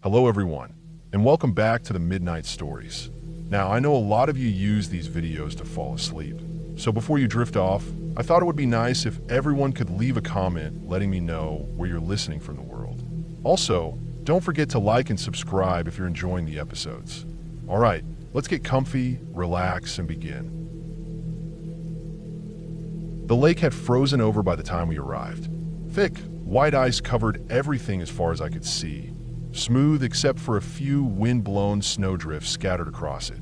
Hello everyone, and welcome back to the Midnight Stories. Now, I know a lot of you use these videos to fall asleep, so before you drift off, I thought it would be nice if everyone could leave a comment letting me know where you're listening from the world. Also, don't forget to like and subscribe if you're enjoying the episodes. Alright, let's get comfy, relax, and begin. The lake had frozen over by the time we arrived. Thick, white ice covered everything as far as I could see, smooth except for a few wind-blown snowdrifts scattered across it.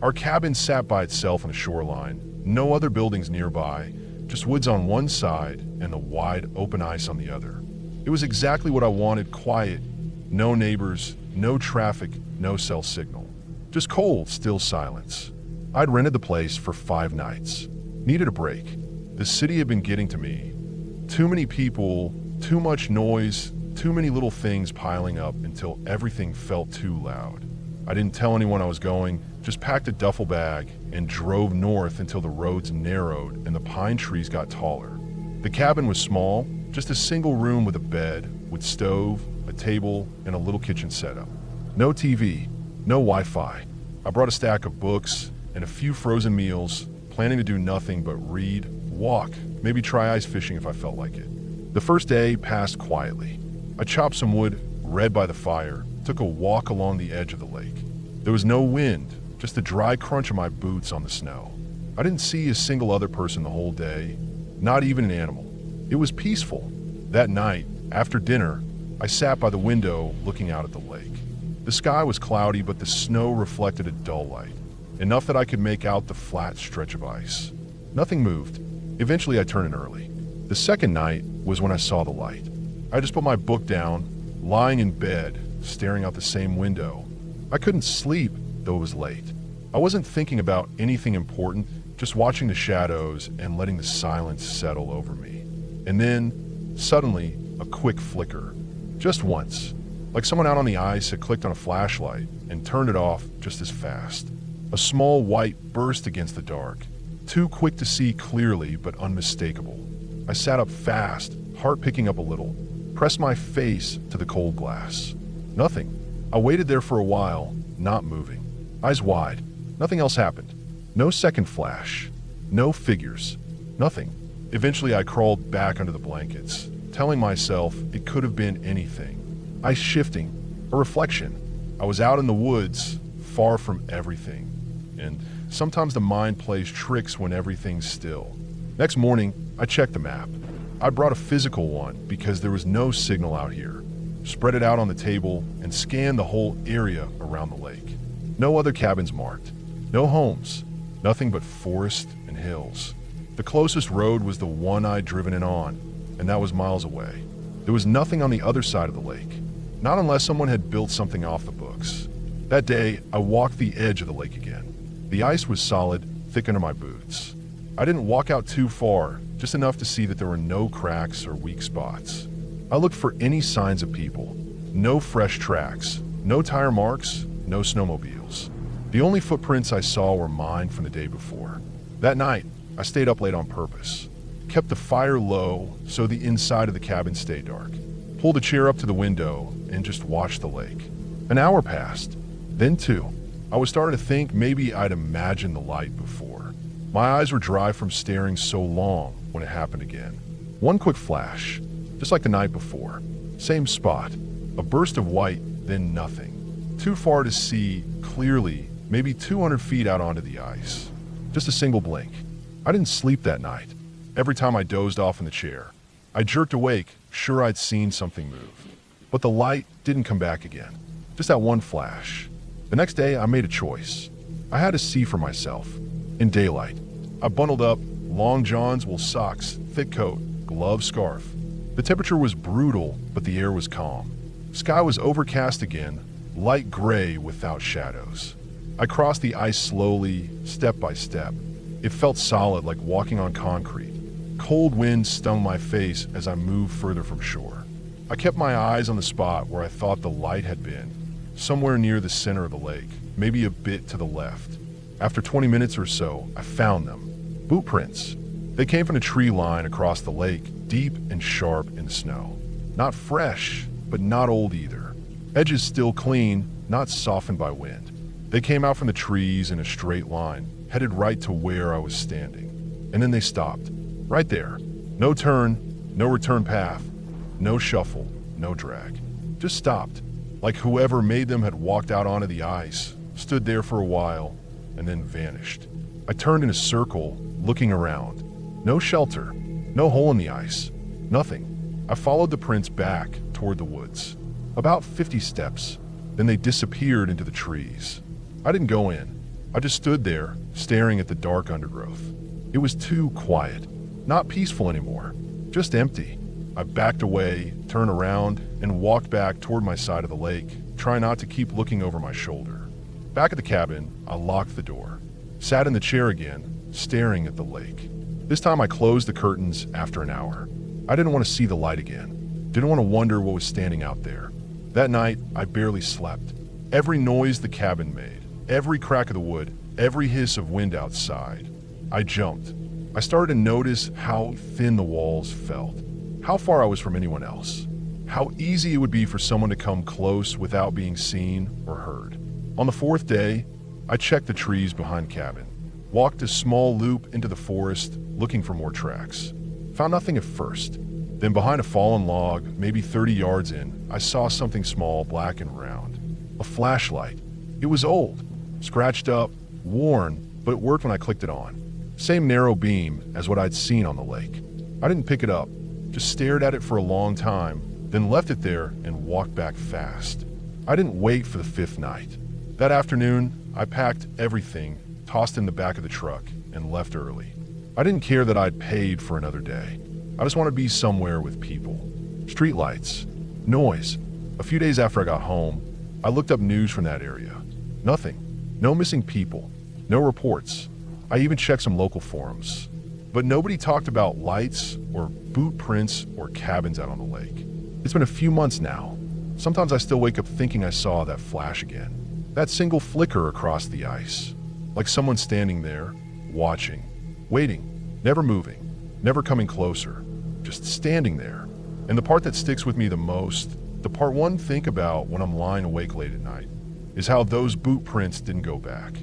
Our cabin sat by itself on a shoreline, no other buildings nearby, just woods on one side and the wide open ice on the other. It was exactly what I wanted: quiet, no neighbors, no traffic, no cell signal. Just cold, still silence. I'd rented the place for 5 nights. Needed a break. The city had been getting to me. Too many people, too much noise, too many little things piling up until everything felt too loud. I didn't tell anyone I was going, just packed a duffel bag and drove north until the roads narrowed and the pine trees got taller. The cabin was small, just a single room with a bed, with stove, a table, and a little kitchen setup. No TV, no Wi-Fi. I brought a stack of books and a few frozen meals, planning to do nothing but read, walk, maybe try ice fishing if I felt like it. The first day passed quietly. I chopped some wood, read by the fire, took a walk along the edge of the lake. There was no wind, just the dry crunch of my boots on the snow. I didn't see a single other person the whole day, not even an animal. It was peaceful. That night, after dinner, I sat by the window looking out at the lake. The sky was cloudy, but the snow reflected a dull light, enough that I could make out the flat stretch of ice. Nothing moved. Eventually, I turned in early. The second night was when I saw the light. I just put my book down, lying in bed, staring out the same window. I couldn't sleep, though it was late. I wasn't thinking about anything important, just watching the shadows and letting the silence settle over me. And then, suddenly, a quick flicker. Just once. Like someone out on the ice had clicked on a flashlight and turned it off just as fast. A small white burst against the dark. Too quick to see clearly, but unmistakable. I sat up fast, heart picking up a little, pressed my face to the cold glass. Nothing. I waited there for a while, not moving. Eyes wide. Nothing else happened. No second flash. No figures. Nothing. Eventually I crawled back under the blankets, telling myself it could have been anything. Ice shifting. A reflection. I was out in the woods, far from everything. And sometimes the mind plays tricks when everything's still. Next morning, I checked the map. I brought a physical one because there was no signal out here. Spread it out on the table and scanned the whole area around the lake. No other cabins marked. No homes. Nothing but forest and hills. The closest road was the one I'd driven in on, and that was miles away. There was nothing on the other side of the lake. Not unless someone had built something off the books. That day, I walked the edge of the lake again. The ice was solid, thick under my boots. I didn't walk out too far, just enough to see that there were no cracks or weak spots. I looked for any signs of people. No fresh tracks, no tire marks, no snowmobiles. The only footprints I saw were mine from the day before. That night, I stayed up late on purpose. Kept the fire low so the inside of the cabin stayed dark. Pulled a chair up to the window and just watched the lake. An hour passed, then 2. I was starting to think maybe I'd imagined the light before. My eyes were dry from staring so long when it happened again. One quick flash, just like the night before. Same spot, a burst of white, then nothing. Too far to see clearly, maybe 200 feet out onto the ice. Just a single blink. I didn't sleep that night. Every time I dozed off in the chair, I jerked awake, sure I'd seen something move. But the light didn't come back again. Just that one flash. The next day, I made a choice. I had to see for myself. In daylight. I bundled up, long johns, wool socks, thick coat, glove, scarf. The temperature was brutal, but the air was calm. Sky was overcast again, light gray without shadows. I crossed the ice slowly, step by step. It felt solid, like walking on concrete. Cold wind stung my face as I moved further from shore. I kept my eyes on the spot where I thought the light had been, somewhere near the center of the lake, maybe a bit to the left. After 20 minutes or so, I found them. Boot prints. They came from a tree line across the lake, deep and sharp in the snow. Not fresh, but not old either. Edges still clean, not softened by wind. They came out from the trees in a straight line, headed right to where I was standing. And then they stopped. Right there. No turn, no return path, no shuffle, no drag. Just stopped. Like whoever made them had walked out onto the ice, stood there for a while, and then vanished. I turned in a circle, looking around. No shelter, no hole in the ice, nothing. I followed the prints back toward the woods. About 50 steps, then they disappeared into the trees. I didn't go in. I just stood there, staring at the dark undergrowth. It was too quiet, not peaceful anymore, just empty. I backed away, turned around, and walked back toward my side of the lake, trying not to keep looking over my shoulder. Back at the cabin, I locked the door, sat in the chair again, staring at the lake. This time I closed the curtains after an hour. I didn't want to see the light again. Didn't want to wonder what was standing out there. That night, I barely slept. Every noise the cabin made, every crack of the wood, every hiss of wind outside. I jumped. I started to notice how thin the walls felt, how far I was from anyone else, how easy it would be for someone to come close without being seen or heard. On the fourth day, I checked the trees behind cabin, walked a small loop into the forest looking for more tracks. Found nothing at first. Then behind a fallen log, maybe 30 yards in, I saw something small, black and round. A flashlight. It was old, scratched up, worn, but it worked when I clicked it on. Same narrow beam as what I'd seen on the lake. I didn't pick it up, just stared at it for a long time, then left it there and walked back fast. I didn't wait for the fifth night. That afternoon, I packed everything, tossed in the back of the truck, and left early. I didn't care that I'd paid for another day. I just wanted to be somewhere with people. Streetlights, noise. A few days after I got home, I looked up news from that area. Nothing. No missing people. No reports. I even checked some local forums. But nobody talked about lights or boot prints or cabins out on the lake. It's been a few months now. Sometimes I still wake up thinking I saw that flash again. That single flicker across the ice. Like someone standing there, watching, waiting, never moving, never coming closer, just standing there. And the part that sticks with me the most, the part one think about when I'm lying awake late at night, is how those boot prints didn't go back.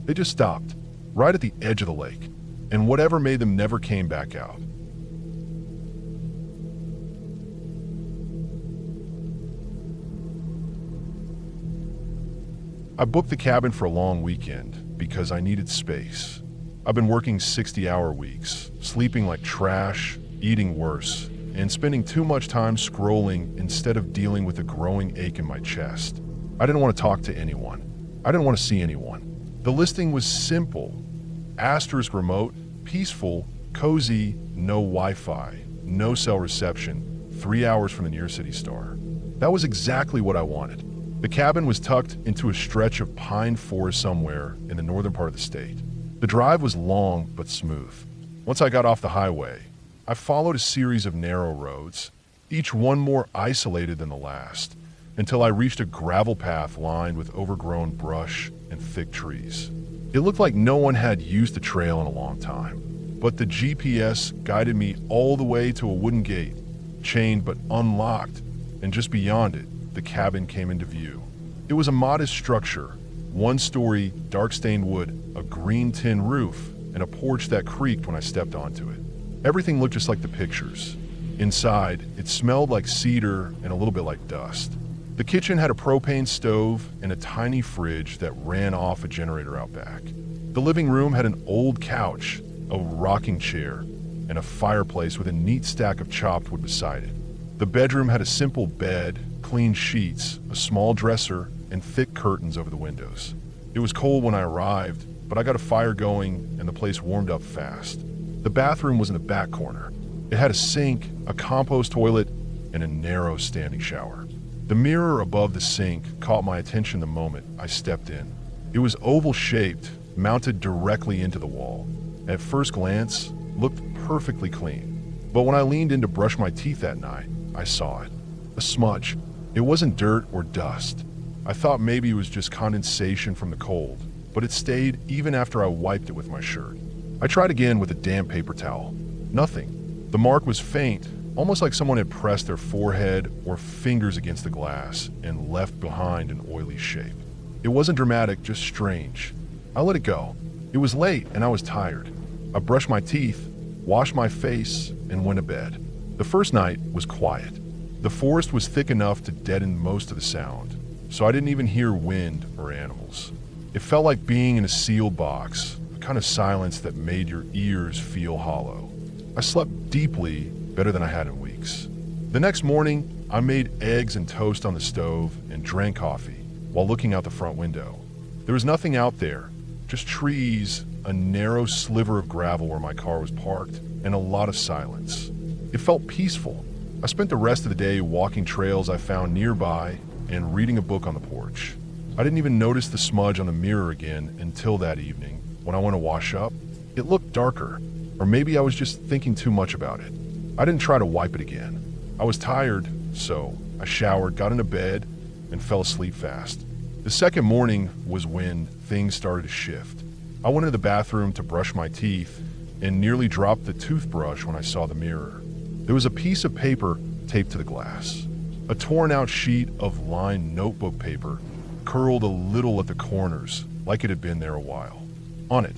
They just stopped, right at the edge of the lake, and whatever made them never came back out. I booked the cabin for a long weekend because I needed space. I've been working 60-hour weeks, sleeping like trash, eating worse, and spending too much time scrolling instead of dealing with a growing ache in my chest. I didn't want to talk to anyone. I didn't want to see anyone. The listing was simple. Asterisk remote, peaceful, cozy, no Wi-Fi, no cell reception, 3 hours from the nearest city star. That was exactly what I wanted. The cabin was tucked into a stretch of pine forest somewhere in the northern part of the state. The drive was long but smooth. Once I got off the highway, I followed a series of narrow roads, each one more isolated than the last, until I reached a gravel path lined with overgrown brush and thick trees. It looked like no one had used the trail in a long time, but the GPS guided me all the way to a wooden gate, chained but unlocked, and just beyond it, the cabin came into view. It was a modest structure, one-story, dark-stained wood, a green tin roof, and a porch that creaked when I stepped onto it. Everything looked just like the pictures. Inside, it smelled like cedar and a little bit like dust. The kitchen had a propane stove and a tiny fridge that ran off a generator out back. The living room had an old couch, a rocking chair, and a fireplace with a neat stack of chopped wood beside it. The bedroom had a simple bed, clean sheets, a small dresser, and thick curtains over the windows. It was cold when I arrived, but I got a fire going and the place warmed up fast. The bathroom was in the back corner. It had a sink, a compost toilet, and a narrow standing shower. The mirror above the sink caught my attention the moment I stepped in. It was oval-shaped, mounted directly into the wall. At first glance, looked perfectly clean. But when I leaned in to brush my teeth that night, I saw it. A smudge. It wasn't dirt or dust. I thought maybe it was just condensation from the cold, but it stayed even after I wiped it with my shirt. I tried again with a damp paper towel. Nothing. The mark was faint, almost like someone had pressed their forehead or fingers against the glass and left behind an oily shape. It wasn't dramatic, just strange. I let it go. It was late and I was tired. I brushed my teeth, washed my face, and went to bed. The first night was quiet. The forest was thick enough to deaden most of the sound, so I didn't even hear wind or animals. It felt like being in a sealed box, a kind of silence that made your ears feel hollow. I slept deeply, better than I had in weeks. The next morning, I made eggs and toast on the stove and drank coffee while looking out the front window. There was nothing out there, just trees, a narrow sliver of gravel where my car was parked, and a lot of silence. It felt peaceful. I spent the rest of the day walking trails I found nearby and reading a book on the porch. I didn't even notice the smudge on the mirror again until that evening. When I went to wash up, it looked darker, or maybe I was just thinking too much about it. I didn't try to wipe it again. I was tired, so I showered, got into bed, and fell asleep fast. The second morning was when things started to shift. I went into the bathroom to brush my teeth and nearly dropped the toothbrush when I saw the mirror. There was a piece of paper taped to the glass. A torn out sheet of lined notebook paper curled a little at the corners, like it had been there a while. On it,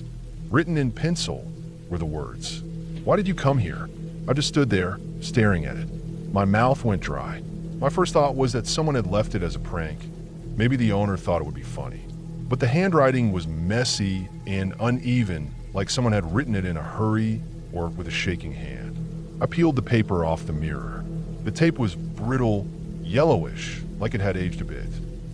written in pencil, were the words, "Why did you come here?" I just stood there, staring at it. My mouth went dry. My first thought was that someone had left it as a prank. Maybe the owner thought it would be funny. But the handwriting was messy and uneven, like someone had written it in a hurry or with a shaking hand. I peeled the paper off the mirror. The tape was brittle, yellowish, like it had aged a bit.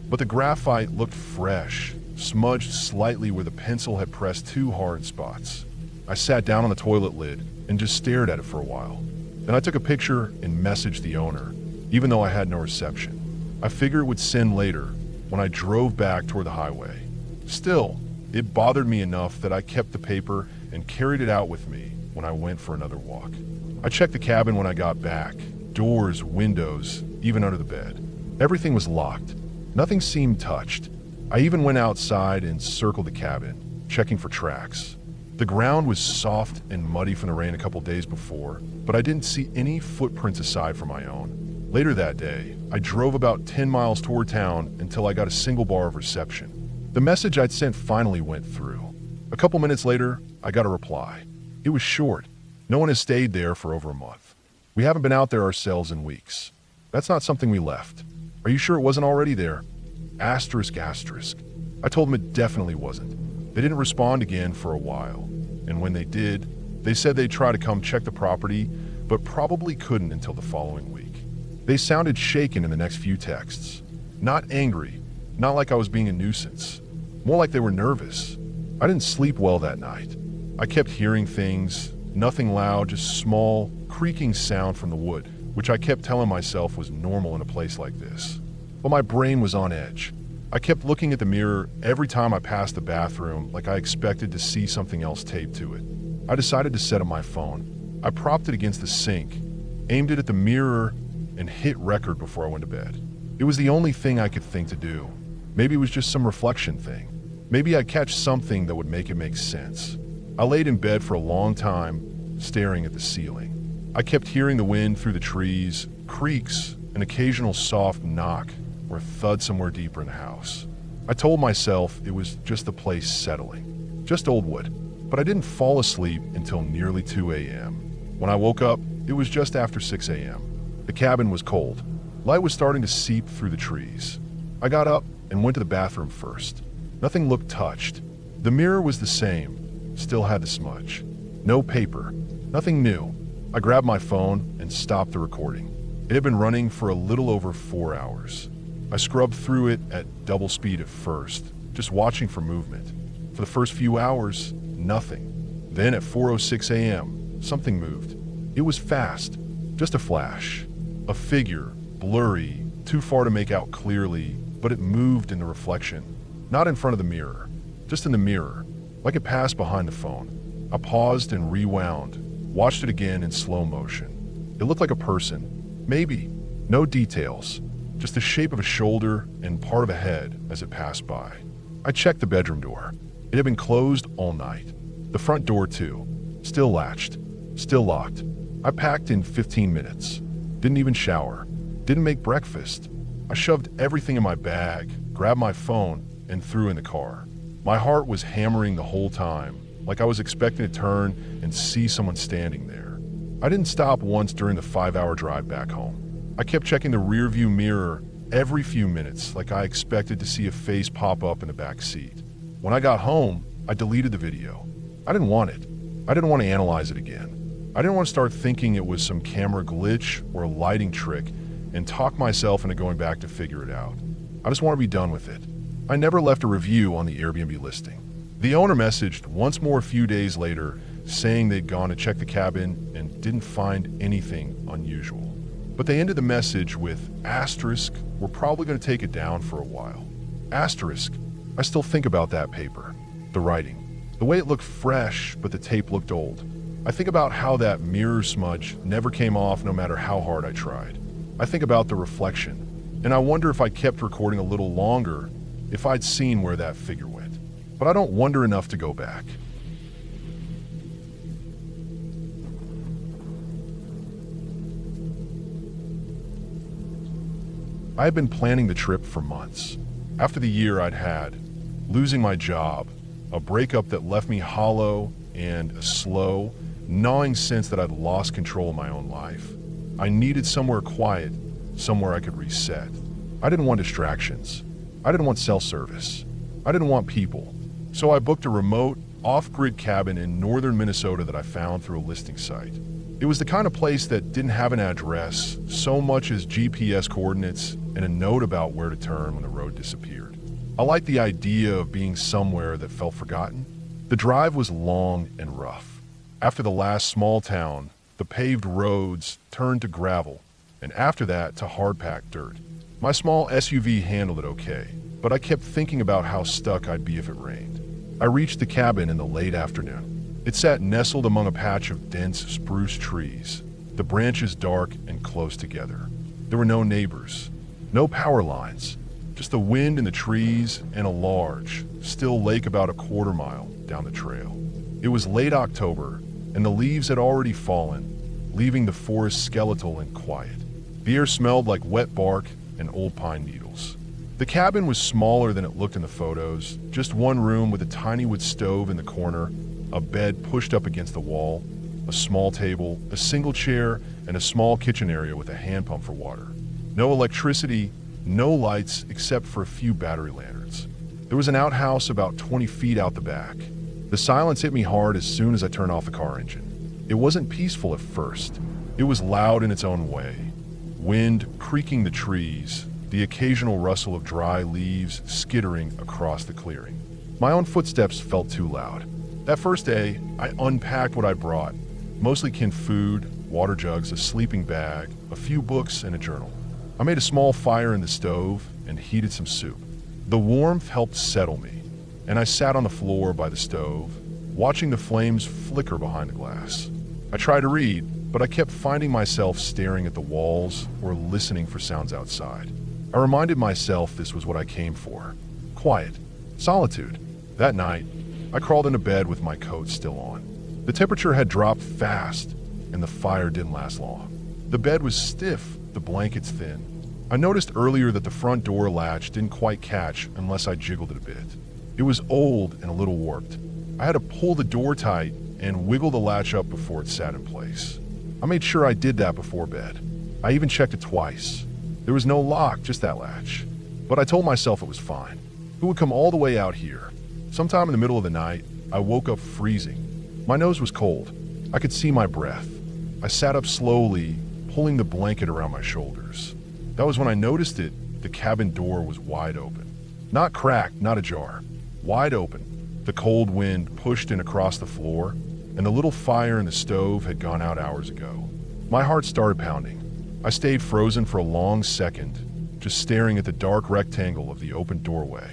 But the graphite looked fresh, smudged slightly where the pencil had pressed two hard spots. I sat down on the toilet lid and just stared at it for a while. Then I took a picture and messaged the owner, even though I had no reception. I figured it would send later when I drove back toward the highway. Still, it bothered me enough that I kept the paper and carried it out with me when I went for another walk. I checked the cabin when I got back. Doors, windows, even under the bed. Everything was locked. Nothing seemed touched. I even went outside and circled the cabin, checking for tracks. The ground was soft and muddy from the rain a couple days before, but I didn't see any footprints aside from my own. Later that day, I drove about 10 miles toward town until I got a single bar of reception. The message I'd sent finally went through. A couple minutes later, I got a reply. It was short. No one has stayed there for over a month. We haven't been out there ourselves in weeks. That's not something we left. Are you sure it wasn't already there? Asterisk, asterisk. I told them it definitely wasn't. They didn't respond again for a while. And when they did, they said they'd try to come check the property, but probably couldn't until the following week. They sounded shaken in the next few texts. Not angry, not like I was being a nuisance. More like they were nervous. I didn't sleep well that night. I kept hearing things, nothing loud, just small, creaking sound from the wood, which I kept telling myself was normal in a place like this. But my brain was on edge. I kept looking at the mirror every time I passed the bathroom like I expected to see something else taped to it. I decided to set up my phone. I propped it against the sink, aimed it at the mirror, and hit record before I went to bed. It was the only thing I could think to do. Maybe it was just some reflection thing. Maybe I'd catch something that would make it make sense. I laid in bed for a long time, staring at the ceiling. I kept hearing the wind through the trees, creaks, an occasional soft knock or thud somewhere deeper in the house. I told myself it was just the place settling, just old wood, but I didn't fall asleep until nearly 2 a.m. When I woke up, it was just after 6 a.m. The cabin was cold. Light was starting to seep through the trees. I got up and went to the bathroom first. Nothing looked touched. The mirror was the same, still had the smudge. No paper, nothing new. I grabbed my phone and stopped the recording. It had been running for a little over 4 hours. I scrubbed through it at double speed at first, just watching for movement. For the first few hours, nothing. Then at 4:06 a.m., something moved. It was fast, just a flash. A figure, blurry, too far to make out clearly, but it moved in the reflection. Not in front of the mirror, just in the mirror, like it passed behind the phone. I paused and rewound, watched it again in slow motion. It looked like a person, maybe. No details, just the shape of a shoulder and part of a head as it passed by. I checked the bedroom door. It had been closed all night. The front door too, still latched, still locked. I packed in 15 minutes, didn't even shower, didn't make breakfast. I shoved everything in my bag, grabbed my phone, and threw in the car. My heart was hammering the whole time, like I was expecting to turn and see someone standing there. I didn't stop once during the 5-hour drive back home. I kept checking the rearview mirror every few minutes, like I expected to see a face pop up in the back seat. When I got home, I deleted the video. I didn't want it. I didn't want to analyze it again. I didn't want to start thinking it was some camera glitch or a lighting trick and talk myself into going back to figure it out. I just want to be done with it. I never left a review on the Airbnb listing. The owner messaged once more a few days later saying they'd gone to check the cabin and didn't find anything unusual. But they ended the message with asterisk, we're probably going to take it down for a while. Asterisk, I still think about that paper, the writing, the way it looked fresh but the tape looked old. I think about how that mirror smudge never came off no matter how hard I tried. I think about the reflection, and I wonder if I kept recording a little longer, if I'd seen where that figure went. But I don't wonder enough to go back. I had been planning the trip for months. After the year I'd had, losing my job, a breakup that left me hollow, and a slow, gnawing sense that I'd lost control of my own life, I needed somewhere quiet, somewhere I could reset. I didn't want distractions. I didn't want cell service. I didn't want people. So I booked a remote, off-grid cabin in northern Minnesota that I found through a listing site. It was the kind of place that didn't have an address, so much as GPS coordinates and a note about where to turn when the road disappeared. I liked the idea of being somewhere that felt forgotten. The drive was long and rough. After the last small town, the paved roads turned to gravel, and after that to hard-packed dirt. My small SUV handled it okay, but I kept thinking about how stuck I'd be if it rained. I reached the cabin in the late afternoon. It sat nestled among a patch of dense spruce trees, the branches dark and close together. There were no neighbors, no power lines, just the wind in the trees and a large, still lake about a quarter mile down the trail. It was late October, and the leaves had already fallen, leaving the forest skeletal and quiet. The air smelled like wet bark and old pine needles. The cabin was smaller than it looked in the photos, just one room with a tiny wood stove in the corner, a bed pushed up against the wall, a small table, a single chair, and a small kitchen area with a hand pump for water. No electricity, no lights except for a few battery lanterns. There was an outhouse about 20 feet out the back. The silence hit me hard as soon as I turned off the car engine. It wasn't peaceful at first. It was loud in its own way. Wind creaking the trees, the occasional rustle of dry leaves skittering across the clearing. My own footsteps felt too loud. That first day, I unpacked what I brought, mostly canned food, water jugs, a sleeping bag, a few books, and a journal. I made a small fire in the stove and heated some soup. The warmth helped settle me, and I sat on the floor by the stove, watching the flames flicker behind the glass. I tried to read, but I kept finding myself staring at the walls or listening for sounds outside. I reminded myself this was what I came for. Quiet. Solitude. That night, I crawled into bed with my coat still on. The temperature had dropped fast, and the fire didn't last long. The bed was stiff, the blankets thin. I noticed earlier that the front door latch didn't quite catch unless I jiggled it a bit. It was old and a little warped. I had to pull the door tight and wiggle the latch up before it sat in place. I made sure I did that before bed. I even checked it twice. There was no lock, just that latch. But I told myself it was fine. Who would come all the way out here? Sometime in the middle of the night, I woke up freezing. My nose was cold. I could see my breath. I sat up slowly, pulling the blanket around my shoulders. That was when I noticed it. The cabin door was wide open. Not cracked, not ajar. Wide open. The cold wind pushed in across the floor, and the little fire in the stove had gone out hours ago. My heart started pounding. I stayed frozen for a long second, just staring at the dark rectangle of the open doorway.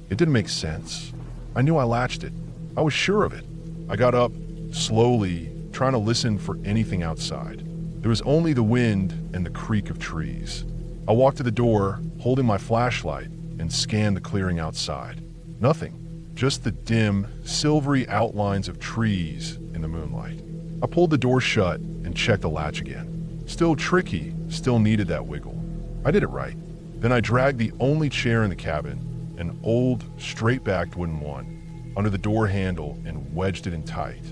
It didn't make sense. I knew I latched it. I was sure of it. I got up, slowly, trying to listen for anything outside. There was only the wind and the creak of trees. I walked to the door, holding my flashlight, and scanned the clearing outside. Nothing. Just the dim, silvery outlines of trees in the moonlight. I pulled the door shut and checked the latch again. Still tricky, still needed that wiggle. I did it right. Then I dragged the only chair in the cabin, an old, straight-backed wooden one, under the door handle and wedged it in tight.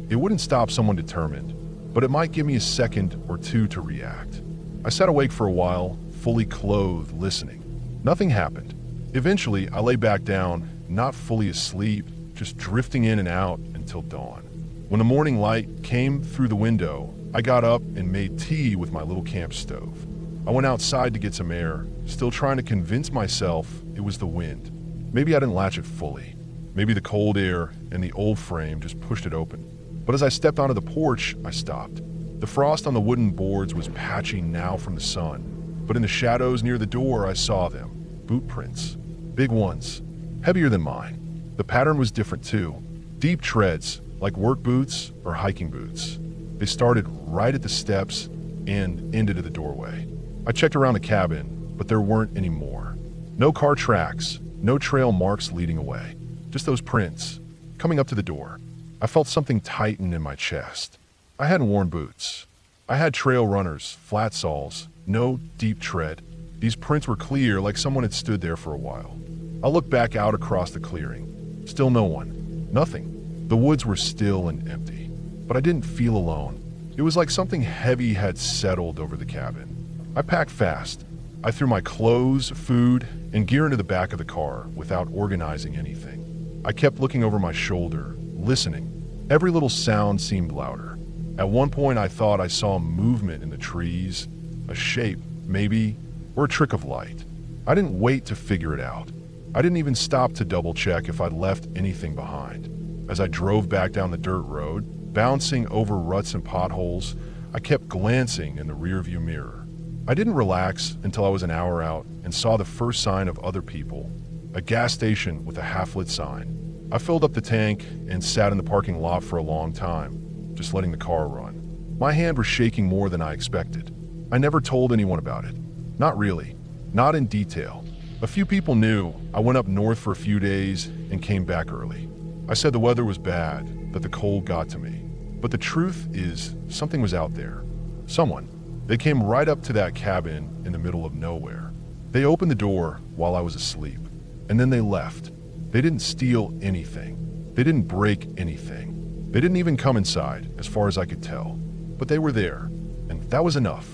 It wouldn't stop someone determined, but it might give me a second or two to react. I sat awake for a while, fully clothed, listening. Nothing happened. Eventually, I lay back down, not fully asleep, just drifting in and out until dawn. When the morning light came through the window, I got up and made tea with my little camp stove. I went outside to get some air, still trying to convince myself it was the wind. Maybe I didn't latch it fully. Maybe the cold air and the old frame just pushed it open. But as I stepped onto the porch, I stopped. The frost on the wooden boards was patchy now from the sun, but in the shadows near the door I saw them. Boot prints. Big ones. Heavier than mine. The pattern was different too. Deep treads, like work boots or hiking boots. They started right at the steps and ended at the doorway. I checked around the cabin, but there weren't any more. No car tracks, no trail marks leading away. Just those prints, coming up to the door. I felt something tighten in my chest. I hadn't worn boots. I had trail runners, flat soles, no deep tread. These prints were clear, like someone had stood there for a while. I looked back out across the clearing. Still no one. Nothing. The woods were still and empty. But I didn't feel alone. It was like something heavy had settled over the cabin. I packed fast. I threw my clothes, food, and gear into the back of the car without organizing anything. I kept looking over my shoulder, listening. Every little sound seemed louder. At one point I thought I saw movement in the trees, a shape, maybe, or a trick of light. I didn't wait to figure it out. I didn't even stop to double check if I'd left anything behind. As I drove back down the dirt road, bouncing over ruts and potholes, I kept glancing in the rearview mirror. I didn't relax until I was an hour out and saw the first sign of other people, a gas station with a half-lit sign. I filled up the tank and sat in the parking lot for a long time, just letting the car run. My hand was shaking more than I expected. I never told anyone about it. Not really. Not in detail. A few people knew. I went up north for a few days and came back early. I said the weather was bad, that the cold got to me. But the truth is, something was out there. Someone. They came right up to that cabin in the middle of nowhere. They opened the door while I was asleep, and then they left. They didn't steal anything. They didn't break anything. They didn't even come inside, as far as I could tell. But they were there, and that was enough.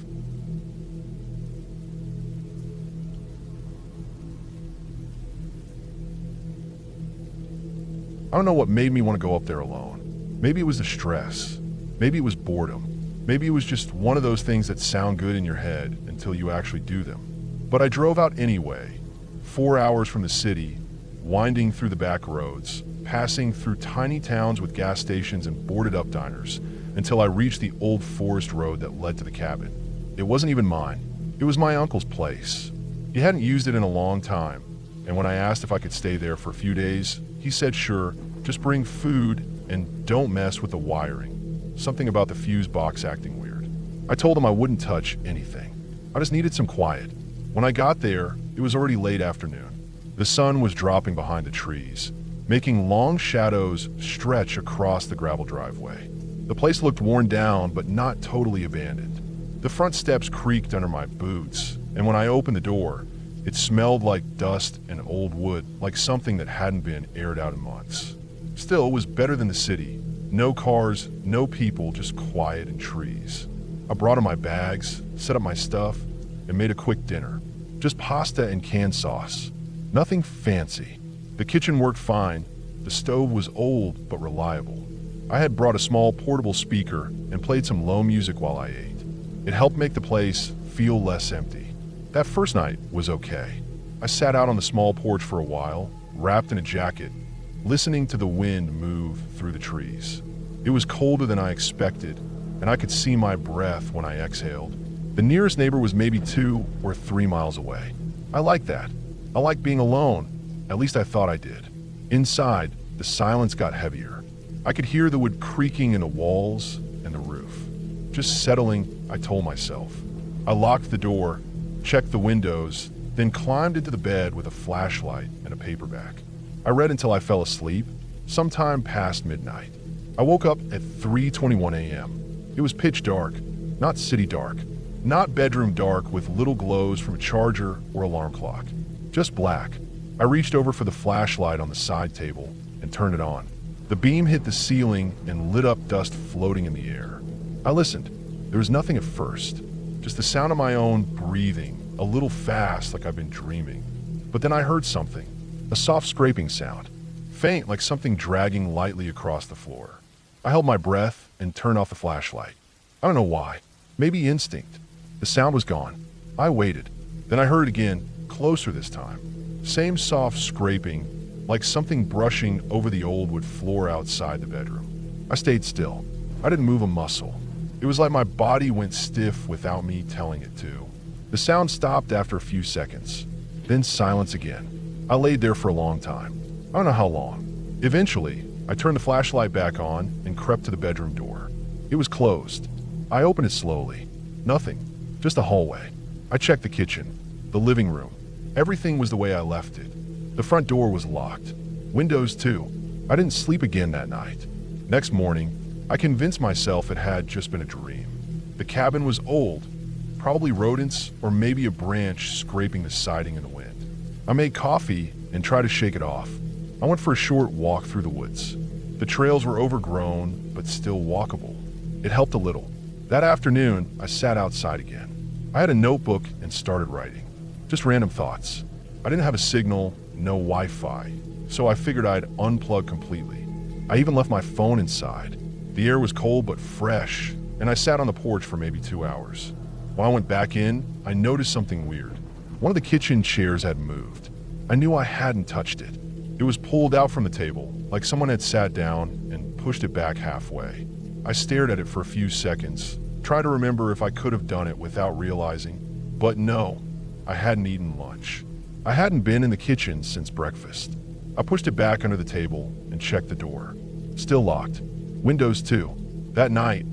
I don't know what made me want to go up there alone. Maybe it was the stress. Maybe it was boredom. Maybe it was just one of those things that sound good in your head until you actually do them. But I drove out anyway, 4 hours from the city, winding through the back roads, passing through tiny towns with gas stations and boarded-up diners, until I reached the old forest road that led to the cabin. It wasn't even mine. It was my uncle's place. He hadn't used it in a long time, and when I asked if I could stay there for a few days, he said sure, just bring food and don't mess with the wiring. Something about the fuse box acting weird. I told him I wouldn't touch anything. I just needed some quiet. When I got there, it was already late afternoon. The sun was dropping behind the trees, making long shadows stretch across the gravel driveway. The place looked worn down, but not totally abandoned. The front steps creaked under my boots, and when I opened the door, it smelled like dust and old wood, like something that hadn't been aired out in months. Still, it was better than the city. No cars, no people, just quiet and trees. I brought in my bags, set up my stuff, and made a quick dinner. Just pasta and canned sauce. Nothing fancy. The kitchen worked fine. The stove was old but reliable. I had brought a small portable speaker and played some low music while I ate. It helped make the place feel less empty. That first night was okay. I sat out on the small porch for a while, wrapped in a jacket, listening to the wind move through the trees. It was colder than I expected, and I could see my breath when I exhaled. The nearest neighbor was maybe 2 or 3 miles away. I liked that. I liked being alone. At least I thought I did. Inside, the silence got heavier. I could hear the wood creaking in the walls and the roof. Just settling, I told myself. I locked the door, checked the windows, then climbed into the bed with a flashlight and a paperback. I read until I fell asleep, sometime past midnight. I woke up at 3:21 a.m. It was pitch dark, not city dark, not bedroom dark with little glows from a charger or alarm clock. Just black. I reached over for the flashlight on the side table and turned it on. The beam hit the ceiling and lit up dust floating in the air. I listened. There was nothing at first, just the sound of my own breathing, a little fast like I've been dreaming. But then I heard something, a soft scraping sound, faint like something dragging lightly across the floor. I held my breath and turned off the flashlight. I don't know why. Maybe instinct. The sound was gone. I waited. Then I heard it again, closer this time. Same soft scraping, like something brushing over the old wood floor outside the bedroom. I stayed still. I didn't move a muscle. It was like my body went stiff without me telling it to. The sound stopped after a few seconds. Then silence again. I laid there for a long time. I don't know how long. Eventually, I turned the flashlight back on and crept to the bedroom door. It was closed. I opened it slowly. Nothing. Just a hallway. I checked the kitchen, the living room. Everything was the way I left it. The front door was locked. Windows too. I didn't sleep again that night. Next morning, I convinced myself it had just been a dream. The cabin was old, probably rodents or maybe a branch scraping the siding in the wind. I made coffee and tried to shake it off. I went for a short walk through the woods. The trails were overgrown, but still walkable. It helped a little. That afternoon, I sat outside again. I had a notebook and started writing. Just random thoughts. I didn't have a signal, no Wi-Fi, so I figured I'd unplug completely. I even left my phone inside. The air was cold but fresh, and I sat on the porch for maybe 2 hours. When I went back in, I noticed something weird. One of the kitchen chairs had moved. I knew I hadn't touched it. It was pulled out from the table, like someone had sat down and pushed it back halfway. I stared at it for a few seconds, tried to remember if I could have done it without realizing, but no, I hadn't eaten lunch. I hadn't been in the kitchen since breakfast. I pushed it back under the table and checked the door. Still locked. Windows too. That night,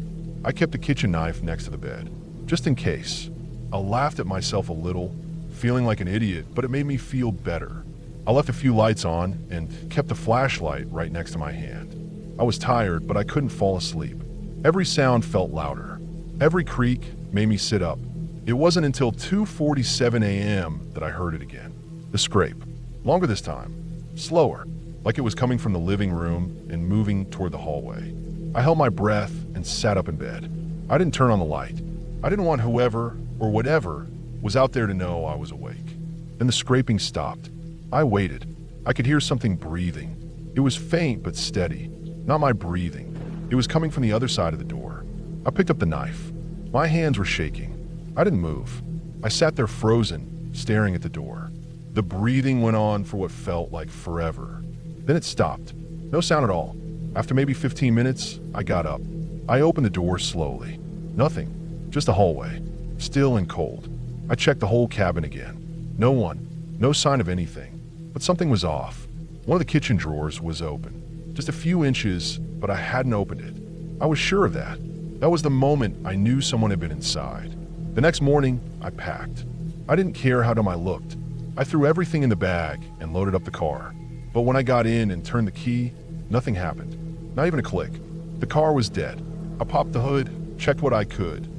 I kept the kitchen knife next to the bed, just in case. I laughed at myself a little, feeling like an idiot, but it made me feel better. I left a few lights on and kept the flashlight right next to my hand. I was tired, but I couldn't fall asleep. Every sound felt louder. Every creak made me sit up. It wasn't until 2:47 a.m. that I heard it again. The scrape. Longer this time. Slower, like it was coming from the living room and moving toward the hallway. I held my breath and sat up in bed. I didn't turn on the light. I didn't want whoever or whatever was out there to know I was awake. Then the scraping stopped. I waited. I could hear something breathing. It was faint but steady. Not my breathing. It was coming from the other side of the door. I picked up the knife. My hands were shaking. I didn't move. I sat there frozen, staring at the door. The breathing went on for what felt like forever. Then it stopped. No sound at all. After maybe 15 minutes, I got up. I opened the door slowly. Nothing. Just a hallway. Still and cold. I checked the whole cabin again. No one. No sign of anything. But something was off. One of the kitchen drawers was open. Just a few inches, but I hadn't opened it. I was sure of that. That was the moment I knew someone had been inside. The next morning, I packed. I didn't care how dumb I looked. I threw everything in the bag and loaded up the car. But when I got in and turned the key, nothing happened. Not even a click. The car was dead. I popped the hood, checked what I could.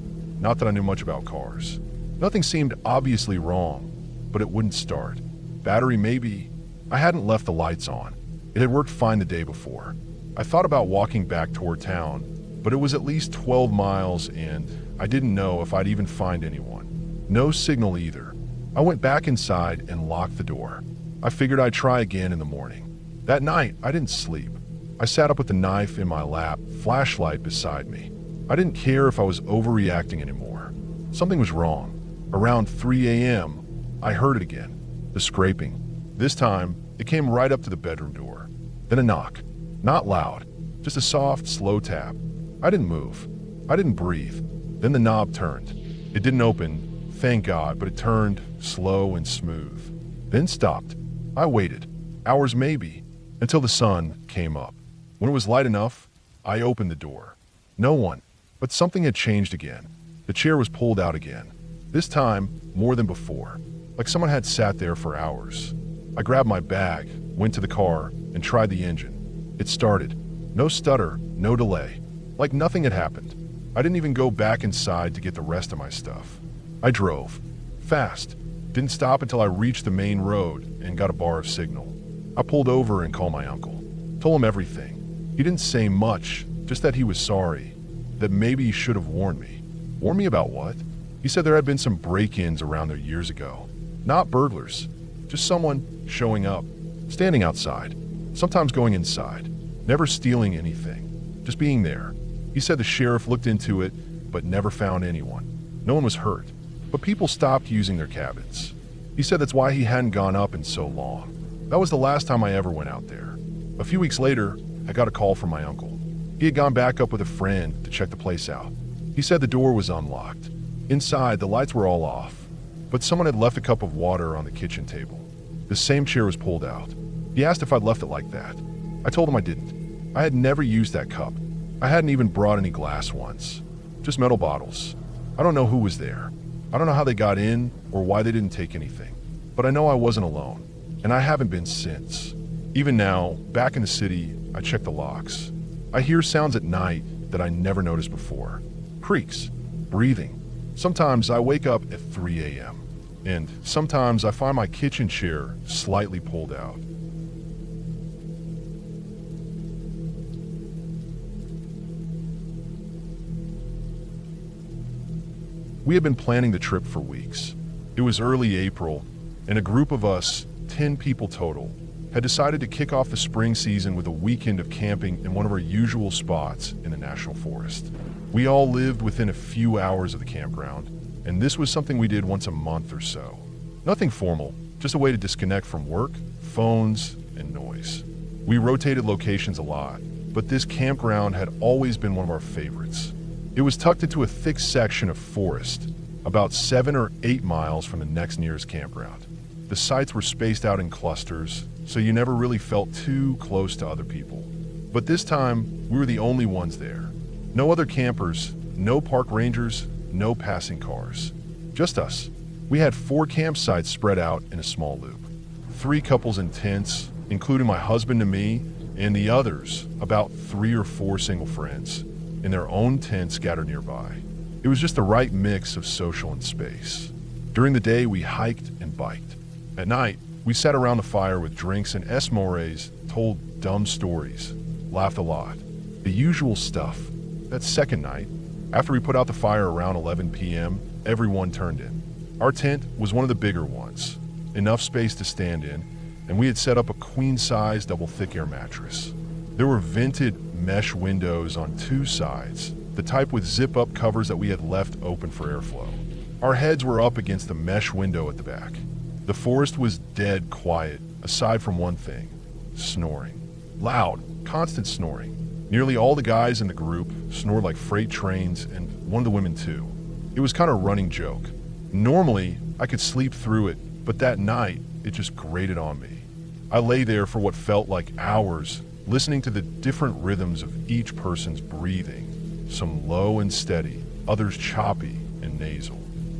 Not that I knew much about cars. Nothing seemed obviously wrong, but it wouldn't start. Battery maybe. I hadn't left the lights on. It had worked fine the day before. I thought about walking back toward town, but it was at least 12 miles and I didn't know if I'd even find anyone. No signal either. I went back inside and locked the door. I figured I'd try again in the morning. That night, I didn't sleep. I sat up with the knife in my lap, flashlight beside me. I didn't care if I was overreacting anymore. Something was wrong. Around 3 a.m., I heard it again. The scraping. This time, it came right up to the bedroom door. Then a knock. Not loud. Just a soft, slow tap. I didn't move. I didn't breathe. Then the knob turned. It didn't open, thank God, but it turned slow and smooth. Then stopped. I waited. Hours maybe, until the sun came up. When it was light enough, I opened the door. No one. But something had changed again. The chair was pulled out again. This time, more than before. Like someone had sat there for hours. I grabbed my bag, went to the car, and tried the engine. It started. No stutter, no delay. Like nothing had happened. I didn't even go back inside to get the rest of my stuff. I drove. Fast. Didn't stop until I reached the main road and got a bar of signal. I pulled over and called my uncle. Told him everything. He didn't say much, just that he was sorry. That maybe he should have warned me. Warned me about what? He said there had been some break-ins around there years ago. Not burglars. Just someone showing up. Standing outside. Sometimes going inside. Never stealing anything. Just being there. He said the sheriff looked into it, but never found anyone. No one was hurt. But people stopped using their cabins. He said that's why he hadn't gone up in so long. That was the last time I ever went out there. A few weeks later, I got a call from my uncle. He had gone back up with a friend to check the place out. He said the door was unlocked. Inside, the lights were all off, but someone had left a cup of water on the kitchen table. The same chair was pulled out. He asked if I'd left it like that. I told him I didn't. I had never used that cup. I hadn't even brought any glass ones. Just metal bottles. I don't know who was there. I don't know how they got in or why they didn't take anything. But I know I wasn't alone, and I haven't been since. Even now, back in the city, I check the locks. I hear sounds at night that I never noticed before. Creaks, breathing. Sometimes I wake up at 3 a.m. And sometimes I find my kitchen chair slightly pulled out. We had been planning the trip for weeks. It was early April, and a group of us, 10 people total, had decided to kick off the spring season with a weekend of camping in one of our usual spots in the National Forest. We all lived within a few hours of the campground, and this was something we did once a month or so. Nothing formal, just a way to disconnect from work, phones, and noise. We rotated locations a lot, but this campground had always been one of our favorites. It was tucked into a thick section of forest, about 7 or 8 miles from the next nearest campground. The sites were spaced out in clusters, so you never really felt too close to other people. But this time, we were the only ones there. No other campers, no park rangers, no passing cars. Just us. We had 4 campsites spread out in a small loop. 3 couples in tents, including my husband and me, and the others, about 3 or 4 single friends, in their own tents scattered nearby. It was just the right mix of social and space. During the day, we hiked and biked. At night, we sat around the fire with drinks and s'mores, told dumb stories, laughed a lot. The usual stuff. That second night, after we put out the fire around 11 p.m., everyone turned in. Our tent was one of the bigger ones, enough space to stand in, and we had set up a queen-size double thick air mattress. There were vented mesh windows on 2 sides, the type with zip-up covers that we had left open for airflow. Our heads were up against the mesh window at the back. The forest was dead quiet, aside from one thing: snoring. Loud, constant snoring. Nearly all the guys in the group snored like freight trains, and one of the women too. It was kind of a running joke. Normally, I could sleep through it, but that night, it just grated on me. I lay there for what felt like hours, listening to the different rhythms of each person's breathing, some low and steady, others choppy and nasal.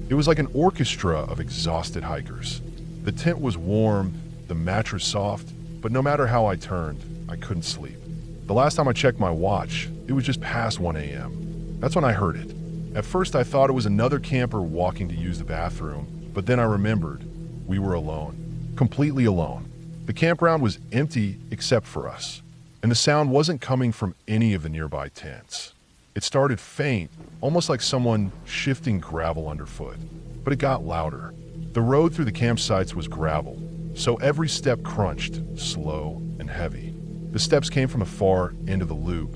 It was like an orchestra of exhausted hikers. The tent was warm, the mattress soft, but no matter how I turned, I couldn't sleep. The last time I checked my watch, it was just past 1 a.m. That's when I heard it. At first I thought it was another camper walking to use the bathroom, but then I remembered we were alone. Completely alone. The campground was empty except for us, and the sound wasn't coming from any of the nearby tents. It started faint, almost like someone shifting gravel underfoot, but it got louder. The road through the campsites was gravel, so every step crunched, slow and heavy. The steps came from the far end of the loop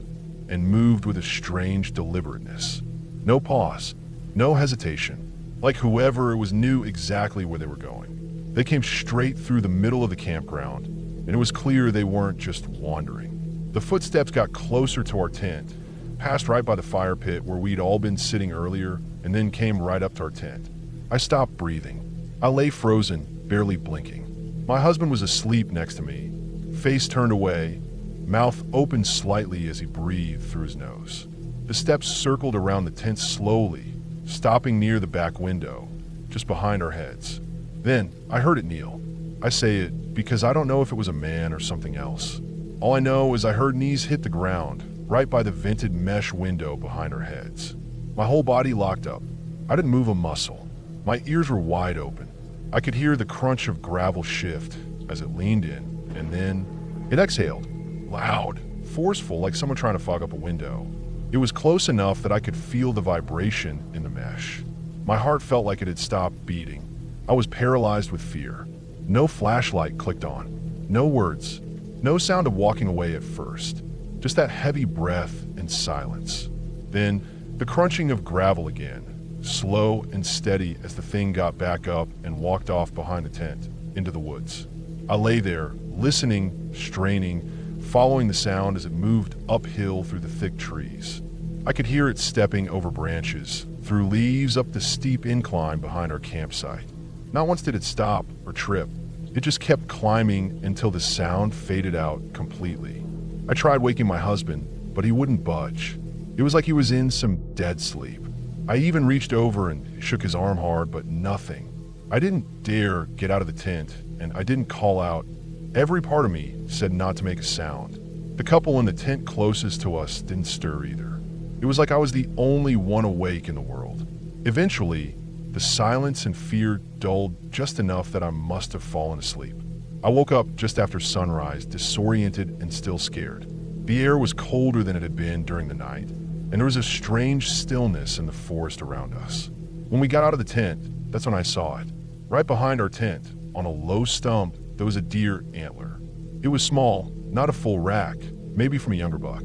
and moved with a strange deliberateness. No pause, no hesitation, like whoever it was knew exactly where they were going. They came straight through the middle of the campground, and it was clear they weren't just wandering. The footsteps got closer to our tent, passed right by the fire pit where we'd all been sitting earlier, and then came right up to our tent. I stopped breathing. I lay frozen, barely blinking. My husband was asleep next to me, face turned away, mouth open slightly as he breathed through his nose. The steps circled around the tent slowly, stopping near the back window, just behind our heads. Then I heard it kneel. I say it because I don't know if it was a man or something else. All I know is I heard knees hit the ground, right by the vented mesh window behind our heads. My whole body locked up. I didn't move a muscle. My ears were wide open. I could hear the crunch of gravel shift as it leaned in, and then it exhaled. Loud, forceful, like someone trying to fog up a window. It was close enough that I could feel the vibration in the mesh. My heart felt like it had stopped beating. I was paralyzed with fear. No flashlight clicked on. No words. No sound of walking away at first. Just that heavy breath and silence. Then, the crunching of gravel again, slow and steady as the thing got back up and walked off behind the tent, into the woods. I lay there, listening, straining, following the sound as it moved uphill through the thick trees. I could hear it stepping over branches, through leaves up the steep incline behind our campsite. Not once did it stop or trip. It just kept climbing until the sound faded out completely. I tried waking my husband, but he wouldn't budge. It was like he was in some dead sleep. I even reached over and shook his arm hard, but nothing. I didn't dare get out of the tent, and I didn't call out. Every part of me said not to make a sound. The couple in the tent closest to us didn't stir either. It was like I was the only one awake in the world. Eventually, the silence and fear dulled just enough that I must have fallen asleep. I woke up just after sunrise, disoriented and still scared. The air was colder than it had been during the night, and there was a strange stillness in the forest around us. When we got out of the tent, that's when I saw it. Right behind our tent, on a low stump, there was a deer antler. It was small, not a full rack, maybe from a younger buck.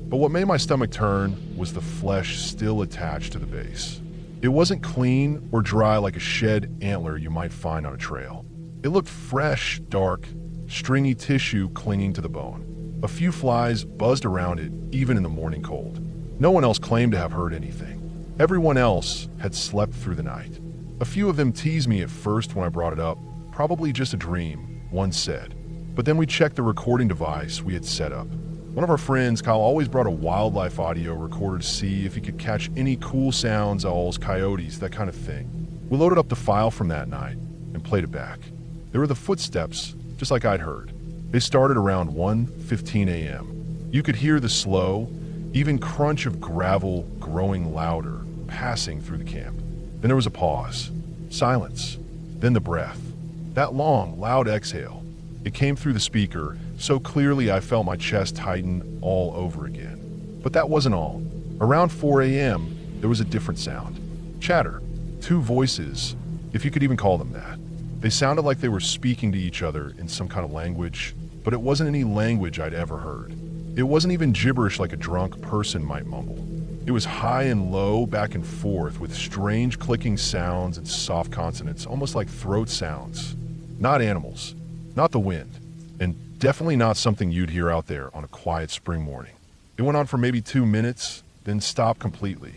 But what made my stomach turn was the flesh still attached to the base. It wasn't clean or dry like a shed antler you might find on a trail. It looked fresh, dark, stringy tissue clinging to the bone. A few flies buzzed around it, even in the morning cold. No one else claimed to have heard anything. Everyone else had slept through the night. A few of them teased me at first when I brought it up. Probably just a dream, one said. But then we checked the recording device we had set up. One of our friends, Kyle, always brought a wildlife audio recorder to see if he could catch any cool sounds, owls, coyotes, that kind of thing. We loaded up the file from that night and played it back. There were the footsteps, just like I'd heard. They started around 1:15 a.m. You could hear the slow, even crunch of gravel growing louder, passing through the camp. Then there was a pause, silence, then the breath. That long, loud exhale. It came through the speaker, so clearly I felt my chest tighten all over again. But that wasn't all. Around 4 a.m., there was a different sound. Chatter. Two voices, if you could even call them that. They sounded like they were speaking to each other in some kind of language, but it wasn't any language I'd ever heard. It wasn't even gibberish like a drunk person might mumble. It was high and low, back and forth, with strange clicking sounds and soft consonants, almost like throat sounds. Not animals, not the wind, and definitely not something you'd hear out there on a quiet spring morning. It went on for maybe 2 minutes, then stopped completely.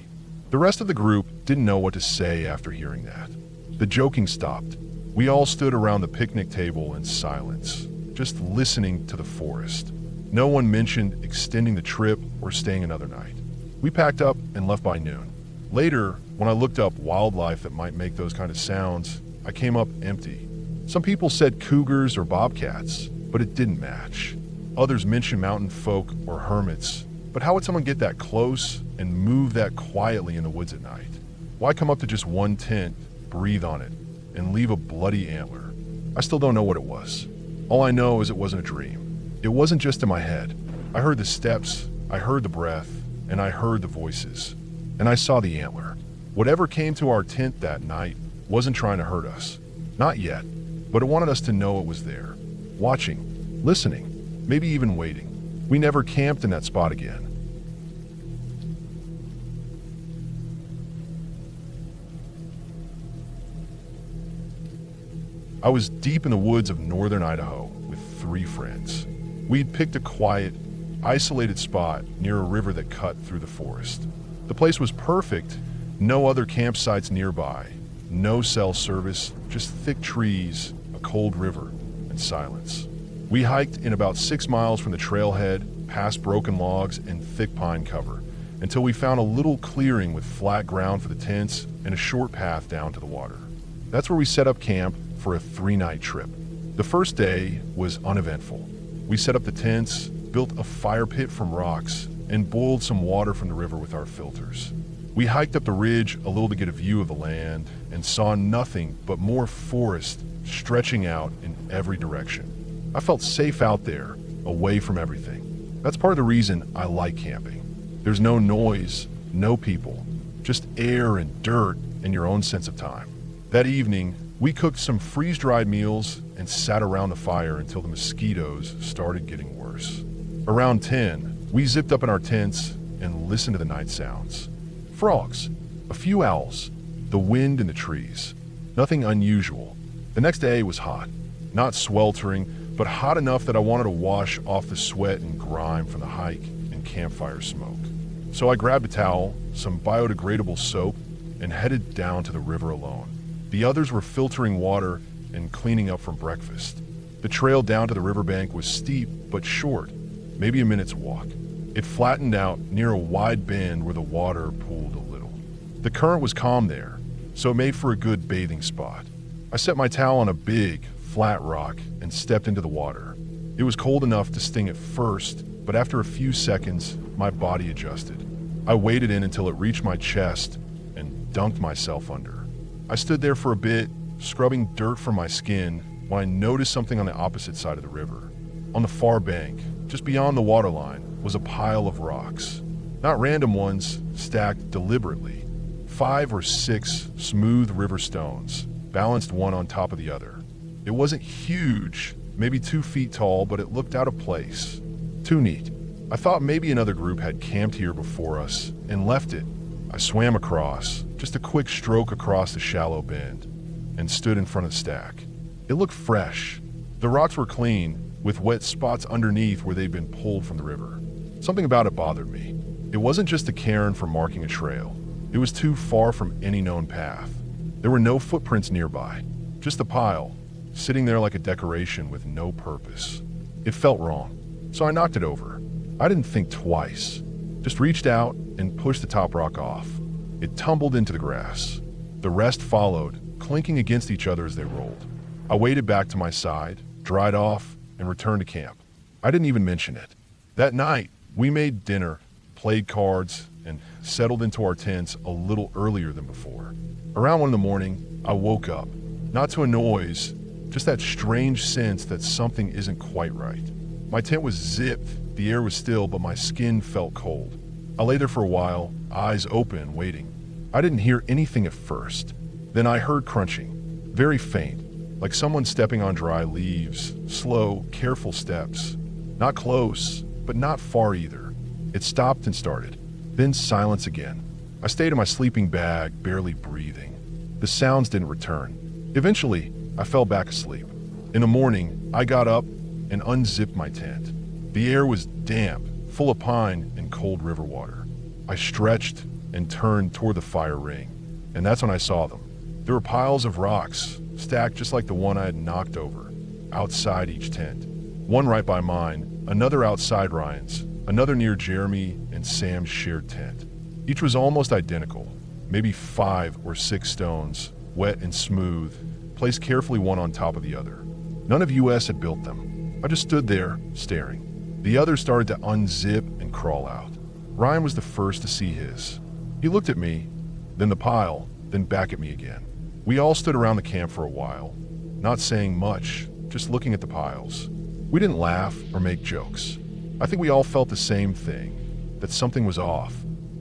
The rest of the group didn't know what to say after hearing that. The joking stopped. We all stood around the picnic table in silence, just listening to the forest. No one mentioned extending the trip or staying another night. We packed up and left by noon. Later, when I looked up wildlife that might make those kind of sounds, I came up empty. Some people said cougars or bobcats, but it didn't match. Others mentioned mountain folk or hermits, but how would someone get that close and move that quietly in the woods at night? Why come up to just one tent, breathe on it, and leave a bloody antler? I still don't know what it was. All I know is it wasn't a dream. It wasn't just in my head. I heard the steps, I heard the breath, and I heard the voices. And I saw the antler. Whatever came to our tent that night wasn't trying to hurt us. Not yet, but it wanted us to know it was there. Watching, listening, maybe even waiting. We never camped in that spot again. I was deep in the woods of northern Idaho with 3 friends. We'd picked a quiet, isolated spot near a river that cut through the forest. The place was perfect, no other campsites nearby, no cell service, just thick trees, a cold river, and silence. We hiked in about 6 miles from the trailhead, past broken logs and thick pine cover, until we found a little clearing with flat ground for the tents and a short path down to the water. That's where we set up camp for a 3-night trip. The first day was uneventful. We set up the tents, built a fire pit from rocks, and boiled some water from the river with our filters. We hiked up the ridge a little to get a view of the land and saw nothing but more forest stretching out in every direction. I felt safe out there, away from everything. That's part of the reason I like camping. There's no noise, no people, just air and dirt and your own sense of time. That evening, we cooked some freeze-dried meals and sat around the fire until the mosquitoes started getting worse. Around 10, we zipped up in our tents and listened to the night sounds. Frogs, a few owls, the wind in the trees. Nothing unusual. The next day was hot. Not sweltering, but hot enough that I wanted to wash off the sweat and grime from the hike and campfire smoke. So I grabbed a towel, some biodegradable soap, and headed down to the river alone. The others were filtering water and cleaning up from breakfast. The trail down to the riverbank was steep but short, maybe a minute's walk. It flattened out near a wide bend where the water pooled a little. The current was calm there, so it made for a good bathing spot. I set my towel on a big, flat rock and stepped into the water. It was cold enough to sting at first, but after a few seconds, my body adjusted. I waded in until it reached my chest and dunked myself under. I stood there for a bit, scrubbing dirt from my skin, when I noticed something on the opposite side of the river. On the far bank, just beyond the waterline, was a pile of rocks. Not random ones, stacked deliberately. 5 or 6 smooth river stones, balanced one on top of the other. It wasn't huge, maybe 2 feet tall, but it looked out of place. Too neat. I thought maybe another group had camped here before us and left it. I swam across, just a quick stroke across the shallow bend, and stood in front of the stack. It looked fresh. The rocks were clean, with wet spots underneath where they'd been pulled from the river. Something about it bothered me. It wasn't just a cairn for marking a trail. It was too far from any known path. There were no footprints nearby, just a pile, sitting there like a decoration with no purpose. It felt wrong, so I knocked it over. I didn't think twice, just reached out and pushed the top rock off. It tumbled into the grass. The rest followed, clinking against each other as they rolled. I waded back to my side, dried off, and returned to camp. I didn't even mention it. That night, we made dinner, played cards, and settled into our tents a little earlier than before. Around 1 in the morning, I woke up, not to a noise, just that strange sense that something isn't quite right. My tent was zipped, the air was still, but my skin felt cold. I lay there for a while, eyes open, waiting. I didn't hear anything at first. Then I heard crunching, very faint, like someone stepping on dry leaves, slow, careful steps. Not close, but not far either. It stopped and started. Then silence again. I stayed in my sleeping bag, barely breathing. The sounds didn't return. Eventually, I fell back asleep. In the morning, I got up and unzipped my tent. The air was damp, full of pine and cold river water. I stretched and turned toward the fire ring, and that's when I saw them. There were piles of rocks, stacked just like the one I had knocked over, outside each tent. One right by mine, another outside Ryan's, another near Jeremy and Sam's shared tent. Each was almost identical, maybe 5 or 6 stones, wet and smooth, placed carefully one on top of the other. None of US had built them. I just stood there, staring. The others started to unzip and crawl out. Ryan was the first to see his. He looked at me, then the pile, then back at me again. We all stood around the camp for a while, not saying much, just looking at the piles. We didn't laugh or make jokes. I think we all felt the same thing, that something was off.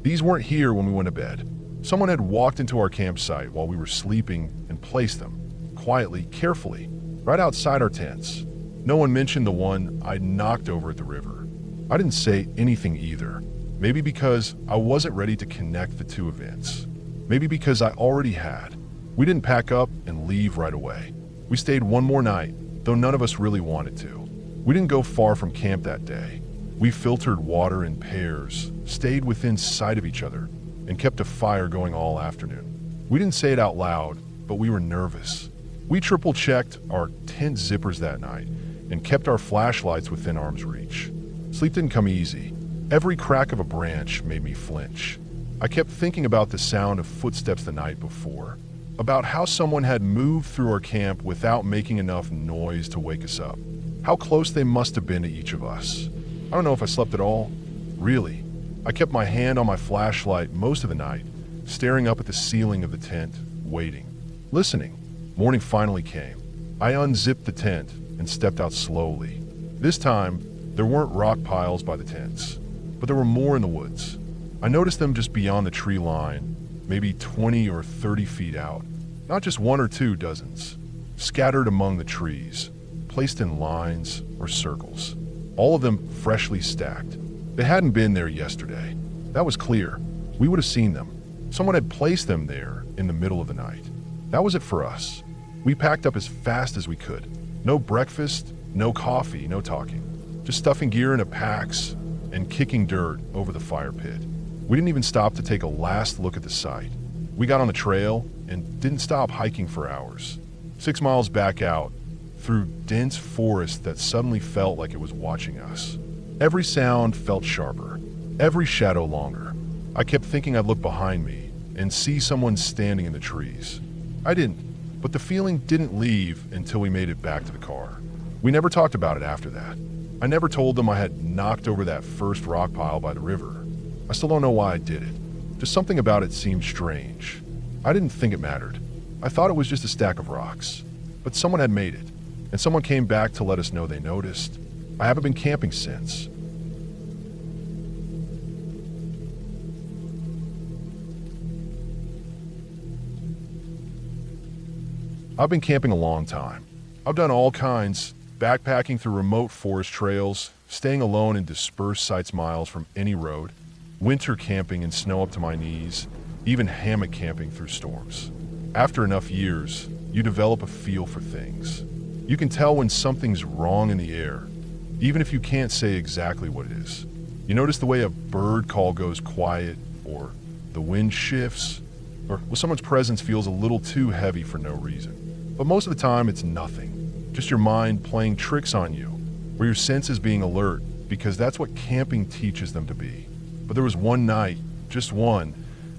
These weren't here when we went to bed. Someone had walked into our campsite while we were sleeping and placed them, quietly, carefully, right outside our tents. No one mentioned the one I'd knocked over at the river. I didn't say anything either. Maybe because I wasn't ready to connect the two events. Maybe because I already had. We didn't pack up and leave right away. We stayed one more night, though none of us really wanted to. We didn't go far from camp that day. We filtered water in pairs, stayed within sight of each other, and kept a fire going all afternoon. We didn't say it out loud, but we were nervous. We triple-checked our tent zippers that night and kept our flashlights within arm's reach. Sleep didn't come easy. Every crack of a branch made me flinch. I kept thinking about the sound of footsteps the night before, about how someone had moved through our camp without making enough noise to wake us up. How close they must have been to each of us. I don't know if I slept at all. Really. I kept my hand on my flashlight most of the night, staring up at the ceiling of the tent, waiting, listening. Morning finally came. I unzipped the tent and stepped out slowly. This time, there weren't rock piles by the tents, but there were more in the woods. I noticed them just beyond the tree line, maybe 20 or 30 feet out. Not just one or two dozens, scattered among the trees, placed in lines or circles. All of them freshly stacked. They hadn't been there yesterday. That was clear. We would have seen them. Someone had placed them there in the middle of the night. That was it for us. We packed up as fast as we could. No breakfast, no coffee, no talking. Just stuffing gear into packs and kicking dirt over the fire pit. We didn't even stop to take a last look at the site. We got on the trail and didn't stop hiking for hours. 6 miles back out, through dense forest that suddenly felt like it was watching us. Every sound felt sharper, every shadow longer. I kept thinking I'd look behind me and see someone standing in the trees. I didn't, but the feeling didn't leave until we made it back to the car. We never talked about it after that. I never told them I had knocked over that first rock pile by the river. I still don't know why I did it. Just something about it seemed strange. I didn't think it mattered. I thought it was just a stack of rocks. But someone had made it, and someone came back to let us know they noticed. I haven't been camping since. I've been camping a long time. I've done all kinds, backpacking through remote forest trails, staying alone in dispersed sites miles from any road, winter camping in snow up to my knees, even hammock camping through storms. After enough years, you develop a feel for things. You can tell when something's wrong in the air, even if you can't say exactly what it is. You notice the way a bird call goes quiet, or the wind shifts, or someone's presence feels a little too heavy for no reason. But most of the time, it's nothing. Just your mind playing tricks on you, or your senses being alert, because that's what camping teaches them to be. But there was one night, just one,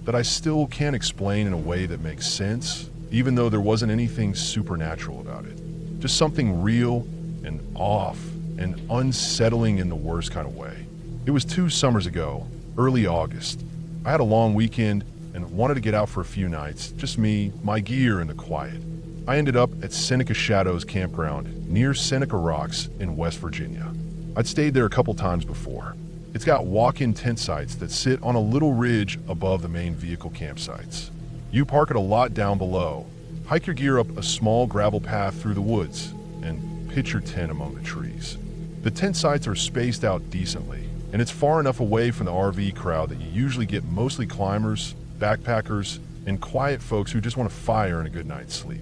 that I still can't explain in a way that makes sense, even though there wasn't anything supernatural about it. Just something real and off and unsettling in the worst kind of way. It was 2 summers ago, early August. I had a long weekend and wanted to get out for a few nights, just me, my gear, and the quiet. I ended up at Seneca Shadows Campground near Seneca Rocks in West Virginia. I'd stayed there a couple times before. It's got walk-in tent sites that sit on a little ridge above the main vehicle campsites. You park at a lot down below, hike your gear up a small gravel path through the woods, and pitch your tent among the trees. The tent sites are spaced out decently, and it's far enough away from the RV crowd that you usually get mostly climbers, backpackers, and quiet folks who just want a fire and a good night's sleep.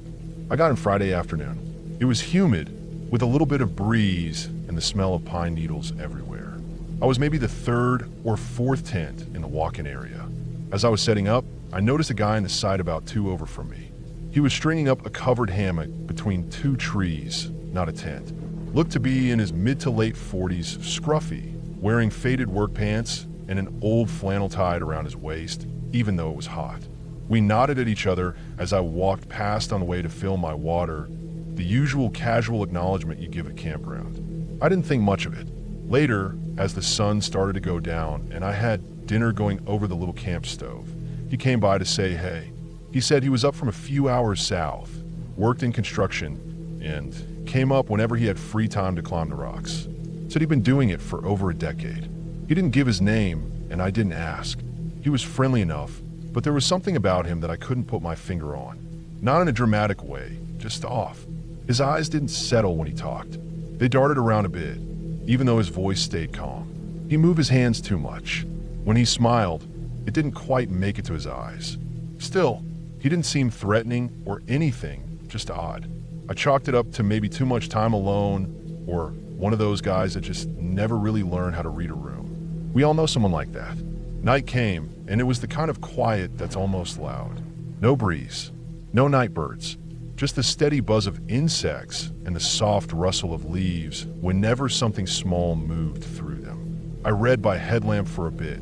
I got in Friday afternoon. It was humid, with a little bit of breeze and the smell of pine needles everywhere. I was maybe the 3rd or 4th tent in the walk-in area. As I was setting up, I noticed a guy in the side about 2 over from me. He was stringing up a covered hammock between 2 trees, not a tent. Looked to be in his mid to late 40s, scruffy, wearing faded work pants and an old flannel tied around his waist, even though it was hot. We nodded at each other as I walked past on the way to fill my water, the usual casual acknowledgement you give at campground. I didn't think much of it. Later, as the sun started to go down and I had dinner going over the little camp stove, he came by to say hey. He said he was up from a few hours south, worked in construction, and came up whenever he had free time to climb the rocks. Said he'd been doing it for over a decade. He didn't give his name, and I didn't ask. He was friendly enough, but there was something about him that I couldn't put my finger on. Not in a dramatic way, just off. His eyes didn't settle when he talked. They darted around a bit, even though his voice stayed calm. He moved his hands too much. When he smiled, it didn't quite make it to his eyes. Still, he didn't seem threatening or anything, just odd. I chalked it up to maybe too much time alone, or one of those guys that just never really learned how to read a room. We all know someone like that. Night came, and it was the kind of quiet that's almost loud. No breeze, no night birds, just the steady buzz of insects and the soft rustle of leaves whenever something small moved through them. I read by headlamp for a bit,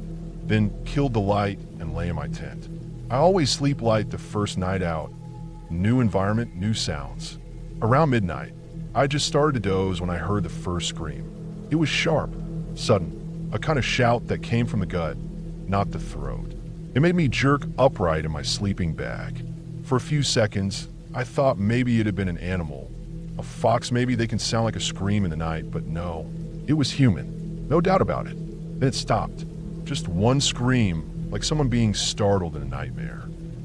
then killed the light and lay in my tent. I always sleep light the first night out. New environment, new sounds. Around midnight, I just started to doze when I heard the first scream. It was sharp, sudden, a kind of shout that came from the gut, not the throat. It made me jerk upright in my sleeping bag. For a few seconds, I thought maybe it had been an animal. A fox maybe, they can sound like a scream in the night, but no. It was human. No doubt about it. Then it stopped. Just one scream, like someone being startled in a nightmare.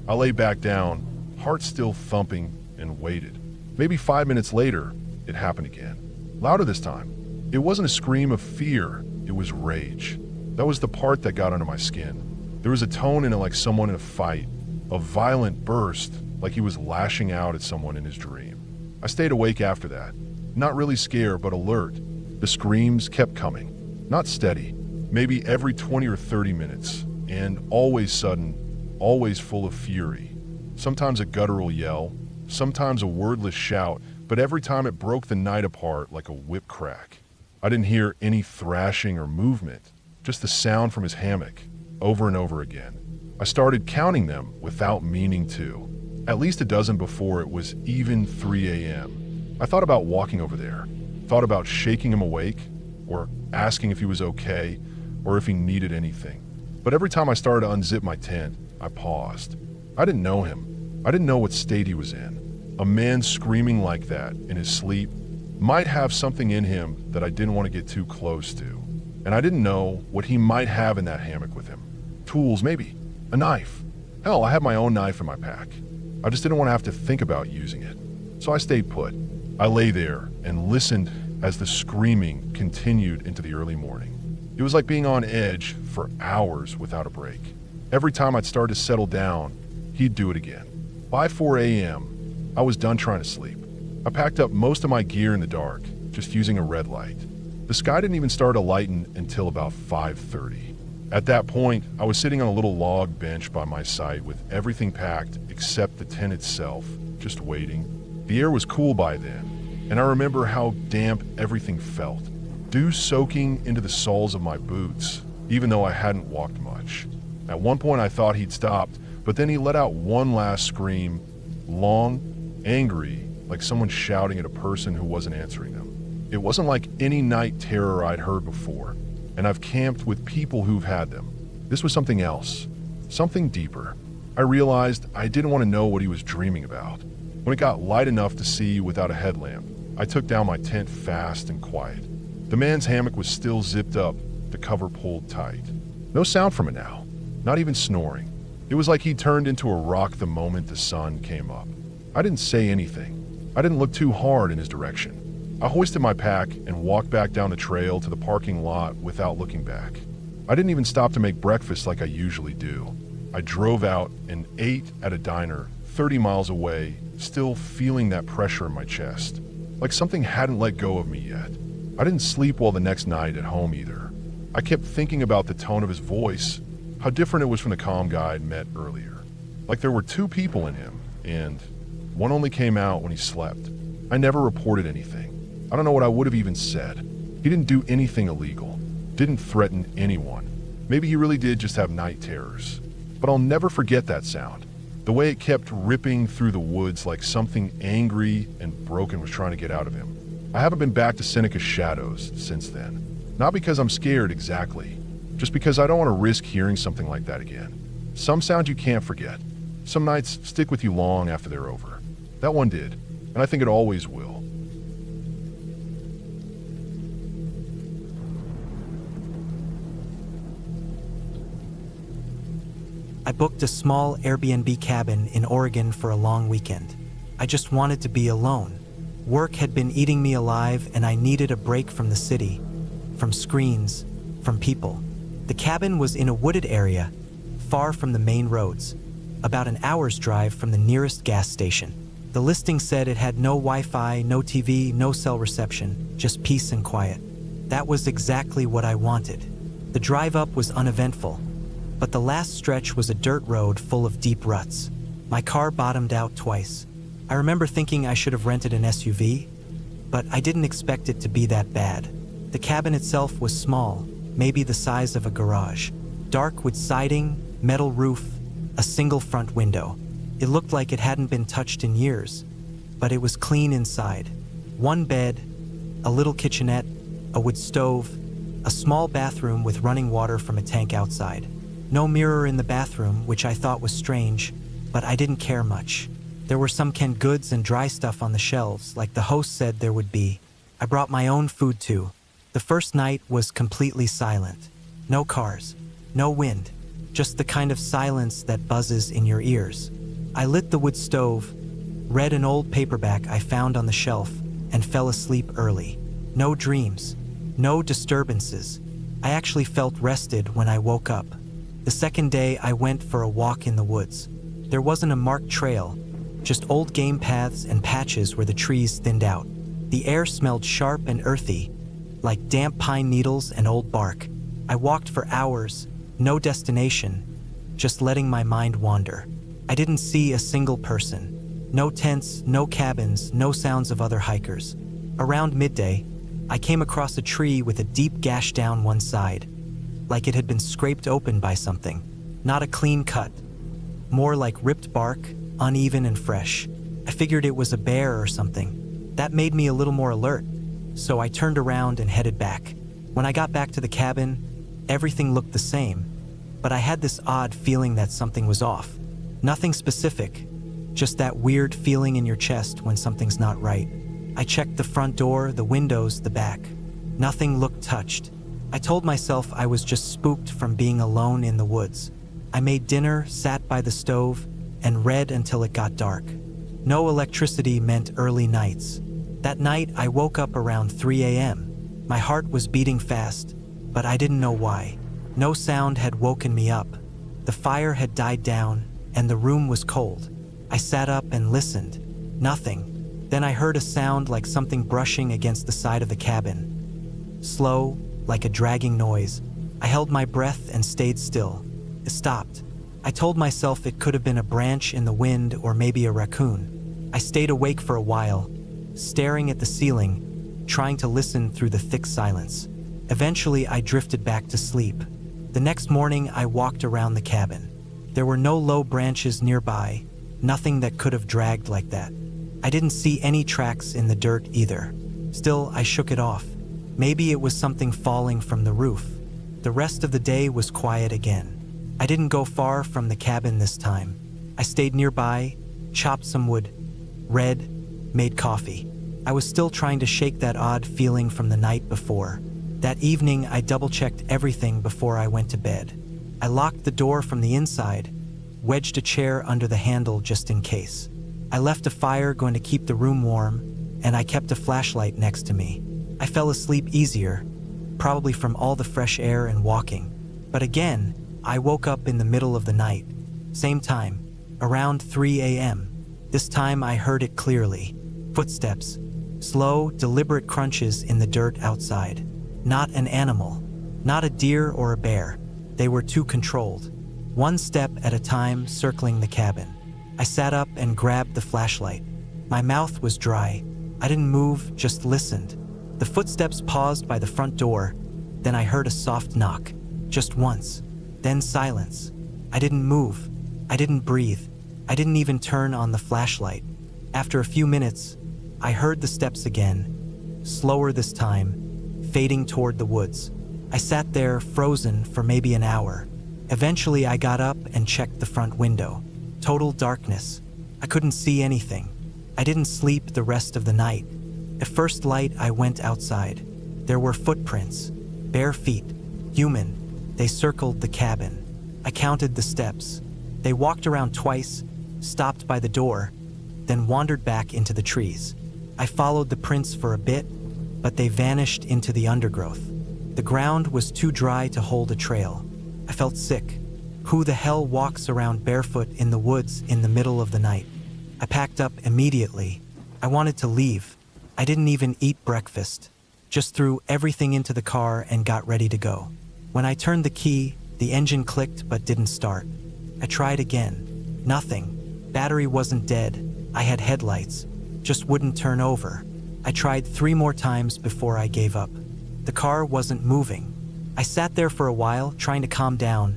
I lay back down, heart still thumping, and waited. Maybe 5 minutes later, it happened again. Louder this time. It wasn't a scream of fear, it was rage. That was the part that got under my skin. There was a tone in it like someone in a fight, a violent burst, like he was lashing out at someone in his dream. I stayed awake after that, not really scared, but alert. The screams kept coming, not steady, maybe every 20 or 30 minutes, and always sudden, always full of fury. Sometimes a guttural yell, sometimes a wordless shout, but every time it broke the night apart like a whip crack. I didn't hear any thrashing or movement, just the sound from his hammock, over and over again. I started counting them without meaning to. At least a dozen before it was even 3 a.m. I thought about walking over there, thought about shaking him awake, or asking if he was okay, or if he needed anything. But every time I started to unzip my tent, I paused. I didn't know him. I didn't know what state he was in. A man screaming like that in his sleep might have something in him that I didn't want to get too close to. And I didn't know what he might have in that hammock with him. Tools, maybe. A knife. Hell, I had my own knife in my pack. I just didn't want to have to think about using it. So I stayed put. I lay there and listened as the screaming continued into the early morning. It was like being on edge for hours without a break. Every time I'd start to settle down, he'd do it again. By 4 a.m., I was done trying to sleep. I packed up most of my gear in the dark, just using a red light. The sky didn't even start to lighten until about 5:30. At that point, I was sitting on a little log bench by my site with everything packed except the tent itself, just waiting. The air was cool by then, and I remember how damp everything felt. Dew soaking into the soles of my boots, even though I hadn't walked much. At one point I thought he'd stopped, but then he let out one last scream, long, angry, like someone shouting at a person who wasn't answering them. It wasn't like any night terror I'd heard before, and I've camped with people who've had them. This was something else, something deeper. I realized I didn't want to know what he was dreaming about. When it got light enough to see without a headlamp, I took down my tent fast and quiet. The man's hammock was still zipped up, the cover pulled tight. No sound from it now, not even snoring. It was like he turned into a rock the moment the sun came up. I didn't say anything. I didn't look too hard in his direction. I hoisted my pack and walked back down the trail to the parking lot without looking back. I didn't even stop to make breakfast like I usually do. I drove out and ate at a diner 30 miles away, still feeling that pressure in my chest, like something hadn't let go of me yet. I didn't sleep well the next night at home either. I kept thinking about the tone of his voice, how different it was from the calm guy I'd met earlier. Like there were two people in him, and one only came out when he slept. I never reported anything. I don't know what I would have even said. He didn't do anything illegal, didn't threaten anyone. Maybe he really did just have night terrors. But I'll never forget that sound. The way it kept ripping through the woods like something angry and broken was trying to get out of him. I haven't been back to Seneca's shadows since then. Not because I'm scared exactly, just because I don't want to risk hearing something like that again. Some sounds you can't forget. Some nights stick with you long after they're over. That one did, and I think it always will. I booked a small Airbnb cabin in Oregon for a long weekend. I just wanted to be alone. Work had been eating me alive, and I needed a break from the city, from screens, from people. The cabin was in a wooded area, far from the main roads, about an hour's drive from the nearest gas station. The listing said it had no Wi-Fi, no TV, no cell reception, just peace and quiet. That was exactly what I wanted. The drive up was uneventful, but the last stretch was a dirt road full of deep ruts. My car bottomed out twice. I remember thinking I should have rented an SUV, but I didn't expect it to be that bad. The cabin itself was small, maybe the size of a garage. Dark with siding, metal roof, a single front window. It looked like it hadn't been touched in years, but it was clean inside. One bed, a little kitchenette, a wood stove, a small bathroom with running water from a tank outside. No mirror in the bathroom, which I thought was strange, but I didn't care much. There were some canned goods and dry stuff on the shelves, like the host said there would be. I brought my own food too. The first night was completely silent. No cars, no wind, just the kind of silence that buzzes in your ears. I lit the wood stove, read an old paperback I found on the shelf, and fell asleep early. No dreams, no disturbances. I actually felt rested when I woke up. The second day, I went for a walk in the woods. There wasn't a marked trail, just old game paths and patches where the trees thinned out. The air smelled sharp and earthy, like damp pine needles and old bark. I walked for hours, no destination, just letting my mind wander. I didn't see a single person. No tents, no cabins, no sounds of other hikers. Around midday, I came across a tree with a deep gash down one side, like it had been scraped open by something. Not a clean cut, more like ripped bark, uneven and fresh. I figured it was a bear or something. That made me a little more alert, so I turned around and headed back. When I got back to the cabin, everything looked the same, but I had this odd feeling that something was off. Nothing specific, just that weird feeling in your chest when something's not right. I checked the front door, the windows, the back. Nothing looked touched. I told myself I was just spooked from being alone in the woods. I made dinner, sat by the stove, and read until it got dark. No electricity meant early nights. That night, I woke up around 3 a.m. My heart was beating fast, but I didn't know why. No sound had woken me up. The fire had died down, and the room was cold. I sat up and listened. Nothing. Then I heard a sound like something brushing against the side of the cabin. Slow, like a dragging noise. I held my breath and stayed still. It stopped. I told myself it could have been a branch in the wind or maybe a raccoon. I stayed awake for a while, staring at the ceiling, trying to listen through the thick silence. Eventually, I drifted back to sleep. The next morning, I walked around the cabin. There were no low branches nearby, nothing that could have dragged like that. I didn't see any tracks in the dirt either. Still, I shook it off. Maybe it was something falling from the roof. The rest of the day was quiet again. I didn't go far from the cabin this time. I stayed nearby, chopped some wood, read, made coffee. I was still trying to shake that odd feeling from the night before. That evening, I double-checked everything before I went to bed. I locked the door from the inside, wedged a chair under the handle just in case. I left a fire going to keep the room warm, and I kept a flashlight next to me. I fell asleep easier, probably from all the fresh air and walking. But again, I woke up in the middle of the night. Same time, around 3 a.m. This time I heard it clearly. Footsteps. Slow, deliberate crunches in the dirt outside. Not an animal. Not a deer or a bear. They were too controlled. One step at a time, circling the cabin. I sat up and grabbed the flashlight. My mouth was dry. I didn't move, just listened. The footsteps paused by the front door. Then I heard a soft knock. Just once. Then silence. I didn't move. I didn't breathe. I didn't even turn on the flashlight. After a few minutes, I heard the steps again, slower this time, fading toward the woods. I sat there, frozen, for maybe an hour. Eventually, I got up and checked the front window. Total darkness. I couldn't see anything. I didn't sleep the rest of the night. At first light, I went outside. There were footprints, bare feet, human. They circled the cabin. I counted the steps. They walked around twice, stopped by the door, then wandered back into the trees. I followed the prints for a bit, but they vanished into the undergrowth. The ground was too dry to hold a trail. I felt sick. Who the hell walks around barefoot in the woods in the middle of the night? I packed up immediately. I wanted to leave. I didn't even eat breakfast. Just threw everything into the car and got ready to go. When I turned the key, the engine clicked but didn't start. I tried again. Nothing. Battery wasn't dead. I had headlights. Just wouldn't turn over. I tried 3 more times before I gave up. The car wasn't moving. I sat there for a while, trying to calm down,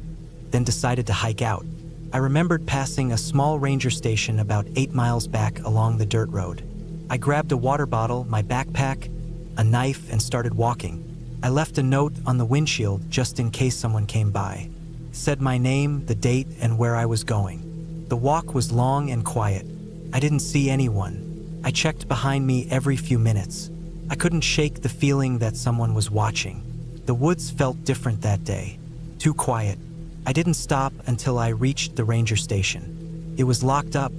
then decided to hike out. I remembered passing a small ranger station about 8 miles back along the dirt road. I grabbed a water bottle, my backpack, a knife, and started walking. I left a note on the windshield just in case someone came by. said my name, the date, and where I was going. The walk was long and quiet. I didn't see anyone. I checked behind me every few minutes. I couldn't shake the feeling that someone was watching. The woods felt different that day. Too quiet. I didn't stop until I reached the ranger station. It was locked up,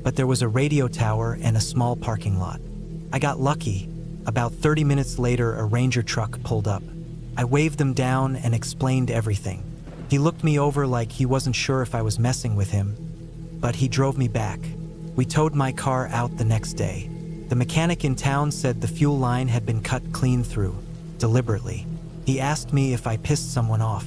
but there was a radio tower and a small parking lot. I got lucky. About 30 minutes later, a ranger truck pulled up. I waved them down and explained everything. He looked me over like he wasn't sure if I was messing with him, but he drove me back. We towed my car out the next day. The mechanic in town said the fuel line had been cut clean through, deliberately. He asked me if I pissed someone off.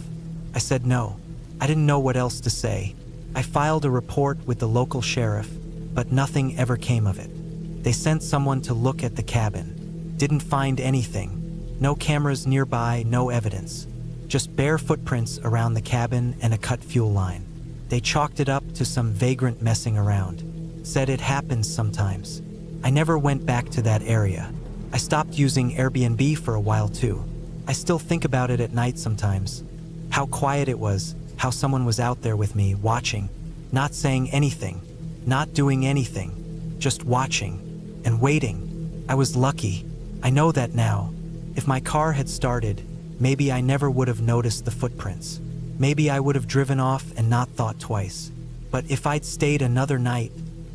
I said no. I didn't know what else to say. I filed a report with the local sheriff, but nothing ever came of it. They sent someone to look at the cabin. Didn't find anything. No cameras nearby, no evidence. Just bare footprints around the cabin and a cut fuel line. They chalked it up to some vagrant messing around. Said it happens sometimes. I never went back to that area. I stopped using Airbnb for a while too. I still think about it at night sometimes. How quiet it was, how someone was out there with me, watching, not saying anything, not doing anything, just watching and waiting. I was lucky. I know that now. If my car had started, maybe I never would have noticed the footprints. Maybe I would have driven off and not thought twice. But if I'd stayed another night,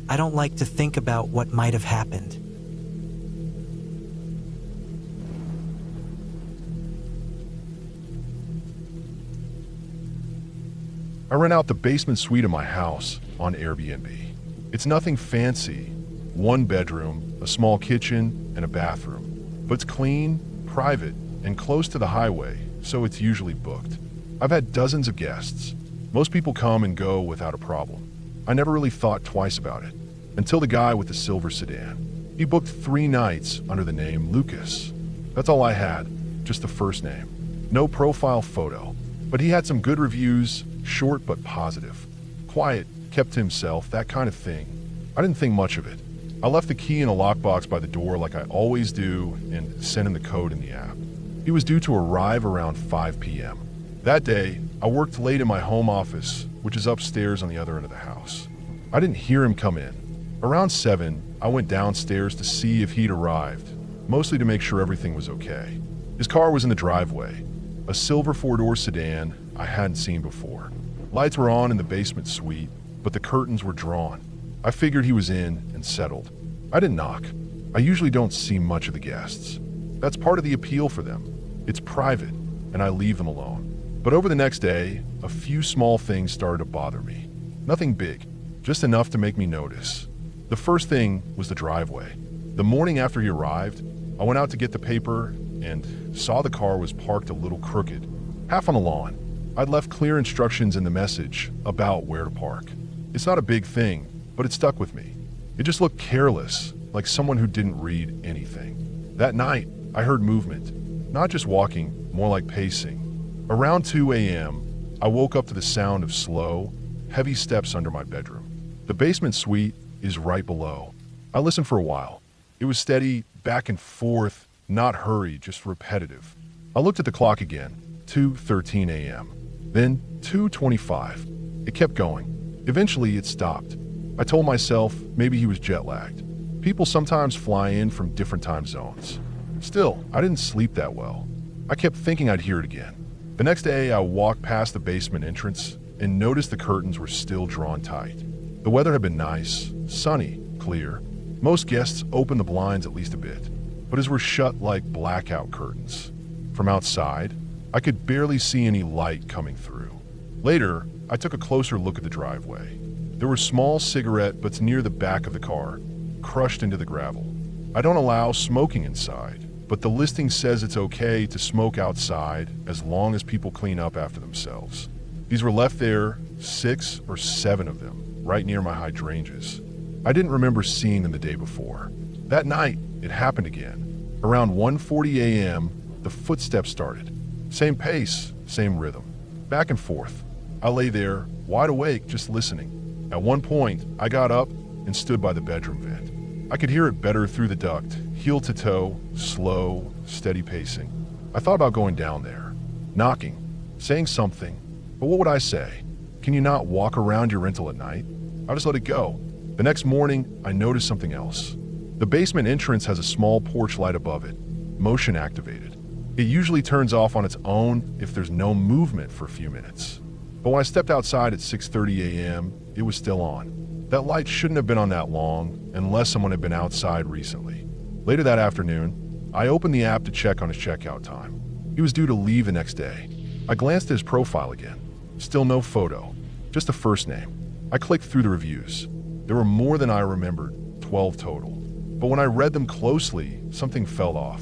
I don't like to think about what might have happened. I rent out the basement suite of my house on Airbnb. It's nothing fancy. One bedroom, a small kitchen, and a bathroom. But it's clean, private, and close to the highway, so it's usually booked. I've had dozens of guests. Most people come and go without a problem. I never really thought twice about it, until the guy with the silver sedan. He booked 3 nights under the name Lucas. That's all I had, just the first name. No profile photo, but he had some good reviews, short but positive. Quiet, kept to himself, that kind of thing. I didn't think much of it. I left the key in a lockbox by the door like I always do and sent in the code in the app. He was due to arrive around 5 p.m. That day, I worked late in my home office, which is upstairs on the other end of the house. I didn't hear him come in. Around 7, I went downstairs to see if he'd arrived, mostly to make sure everything was okay. His car was in the driveway, a silver 4-door sedan I hadn't seen before. Lights were on in the basement suite, but the curtains were drawn. I figured he was in and settled. I didn't knock. I usually don't see much of the guests. That's part of the appeal for them. It's private, and I leave them alone. But over the next day, a few small things started to bother me. Nothing big, just enough to make me notice. The first thing was the driveway. The morning after he arrived, I went out to get the paper and saw the car was parked a little crooked, half on the lawn. I'd left clear instructions in the message about where to park. It's not a big thing, but it stuck with me. It just looked careless, like someone who didn't read anything. That night, I heard movement, not just walking, more like pacing. Around 2 a.m., I woke up to the sound of slow, heavy steps under my bedroom. The basement suite is right below. I listened for a while. It was steady, back and forth, not hurried, just repetitive. I looked at the clock again, 2:13 a.m. Then 2:25. It kept going. Eventually, it stopped. I told myself maybe he was jet-lagged. People sometimes fly in from different time zones. Still, I didn't sleep that well. I kept thinking I'd hear it again. The next day, I walked past the basement entrance and noticed the curtains were still drawn tight. The weather had been nice, sunny, clear. Most guests opened the blinds at least a bit, but his were shut like blackout curtains. From outside, I could barely see any light coming through. Later, I took a closer look at the driveway. There were small cigarette butts near the back of the car, crushed into the gravel. I don't allow smoking inside, but the listing says it's okay to smoke outside as long as people clean up after themselves. These were left there, 6 or 7 of them, right near my hydrangeas. I didn't remember seeing them the day before. That night, it happened again. Around 1:40 a.m., the footsteps started. Same pace, same rhythm. Back and forth. I lay there, wide awake, just listening. At one point, I got up and stood by the bedroom vent. I could hear it better through the duct, heel to toe, slow, steady pacing. I thought about going down there, knocking, saying something, But what would I say? Can you not walk around your rental at night? I just let it go. The next morning, I noticed something else. The basement entrance has a small porch light above it, motion activated. It usually turns off on its own if there's no movement for a few minutes. But when I stepped outside at 6:30 a.m., it was still on. That light shouldn't have been on that long unless someone had been outside recently. Later that afternoon, I opened the app to check on his checkout time. He was due to leave the next day. I glanced at his profile again. Still no photo, just a first name. I clicked through the reviews. There were more than I remembered, 12 total. But when I read them closely, something fell off.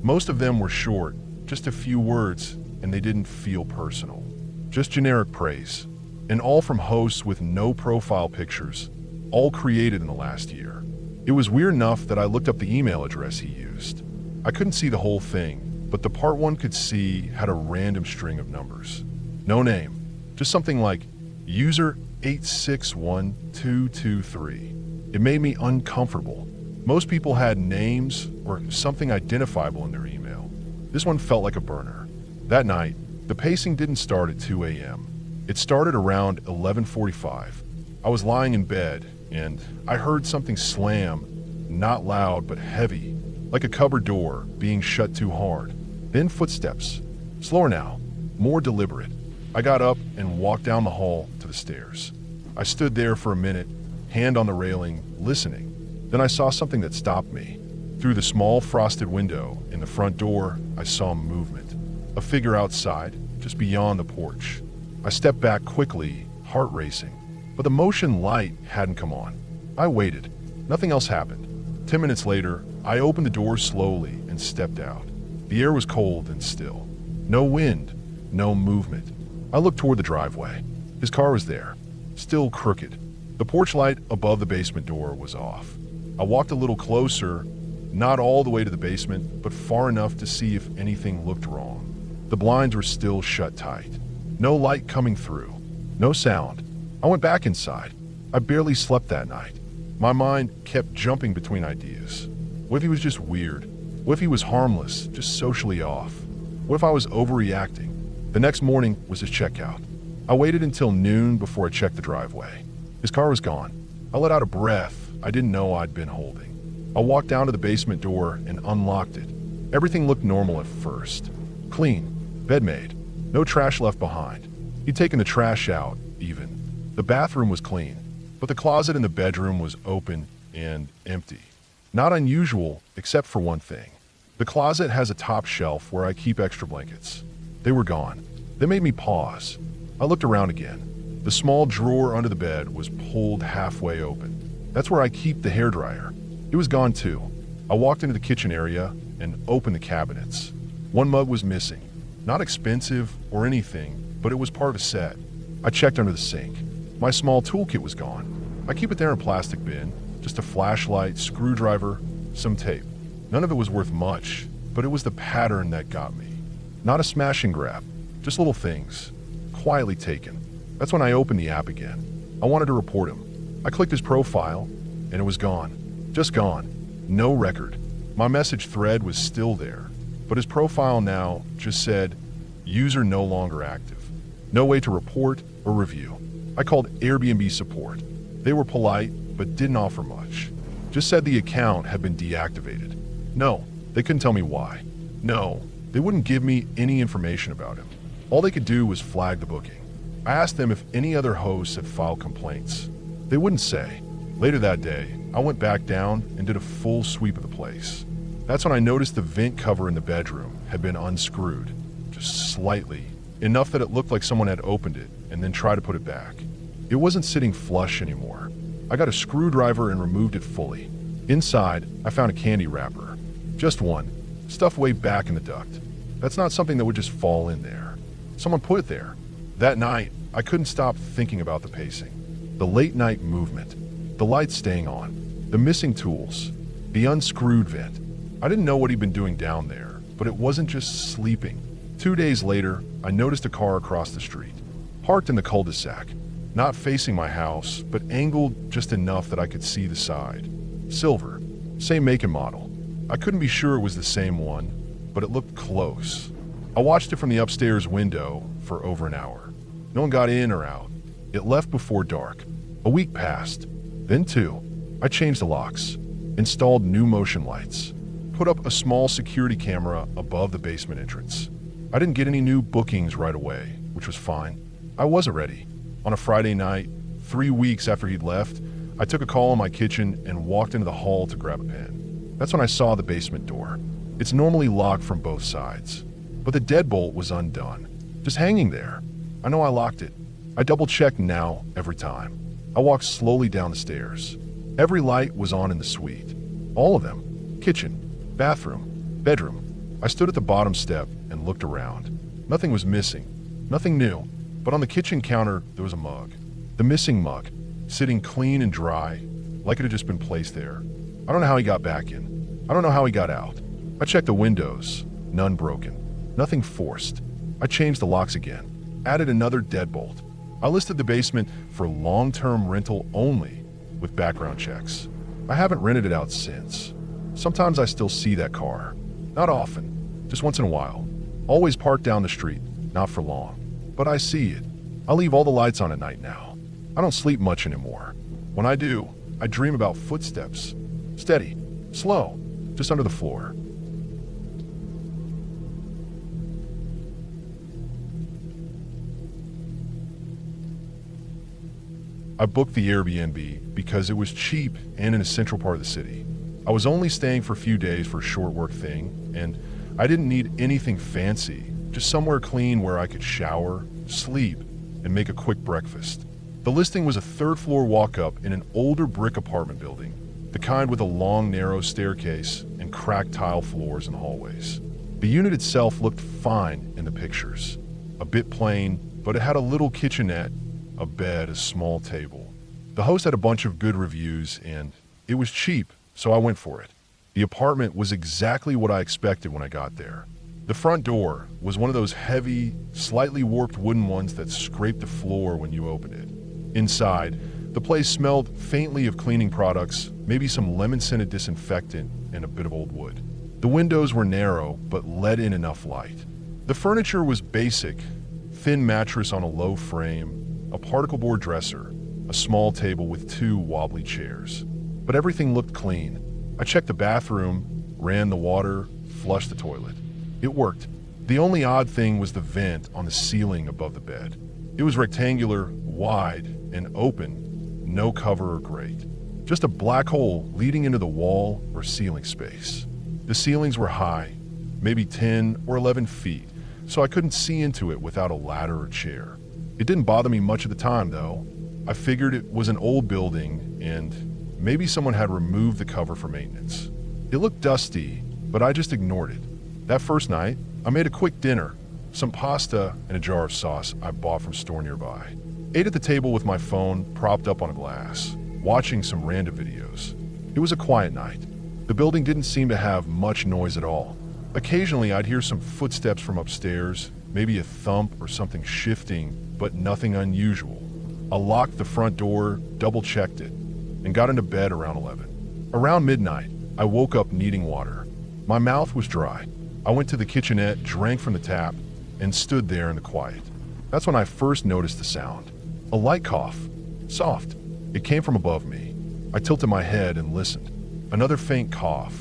Most of them were short, just a few words, and they didn't feel personal. Just generic praise. And all from hosts with no profile pictures, all created in the last year. It was weird enough that I looked up the email address he used. I couldn't see the whole thing, but the part one could see had a random string of numbers. No name, just something like user 861223. It made me uncomfortable. Most people had names or something identifiable in their email. This one felt like a burner. That night, the pacing didn't start at 2 a.m. It started around 11:45. I was lying in bed and I heard something slam, not loud but heavy, like a cupboard door being shut too hard. Then footsteps, slower now, more deliberate. I got up and walked down the hall to the stairs. I stood there for a minute, hand on the railing, listening. Then I saw something that stopped me. Through the small frosted window in the front door, I saw movement. A figure outside, just beyond the porch. I stepped back quickly, heart racing. But the motion light hadn't come on. I waited. Nothing else happened. 10 minutes later, I opened the door slowly and stepped out. The air was cold and still. No wind, no movement. I looked toward the driveway. His car was there, still crooked. The porch light above the basement door was off. I walked a little closer, not all the way to the basement, but far enough to see if anything looked wrong. The blinds were still shut tight. No light coming through. No sound. I went back inside. I barely slept that night. My mind kept jumping between ideas. What if he was just weird? What if he was harmless, just socially off? What if I was overreacting? The next morning was his checkout. I waited until noon before I checked the driveway. His car was gone. I let out a breath I didn't know I'd been holding. I walked down to the basement door and unlocked it. Everything looked normal at first. Clean, bed made, no trash left behind. He'd taken the trash out, even. The bathroom was clean, but the closet in the bedroom was open and empty. Not unusual, except for one thing. The closet has a top shelf where I keep extra blankets. They were gone. They made me pause. I looked around again. The small drawer under the bed was pulled halfway open. That's where I keep the hairdryer. It was gone too. I walked into the kitchen area and opened the cabinets. One mug was missing. Not expensive or anything, but it was part of a set. I checked under the sink. My small toolkit was gone. I keep it there in a plastic bin. Just a flashlight, screwdriver, some tape. None of it was worth much, but it was the pattern that got me. Not a smash and grab, just little things. Quietly taken. That's when I opened the app again. I wanted to report him. I clicked his profile, and it was gone. Just gone. No record. My message thread was still there, but his profile now just said, user no longer active. No way to report or review. I called Airbnb support. They were polite, but didn't offer much. Just said the account had been deactivated. No, they couldn't tell me why. No, they wouldn't give me any information about him. All they could do was flag the booking. I asked them if any other hosts had filed complaints. They wouldn't say. Later that day, I went back down and did a full sweep of the place. That's when I noticed the vent cover in the bedroom had been unscrewed, just slightly, enough that it looked like someone had opened it and then tried to put it back. It wasn't sitting flush anymore. I got a screwdriver and removed it fully. Inside, I found a candy wrapper. Just one, stuffed way back in the duct. That's not something that would just fall in there. Someone put it there. That night, I couldn't stop thinking about the pacing. The late night movement, the lights staying on, the missing tools, the unscrewed vent. I didn't know what he'd been doing down there, but it wasn't just sleeping. 2 days later, I noticed a car across the street, parked in the cul-de-sac, not facing my house, but angled just enough that I could see the side. Silver, same make and model. I couldn't be sure it was the same one, but it looked close. I watched it from the upstairs window for over an hour. No one got in or out. It left before dark. A week passed. Then two. I changed the locks, installed new motion lights, put up a small security camera above the basement entrance. I didn't get any new bookings right away, which was fine. I wasn't ready. On a Friday night, 3 weeks after he'd left, I took a call in my kitchen and walked into the hall to grab a pen. That's when I saw the basement door. It's normally locked from both sides, but the deadbolt was undone, just hanging there. I know I locked it. I double-checked now every time. I walked slowly down the stairs. Every light was on in the suite. All of them. Kitchen, bathroom, bedroom. I stood at the bottom step and looked around. Nothing was missing. Nothing new. But on the kitchen counter, there was a mug. The missing mug, sitting clean and dry, like it had just been placed there. I don't know how he got back in. I don't know how he got out. I checked the windows. None broken. Nothing forced. I changed the locks again. Added another deadbolt. I listed the basement for long-term rental only, with background checks. I haven't rented it out since. Sometimes I still see that car. Not often, just once in a while. Always parked down the street, not for long. But I see it. I leave all the lights on at night now. I don't sleep much anymore. When I do, I dream about footsteps. Steady, slow, just under the floor. I booked the Airbnb because it was cheap and in a central part of the city. I was only staying for a few days for a short work thing, and I didn't need anything fancy, just somewhere clean where I could shower, sleep, and make a quick breakfast. The listing was a third-floor walk-up in an older brick apartment building, the kind with a long, narrow staircase and cracked tile floors and hallways. The unit itself looked fine in the pictures. A bit plain, but it had a little kitchenette, a bed, a small table. The host had a bunch of good reviews, and it was cheap, so I went for it. The apartment was exactly what I expected when I got there. The front door was one of those heavy, slightly warped wooden ones that scraped the floor when you opened it. Inside, the place smelled faintly of cleaning products, maybe some lemon-scented disinfectant, and a bit of old wood. The windows were narrow, but let in enough light. The furniture was basic: thin mattress on a low frame, a particle board dresser, a small table with 2 wobbly chairs. But everything looked clean. I checked the bathroom, ran the water, flushed the toilet. It worked. The only odd thing was the vent on the ceiling above the bed. It was rectangular, wide, and open, no cover or grate. Just a black hole leading into the wall or ceiling space. The ceilings were high, maybe 10 or 11 feet, so I couldn't see into it without a ladder or chair. It didn't bother me much at the time, though. I figured it was an old building, and maybe someone had removed the cover for maintenance. It looked dusty, but I just ignored it. That first night, I made a quick dinner, some pasta and a jar of sauce I bought from a store nearby. Ate at the table with my phone propped up on a glass, watching some random videos. It was a quiet night. The building didn't seem to have much noise at all. Occasionally, I'd hear some footsteps from upstairs, maybe a thump or something shifting, but nothing unusual. I locked the front door, double-checked it, and got into bed around 11. Around midnight, I woke up needing water. My mouth was dry. I went to the kitchenette, drank from the tap, and stood there in the quiet. That's when I first noticed the sound. A light cough. Soft. It came from above me. I tilted my head and listened. Another faint cough.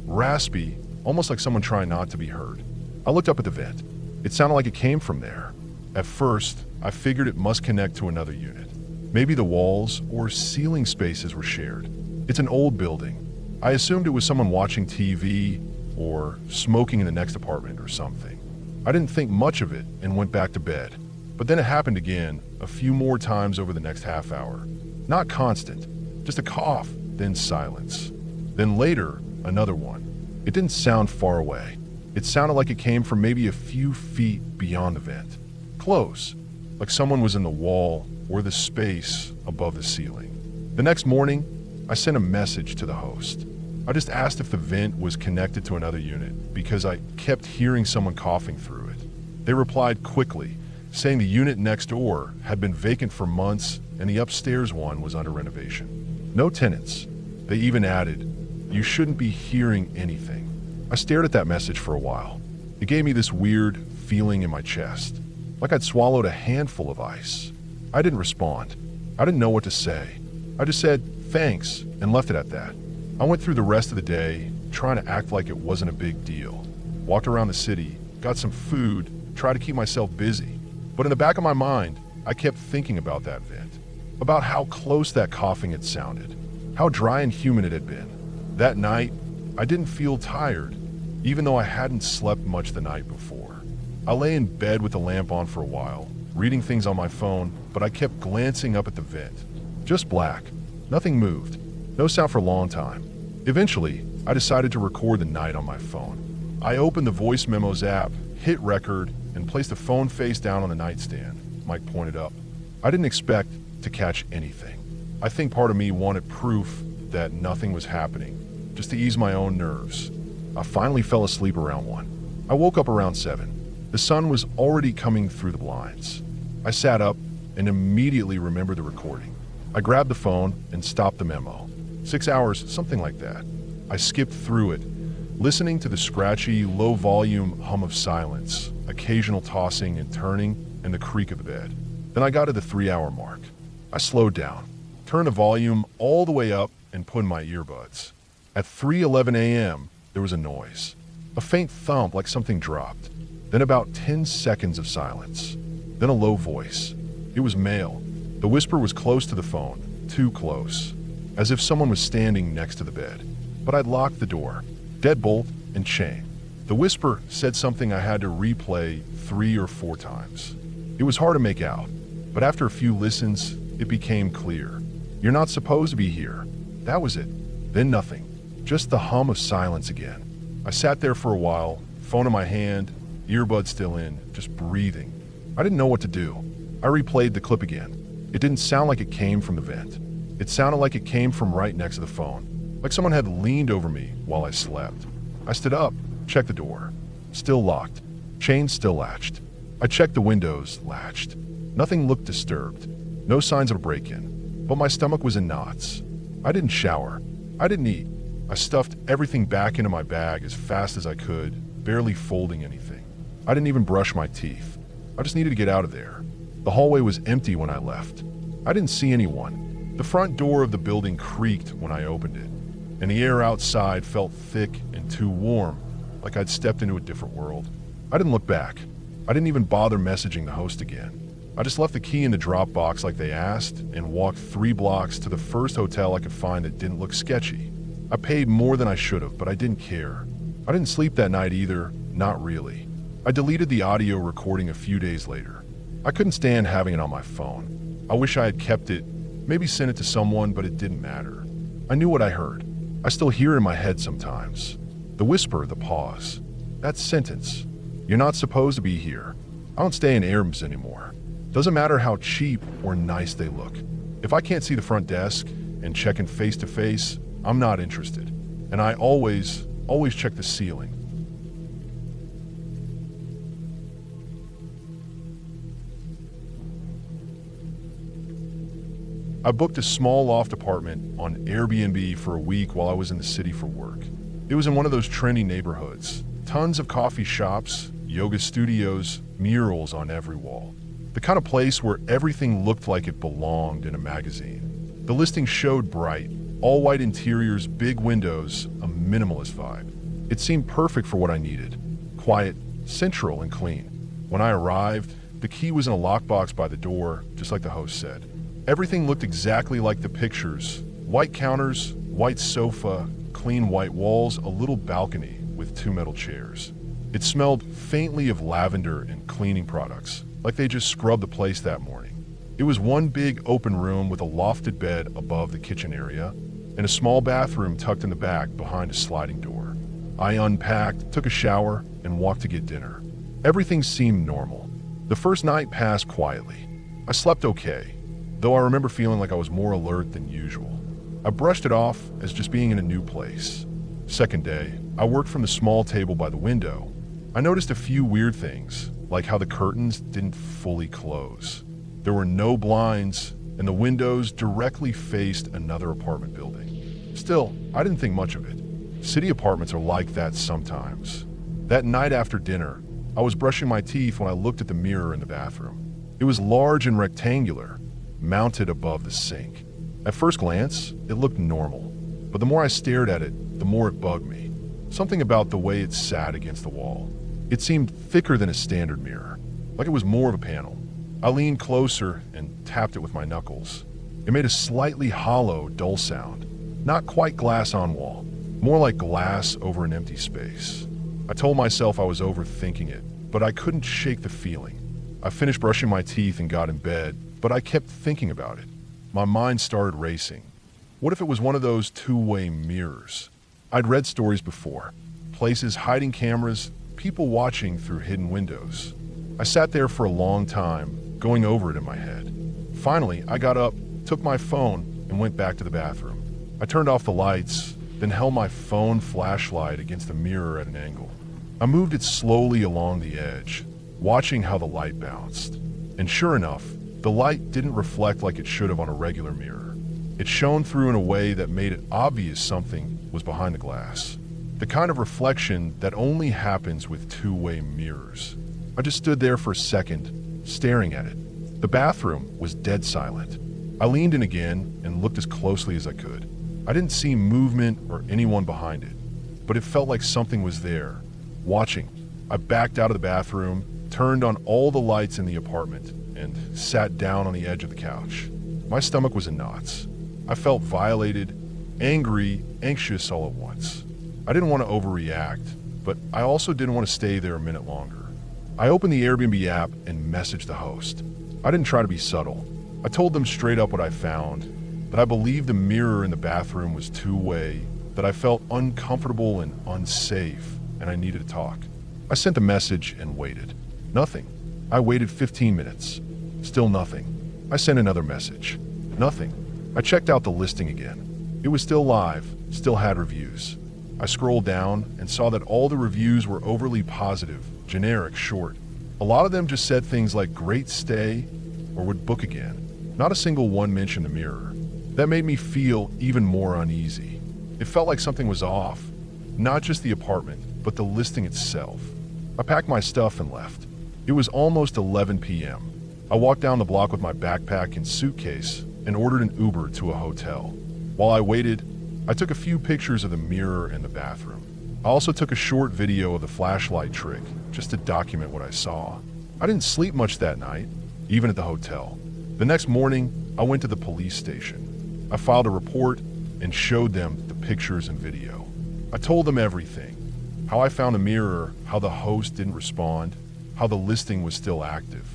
Raspy, almost like someone trying not to be heard. I looked up at the vent. It sounded like it came from there. At first, I figured it must connect to another unit. Maybe the walls or ceiling spaces were shared. It's an old building. I assumed it was someone watching TV or smoking in the next apartment or something. I didn't think much of it and went back to bed. But then it happened again, a few more times over the next half hour. Not constant, just a cough, then silence. Then later, another one. It didn't sound far away. It sounded like it came from maybe a few feet beyond the vent. Close, like someone was in the wall or the space above the ceiling. The next morning, I sent a message to the host. I just asked if the vent was connected to another unit because I kept hearing someone coughing through it. They replied quickly, saying the unit next door had been vacant for months and the upstairs one was under renovation. No tenants. They even added, "You shouldn't be hearing anything." I stared at that message for a while. It gave me this weird feeling in my chest. like I'd swallowed a handful of ice. I didn't respond. I didn't know what to say. I just said, thanks, and left it at that. I went through the rest of the day trying to act like it wasn't a big deal. Walked around the city, got some food, tried to keep myself busy. But in the back of my mind, I kept thinking about that vent, about how close that coughing had sounded, how dry and humid it had been. That night, I didn't feel tired, even though I hadn't slept much the night before. I lay in bed with the lamp on for a while, reading things on my phone, but I kept glancing up at the vent. Just black. Nothing moved. No sound for a long time. Eventually, I decided to record the night on my phone. I opened the voice memos app, hit record, and placed the phone face down on the nightstand. Mike pointed up. I didn't expect to catch anything. I think part of me wanted proof that nothing was happening, just to ease my own nerves. I finally fell asleep around 1. I woke up around 7. The sun was already coming through the blinds. I sat up and immediately remembered the recording. I grabbed the phone and stopped the memo. 6 hours, something like that. I skipped through it, listening to the scratchy, low-volume hum of silence, occasional tossing and turning, and the creak of the bed. Then I got to the 3-hour mark. I slowed down, turned the volume all the way up, and put in my earbuds. At 3:11 a.m., there was a noise. A faint thump like something dropped. Then about 10 seconds of silence. Then a low voice. It was male. The whisper was close to the phone, too close, as if someone was standing next to the bed. But I'd locked the door, deadbolt and chain. The whisper said something I had to replay 3 or 4 times. It was hard to make out, but after a few listens, it became clear. You're not supposed to be here. That was it. Then nothing. Just the hum of silence again. I sat there for a while, phone in my hand, earbuds still in, just breathing. I didn't know what to do. I replayed the clip again. It didn't sound like it came from the vent. It sounded like it came from right next to the phone, like someone had leaned over me while I slept. I stood up, checked the door. Still locked. Chain still latched. I checked the windows, latched. Nothing looked disturbed. No signs of a break-in. But my stomach was in knots. I didn't shower. I didn't eat. I stuffed everything back into my bag as fast as I could, barely folding anything. I didn't even brush my teeth. I just needed to get out of there. The hallway was empty when I left. I didn't see anyone. The front door of the building creaked when I opened it, and the air outside felt thick and too warm, like I'd stepped into a different world. I didn't look back. I didn't even bother messaging the host again. I just left the key in the drop box like they asked and walked 3 blocks to the first hotel I could find that didn't look sketchy. I paid more than I should have, but I didn't care. I didn't sleep that night either, not really. I deleted the audio recording a few days later. I couldn't stand having it on my phone. I wish I had kept it, maybe sent it to someone, but it didn't matter. I knew what I heard. I still hear it in my head sometimes. The whisper, the pause. That sentence. You're not supposed to be here. I don't stay in Airbnbs anymore. Doesn't matter how cheap or nice they look. If I can't see the front desk and check in face to face, I'm not interested. And I always check the ceiling. I booked a small loft apartment on Airbnb for a week while I was in the city for work. It was in one of those trendy neighborhoods. Tons of coffee shops, yoga studios, murals on every wall. The kind of place where everything looked like it belonged in a magazine. The listing showed bright, all-white interiors, big windows, a minimalist vibe. It seemed perfect for what I needed. Quiet, central, and clean. When I arrived, the key was in a lockbox by the door, just like the host said. Everything looked exactly like the pictures. White counters, white sofa, clean white walls, a little balcony with 2 metal chairs. It smelled faintly of lavender and cleaning products, like they just scrubbed the place that morning. It was one big open room with a lofted bed above the kitchen area and a small bathroom tucked in the back behind a sliding door. I unpacked, took a shower, and walked to get dinner. Everything seemed normal. The first night passed quietly. I slept okay, though I remember feeling like I was more alert than usual. I brushed it off as just being in a new place. Second day, I worked from the small table by the window. I noticed a few weird things, like how the curtains didn't fully close. There were no blinds, and the windows directly faced another apartment building. Still, I didn't think much of it. City apartments are like that sometimes. That night after dinner, I was brushing my teeth when I looked at the mirror in the bathroom. It was large and rectangular, mounted above the sink. At first glance, it looked normal, but the more I stared at it, the more it bugged me. Something about the way it sat against the wall. It seemed thicker than a standard mirror, like it was more of a panel. I leaned closer and tapped it with my knuckles. It made a slightly hollow, dull sound. Not quite glass on wall, more like glass over an empty space. I told myself I was overthinking it, but I couldn't shake the feeling. I finished brushing my teeth and got in bed, but I kept thinking about it. My mind started racing. What if it was one of those two-way mirrors? I'd read stories before. Places hiding cameras, people watching through hidden windows. I sat there for a long time, going over it in my head. Finally, I got up, took my phone, and went back to the bathroom. I turned off the lights, then held my phone flashlight against the mirror at an angle. I moved it slowly along the edge, watching how the light bounced. And sure enough, the light didn't reflect like it should have on a regular mirror. It shone through in a way that made it obvious something was behind the glass. The kind of reflection that only happens with two-way mirrors. I just stood there for a second, staring at it. The bathroom was dead silent. I leaned in again and looked as closely as I could. I didn't see movement or anyone behind it, but it felt like something was there, watching. I backed out of the bathroom, turned on all the lights in the apartment, and sat down on the edge of the couch. My stomach was in knots. I felt violated, angry, anxious all at once. I didn't want to overreact, but I also didn't want to stay there a minute longer. I opened the Airbnb app and messaged the host. I didn't try to be subtle. I told them straight up what I found, that I believed the mirror in the bathroom was two-way, that I felt uncomfortable and unsafe, and I needed to talk. I sent a message and waited. Nothing. I waited 15 minutes. Still nothing. I sent another message. Nothing. I checked out the listing again. It was still live, still had reviews. I scrolled down and saw that all the reviews were overly positive, generic, short. A lot of them just said things like great stay or would book again. Not a single one mentioned the mirror. That made me feel even more uneasy. It felt like something was off. Not just the apartment, but the listing itself. I packed my stuff and left. It was almost 11 p.m. I walked down the block with my backpack and suitcase and ordered an Uber to a hotel. While I waited, I took a few pictures of the mirror in the bathroom. I also took a short video of the flashlight trick, just to document what I saw. I didn't sleep much that night, even at the hotel. The next morning, I went to the police station. I filed a report and showed them the pictures and video. I told them everything. How I found the mirror, how the host didn't respond, how the listing was still active.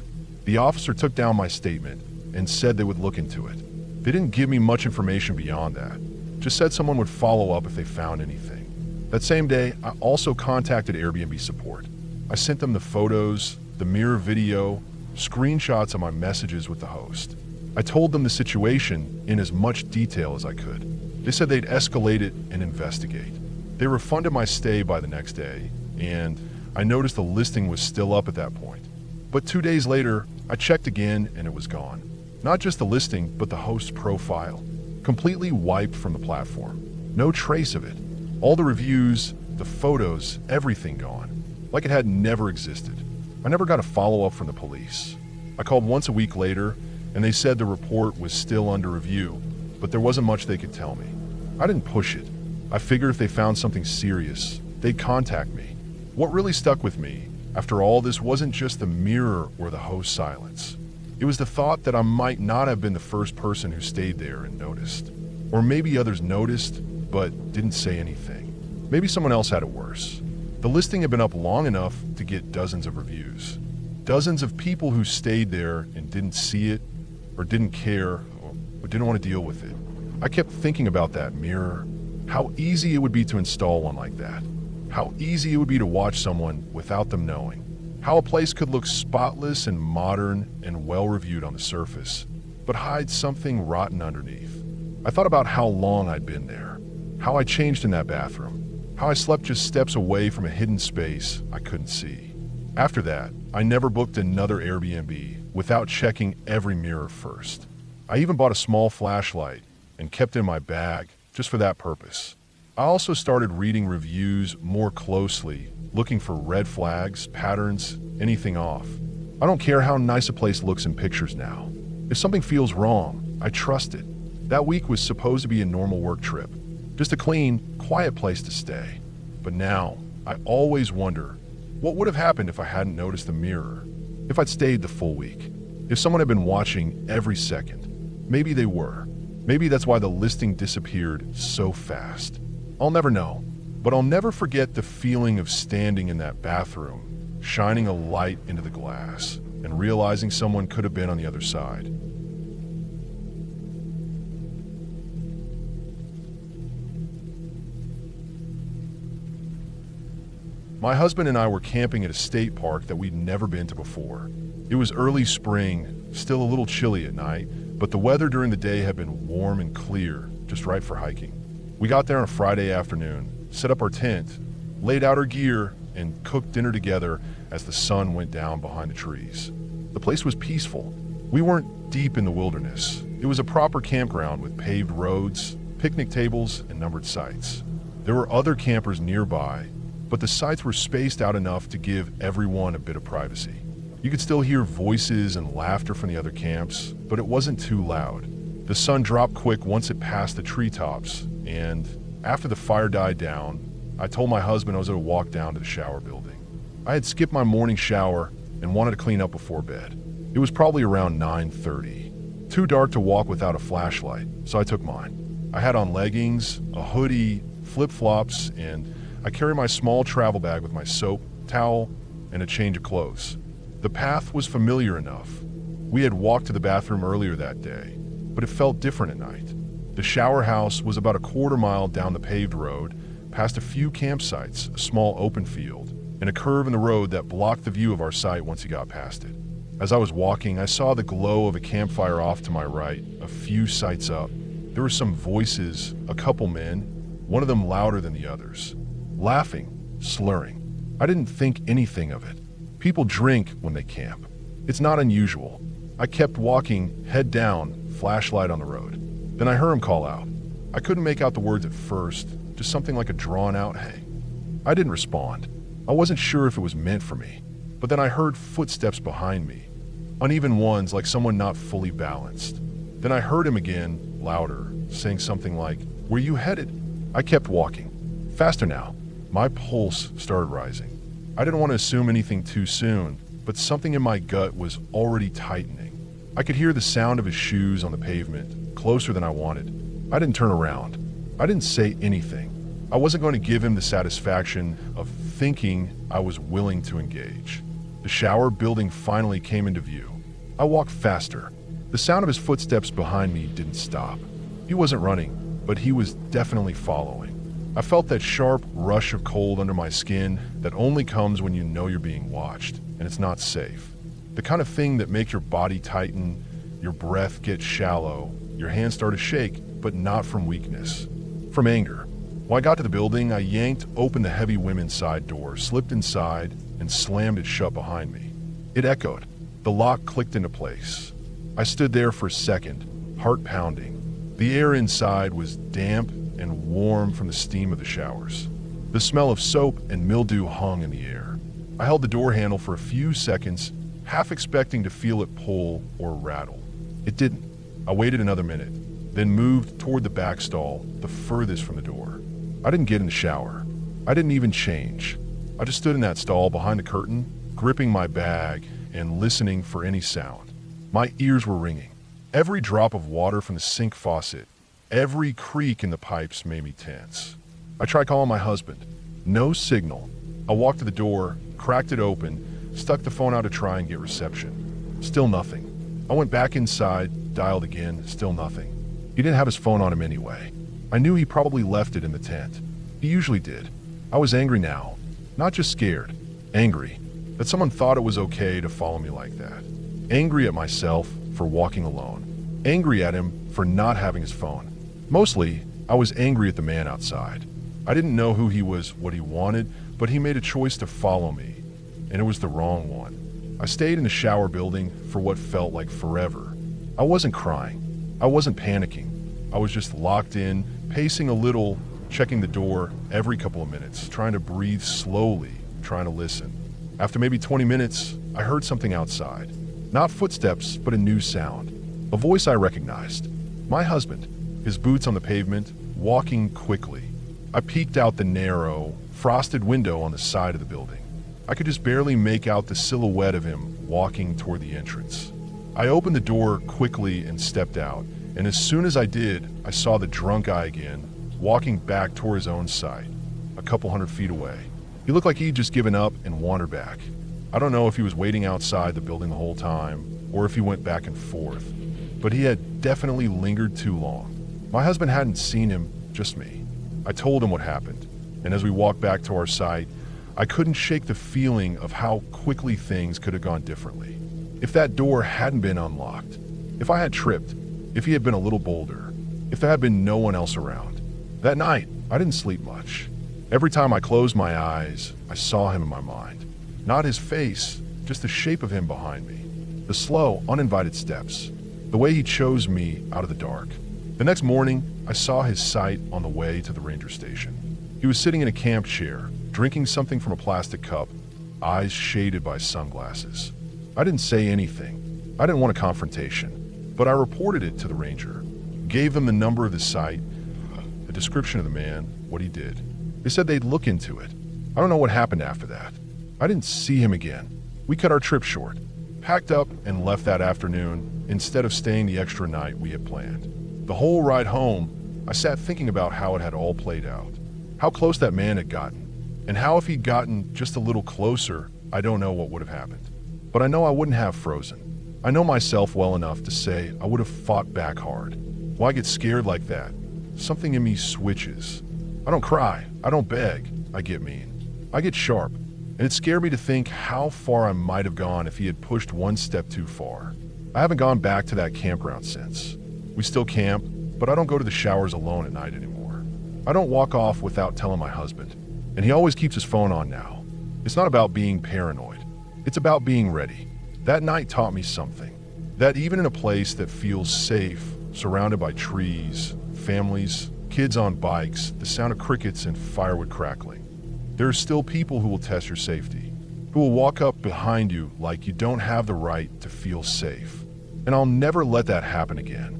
The officer took down my statement and said they would look into it. They didn't give me much information beyond that. Just said someone would follow up if they found anything. That same day, I also contacted Airbnb support. I sent them the photos, the mirror video, screenshots of my messages with the host. I told them the situation in as much detail as I could. They said they'd escalate it and investigate. They refunded my stay by the next day, and I noticed the listing was still up at that point. But 2 days later, I checked again and it was gone. Not just the listing, but the host's profile. Completely wiped from the platform. No trace of it. All the reviews, the photos, everything gone. Like it had never existed. I never got a follow-up from the police. I called once a week later, and they said the report was still under review, but there wasn't much they could tell me. I didn't push it. I figured if they found something serious, they'd contact me. What really stuck with me, after all this, wasn't just the mirror or the host's silence. It was the thought that I might not have been the first person who stayed there and noticed. Or maybe others noticed, but didn't say anything. Maybe someone else had it worse. The listing had been up long enough to get dozens of reviews. Dozens of people who stayed there and didn't see it, or didn't care, or didn't want to deal with it. I kept thinking about that mirror. How easy it would be to install one like that. How easy it would be to watch someone without them knowing. How a place could look spotless and modern and well-reviewed on the surface, but hide something rotten underneath. I thought about how long I'd been there, how I changed in that bathroom, how I slept just steps away from a hidden space I couldn't see. After that, I never booked another Airbnb without checking every mirror first. I even bought a small flashlight and kept it in my bag just for that purpose. I also started reading reviews more closely, looking for red flags, patterns, anything off. I don't care how nice a place looks in pictures now. If something feels wrong, I trust it. That week was supposed to be a normal work trip, just a clean, quiet place to stay. But now, I always wonder, what would have happened if I hadn't noticed the mirror? If I'd stayed the full week? If someone had been watching every second? Maybe they were. Maybe that's why the listing disappeared so fast. I'll never know, but I'll never forget the feeling of standing in that bathroom, shining a light into the glass, and realizing someone could have been on the other side. My husband and I were camping at a state park that we'd never been to before. It was early spring, still a little chilly at night, but the weather during the day had been warm and clear, just right for hiking. We got there on a Friday afternoon, set up our tent, laid out our gear, and cooked dinner together as the sun went down behind the trees. The place was peaceful. We weren't deep in the wilderness. It was a proper campground with paved roads, picnic tables, and numbered sites. There were other campers nearby, but the sites were spaced out enough to give everyone a bit of privacy. You could still hear voices and laughter from the other camps, but it wasn't too loud. The sun dropped quick once it passed the treetops, and after the fire died down, I told my husband I was going to walk down to the shower building. I had skipped my morning shower and wanted to clean up before bed. It was probably around 9:30. Too dark to walk without a flashlight, so I took mine. I had on leggings, a hoodie, flip-flops, and I carried my small travel bag with my soap, towel, and a change of clothes. The path was familiar enough. We had walked to the bathroom earlier that day, but it felt different at night. The shower house was about a quarter mile down the paved road, past a few campsites, a small open field, and a curve in the road that blocked the view of our site once you got past it. As I was walking, I saw the glow of a campfire off to my right, a few sites up. There were some voices, a couple men, one of them louder than the others. Laughing, slurring. I didn't think anything of it. People drink when they camp. It's not unusual. I kept walking, head down, flashlight on the road. Then I heard him call out. I couldn't make out the words at first, just something like a drawn-out hey. I didn't respond. I wasn't sure if it was meant for me. But then I heard footsteps behind me, uneven ones like someone not fully balanced. Then I heard him again, louder, saying something like, "Where you headed?" I kept walking. Faster now. My pulse started rising. I didn't want to assume anything too soon, but something in my gut was already tightening. I could hear the sound of his shoes on the pavement, closer than I wanted. I didn't turn around. I didn't say anything. I wasn't going to give him the satisfaction of thinking I was willing to engage. The shower building finally came into view. I walked faster. The sound of his footsteps behind me didn't stop. He wasn't running, but he was definitely following. I felt that sharp rush of cold under my skin that only comes when you know you're being watched, and it's not safe. The kind of thing that makes your body tighten, your breath get shallow, your hands start to shake, but not from weakness, from anger. When I got to the building, I yanked open the heavy women's side door, slipped inside, and slammed it shut behind me. It echoed. The lock clicked into place. I stood there for a second, heart pounding. The air inside was damp and warm from the steam of the showers. The smell of soap and mildew hung in the air. I held the door handle for a few seconds, half expecting to feel it pull or rattle. It didn't. I waited another minute, then moved toward the back stall, the furthest from the door. I didn't get in the shower. I didn't even change. I just stood in that stall behind the curtain, gripping my bag and listening for any sound. My ears were ringing. Every drop of water from the sink faucet, every creak in the pipes made me tense. I tried calling my husband. No signal. I walked to the door, cracked it open, stuck the phone out to try and get reception. Still nothing. I went back inside, dialed again, still nothing. He didn't have his phone on him anyway. I knew he probably left it in the tent. He usually did. I was angry now. Not just scared. Angry that someone thought it was okay to follow me like that. Angry at myself for walking alone. Angry at him for not having his phone. Mostly, I was angry at the man outside. I didn't know who he was, what he wanted, but he made a choice to follow me, and it was the wrong one. I stayed in the shower building for what felt like forever. I wasn't crying. I wasn't panicking. I was just locked in, pacing a little, checking the door every couple of minutes, trying to breathe slowly, trying to listen. After maybe 20 minutes, I heard something outside. Not footsteps, but a new sound. A voice I recognized. My husband, his boots on the pavement, walking quickly. I peeked out the narrow, frosted window on the side of the building. I could just barely make out the silhouette of him walking toward the entrance. I opened the door quickly and stepped out, and as soon as I did, I saw the drunk guy again, walking back toward his own site, a couple 100 feet away. He looked like he'd just given up and wandered back. I don't know if he was waiting outside the building the whole time, or if he went back and forth, but he had definitely lingered too long. My husband hadn't seen him, just me. I told him what happened, and as we walked back to our site, I couldn't shake the feeling of how quickly things could have gone differently. If that door hadn't been unlocked, if I had tripped, if he had been a little bolder, if there had been no one else around. That night, I didn't sleep much. Every time I closed my eyes, I saw him in my mind. Not his face, just the shape of him behind me. The slow, uninvited steps. The way he chose me out of the dark. The next morning, I saw his sight on the way to the ranger station. He was sitting in a camp chair, drinking something from a plastic cup, eyes shaded by sunglasses. I didn't say anything. I didn't want a confrontation, but I reported it to the ranger. Gave them the number of the site, a description of the man, what he did. They said they'd look into it. I don't know what happened after that. I didn't see him again. We cut our trip short, packed up and left that afternoon instead of staying the extra night we had planned. The whole ride home, I sat thinking about how it had all played out, how close that man had gotten, and how if he'd gotten just a little closer, I don't know what would have happened. But I know I wouldn't have frozen. I know myself well enough to say I would have fought back hard. Why get scared like that? Something in me switches. I don't cry. I don't beg. I get mean. I get sharp. And it scared me to think how far I might have gone if he had pushed one step too far. I haven't gone back to that campground since. We still camp, but I don't go to the showers alone at night anymore. I don't walk off without telling my husband. And he always keeps his phone on now. It's not about being paranoid. It's about being ready. That night taught me something. That even in a place that feels safe, surrounded by trees, families, kids on bikes, the sound of crickets and firewood crackling, there are still people who will test your safety, who will walk up behind you like you don't have the right to feel safe. And I'll never let that happen again.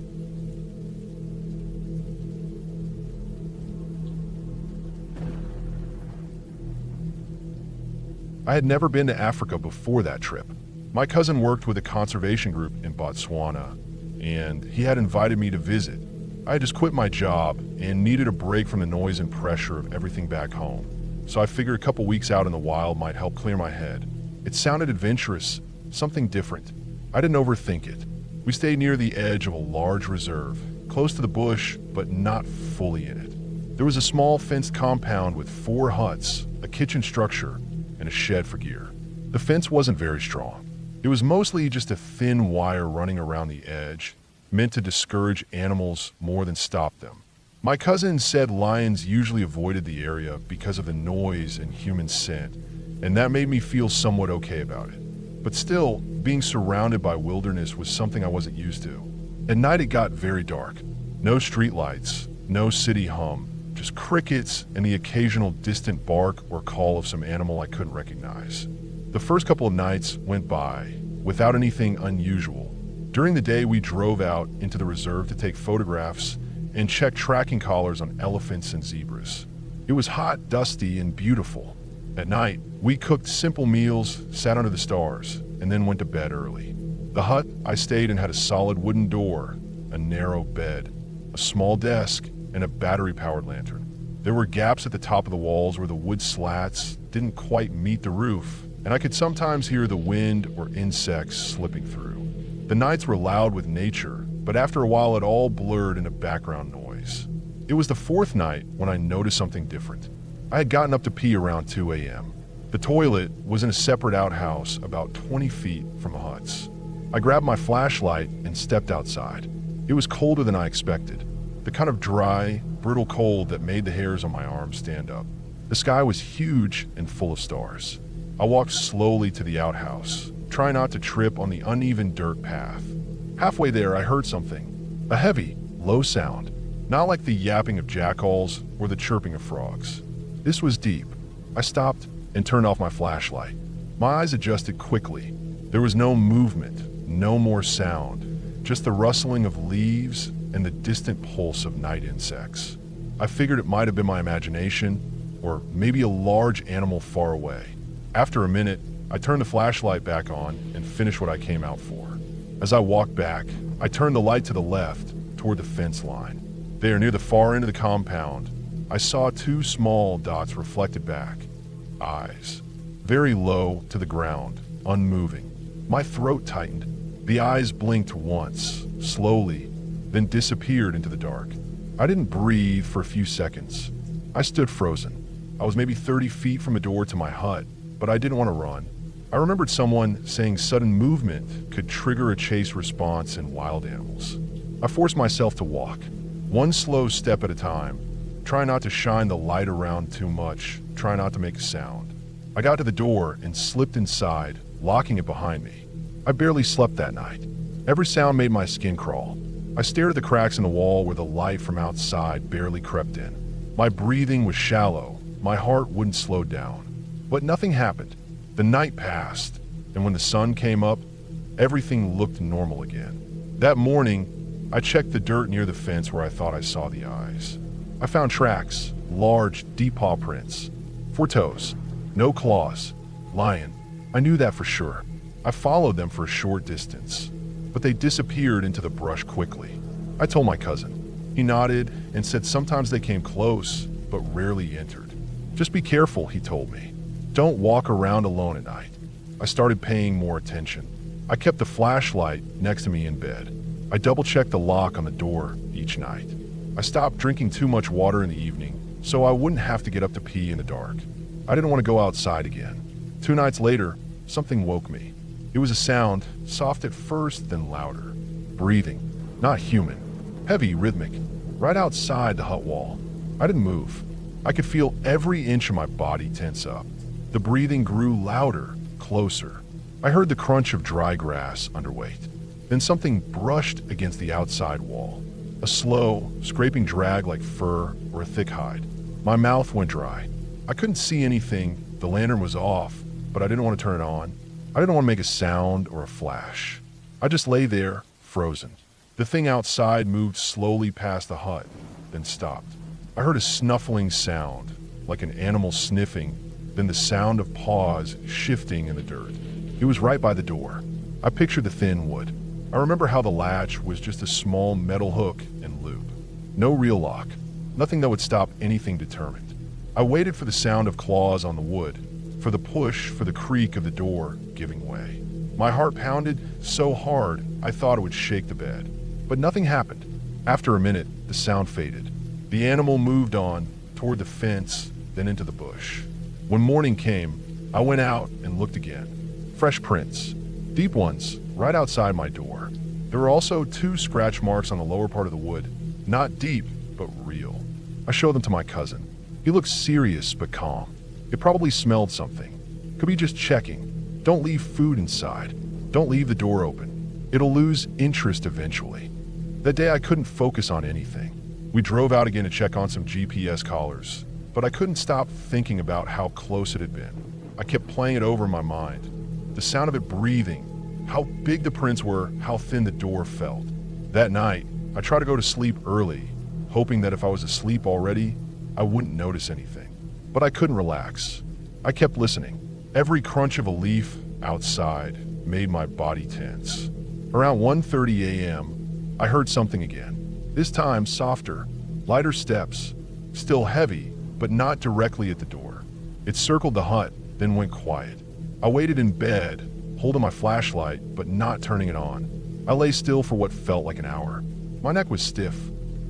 I had never been to Africa before that trip. My cousin worked with a conservation group in Botswana, and he had invited me to visit. I had just quit my job and needed a break from the noise and pressure of everything back home. So I figured a couple weeks out in the wild might help clear my head. It sounded adventurous, something different. I didn't overthink it. We stayed near the edge of a large reserve, close to the bush, but not fully in it. There was a small fenced compound with 4 huts, a kitchen structure, and a shed for gear. The fence wasn't very strong. It was mostly just a thin wire running around the edge, meant to discourage animals more than stop them. My cousin said lions usually avoided the area because of the noise and human scent, and that made me feel somewhat okay about it. But still, being surrounded by wilderness was something I wasn't used to. At night it got very dark. No streetlights, no city hum, just crickets and the occasional distant bark or call of some animal I couldn't recognize. The first couple of nights went by without anything unusual. During the day, we drove out into the reserve to take photographs and check tracking collars on elephants and zebras. It was hot, dusty, and beautiful. At night, we cooked simple meals, sat under the stars, and then went to bed early. The hut I stayed in had a solid wooden door, a narrow bed, a small desk, and a battery-powered lantern. There were gaps at the top of the walls where the wood slats didn't quite meet the roof, and I could sometimes hear the wind or insects slipping through. The nights were loud with nature, but after a while it all blurred into background noise. It was the 4th night when I noticed something different. I had gotten up to pee around 2 a.m. The toilet was in a separate outhouse about 20 feet from the huts. I grabbed my flashlight and stepped outside. It was colder than I expected, the kind of dry, brittle cold that made the hairs on my arms stand up. The sky was huge and full of stars. I walked slowly to the outhouse, trying not to trip on the uneven dirt path. Halfway there, I heard something, a heavy, low sound. Not like the yapping of jackals or the chirping of frogs. This was deep. I stopped and turned off my flashlight. My eyes adjusted quickly. There was no movement, no more sound, just the rustling of leaves and the distant pulse of night insects. I figured it might have been my imagination, or maybe a large animal far away. After a minute, I turned the flashlight back on and finished what I came out for. As I walked back, I turned the light to the left, toward the fence line. There, near the far end of the compound, I saw two small dots reflected back. Eyes. Very low to the ground, unmoving. My throat tightened. The eyes blinked once, slowly, then disappeared into the dark. I didn't breathe for a few seconds. I stood frozen. I was maybe 30 feet from a door to my hut, but I didn't want to run. I remembered someone saying sudden movement could trigger a chase response in wild animals. I forced myself to walk, one slow step at a time. Try not to shine the light around too much, try not to make a sound. I got to the door and slipped inside, locking it behind me. I barely slept that night. Every sound made my skin crawl. I stared at the cracks in the wall where the light from outside barely crept in. My breathing was shallow, my heart wouldn't slow down. But nothing happened. The night passed, and when the sun came up, everything looked normal again. That morning, I checked the dirt near the fence where I thought I saw the eyes. I found tracks, large, deep paw prints. 4 toes, no claws. Lion. I knew that for sure. I followed them for a short distance, but they disappeared into the brush quickly. I told my cousin. He nodded and said sometimes they came close, but rarely entered. Just be careful, he told me. Don't walk around alone at night. I started paying more attention. I kept the flashlight next to me in bed. I double-checked the lock on the door each night. I stopped drinking too much water in the evening, so I wouldn't have to get up to pee in the dark. I didn't want to go outside again. 2 nights later, something woke me. It was a sound, soft at first, then louder. Breathing. Not human. Heavy, rhythmic. Right outside the hut wall. I didn't move. I could feel every inch of my body tense up. The breathing grew louder, closer. I heard the crunch of dry grass underweight. Then something brushed against the outside wall. A slow, scraping drag like fur or a thick hide. My mouth went dry. I couldn't see anything. The lantern was off, but I didn't want to turn it on. I didn't want to make a sound or a flash. I just lay there, frozen. The thing outside moved slowly past the hut, then stopped. I heard a snuffling sound, like an animal sniffing, then the sound of paws shifting in the dirt. It was right by the door. I pictured the thin wood. I remember how the latch was just a small metal hook and loop. No real lock. Nothing that would stop anything determined. I waited for the sound of claws on the wood, for the push, for the creak of the door giving way. My heart pounded so hard I thought it would shake the bed. But nothing happened. After a minute, the sound faded. The animal moved on, toward the fence, then into the bush. When morning came, I went out and looked again. Fresh prints. Deep ones, right outside my door. There were also 2 scratch marks on the lower part of the wood. Not deep, but real. I showed them to my cousin. He looked serious but calm. It probably smelled something. Could be just checking. Don't leave food inside. Don't leave the door open. It'll lose interest eventually. That day I couldn't focus on anything. We drove out again to check on some GPS collars, but I couldn't stop thinking about how close it had been. I kept playing it over in my mind. The sound of it breathing, how big the prints were, how thin the door felt. That night, I tried to go to sleep early, hoping that if I was asleep already, I wouldn't notice anything. But I couldn't relax. I kept listening. Every crunch of a leaf outside made my body tense. Around 1:30 a.m., I heard something again. This time softer, lighter steps, still heavy, but not directly at the door. It circled the hut, then went quiet. I waited in bed, holding my flashlight, but not turning it on. I lay still for what felt like an hour. My neck was stiff.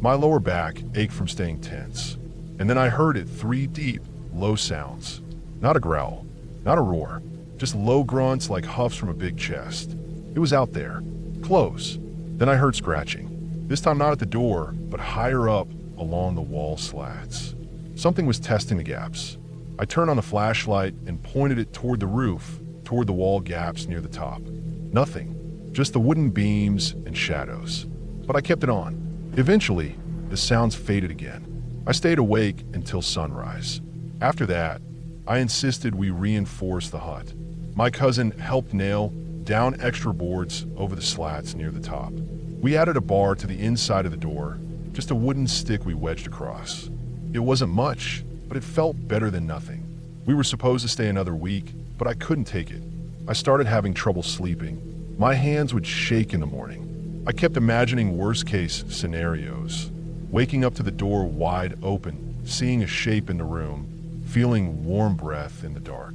My lower back ached from staying tense. And then I heard it, 3 deep, low sounds. Not a growl, not a roar, just low grunts like huffs from a big chest. It was out there, close. Then I heard scratching. This time not at the door, but higher up along the wall slats. Something was testing the gaps. I turned on the flashlight and pointed it toward the roof, toward the wall gaps near the top. Nothing, just the wooden beams and shadows. But I kept it on. Eventually, the sounds faded again. I stayed awake until sunrise. After that, I insisted we reinforce the hut. My cousin helped nail down extra boards over the slats near the top. We added a bar to the inside of the door, just a wooden stick we wedged across. It wasn't much, but it felt better than nothing. We were supposed to stay another week, but I couldn't take it. I started having trouble sleeping. My hands would shake in the morning. I kept imagining worst-case scenarios, waking up to the door wide open, seeing a shape in the room, feeling warm breath in the dark.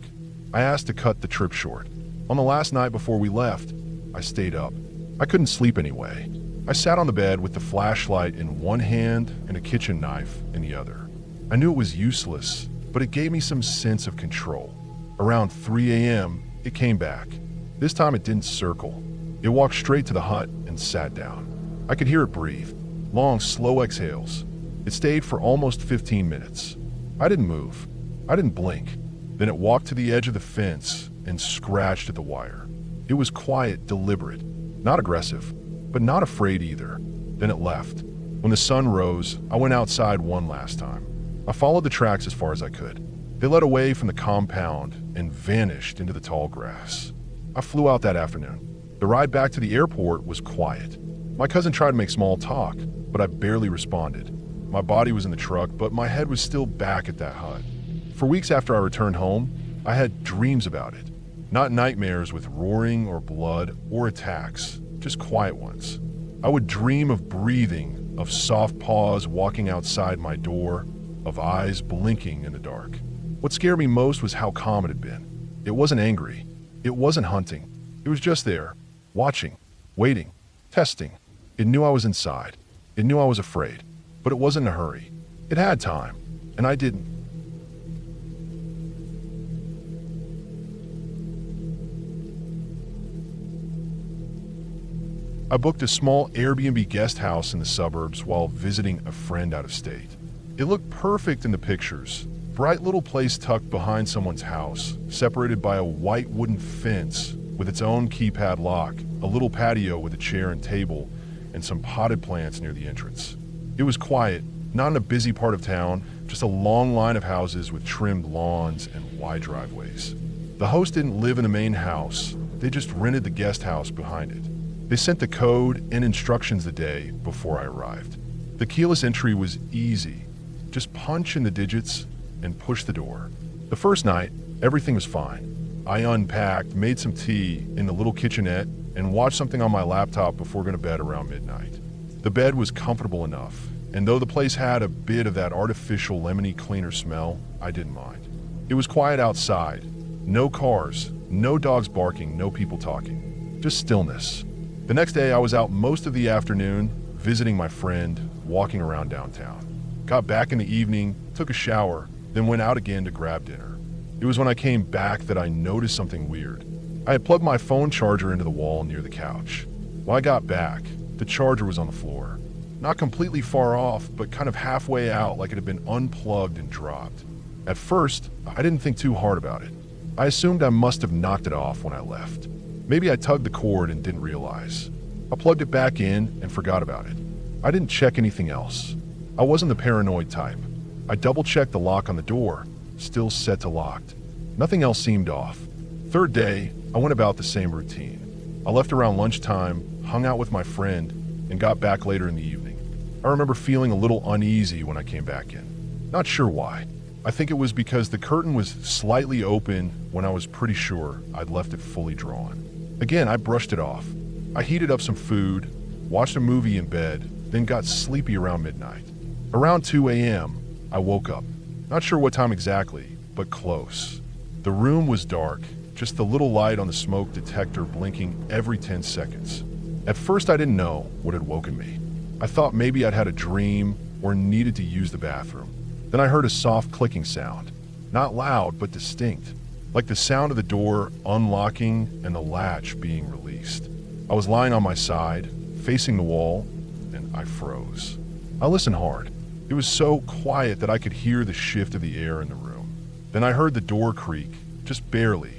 I asked to cut the trip short. On the last night before we left, I stayed up. I couldn't sleep anyway. I sat on the bed with the flashlight in one hand and a kitchen knife in the other. I knew it was useless, but it gave me some sense of control. Around 3 a.m., it came back. This time it didn't circle. It walked straight to the hut and sat down. I could hear it breathe, long, slow exhales. It stayed for almost 15 minutes. I didn't move. I didn't blink. Then it walked to the edge of the fence and scratched at the wire. It was quiet, deliberate, not aggressive, but not afraid either. Then it left. When the sun rose, I went outside one last time. I followed the tracks as far as I could. They led away from the compound and vanished into the tall grass. I flew out that afternoon. The ride back to the airport was quiet. My cousin tried to make small talk, but I barely responded. My body was in the truck, but my head was still back at that hut. For weeks after I returned home, I had dreams about it. Not nightmares with roaring or blood or attacks, just quiet ones. I would dream of breathing, of soft paws walking outside my door, of eyes blinking in the dark. What scared me most was how calm it had been. It wasn't angry. It wasn't hunting. It was just there, watching, waiting, testing. It knew I was inside. It knew I was afraid, but it wasn't in a hurry. It had time, and I didn't. I booked a small Airbnb guest house in the suburbs while visiting a friend out of state. It looked perfect in the pictures. Bright little place tucked behind someone's house, separated by a white wooden fence with its own keypad lock, a little patio with a chair and table, and some potted plants near the entrance. It was quiet, not in a busy part of town, just a long line of houses with trimmed lawns and wide driveways. The host didn't live in the main house. They just rented the guest house behind it. They sent the code and instructions the day before I arrived. The keyless entry was easy. Just punch in the digits and push the door. The first night, everything was fine. I unpacked, made some tea in the little kitchenette, and watched something on my laptop before going to bed around midnight. The bed was comfortable enough, and though the place had a bit of that artificial lemony cleaner smell, I didn't mind. It was quiet outside. No cars, no dogs barking, no people talking. Just stillness. The next day, I was out most of the afternoon, visiting my friend, walking around downtown. Got back in the evening, took a shower, then went out again to grab dinner. It was when I came back that I noticed something weird. I had plugged my phone charger into the wall near the couch. When I got back, the charger was on the floor. Not completely far off, but kind of halfway out, like it had been unplugged and dropped. At first, I didn't think too hard about it. I assumed I must have knocked it off when I left. Maybe I tugged the cord and didn't realize. I plugged it back in and forgot about it. I didn't check anything else. I wasn't the paranoid type. I double-checked the lock on the door, still set to locked. Nothing else seemed off. Third day, I went about the same routine. I left around lunchtime, hung out with my friend, and got back later in the evening. I remember feeling a little uneasy when I came back in. Not sure why. I think it was because the curtain was slightly open when I was pretty sure I'd left it fully drawn. Again, I brushed it off. I heated up some food, watched a movie in bed, then got sleepy around midnight. Around 2 a.m., I woke up. Not sure what time exactly, but close. The room was dark, just the little light on the smoke detector blinking every 10 seconds. At first, I didn't know what had woken me. I thought maybe I'd had a dream or needed to use the bathroom. Then I heard a soft clicking sound. Not loud, but distinct, like the sound of the door unlocking and the latch being released. I was lying on my side, facing the wall, and I froze. I listened hard. It was so quiet that I could hear the shift of the air in the room. Then I heard the door creak, just barely,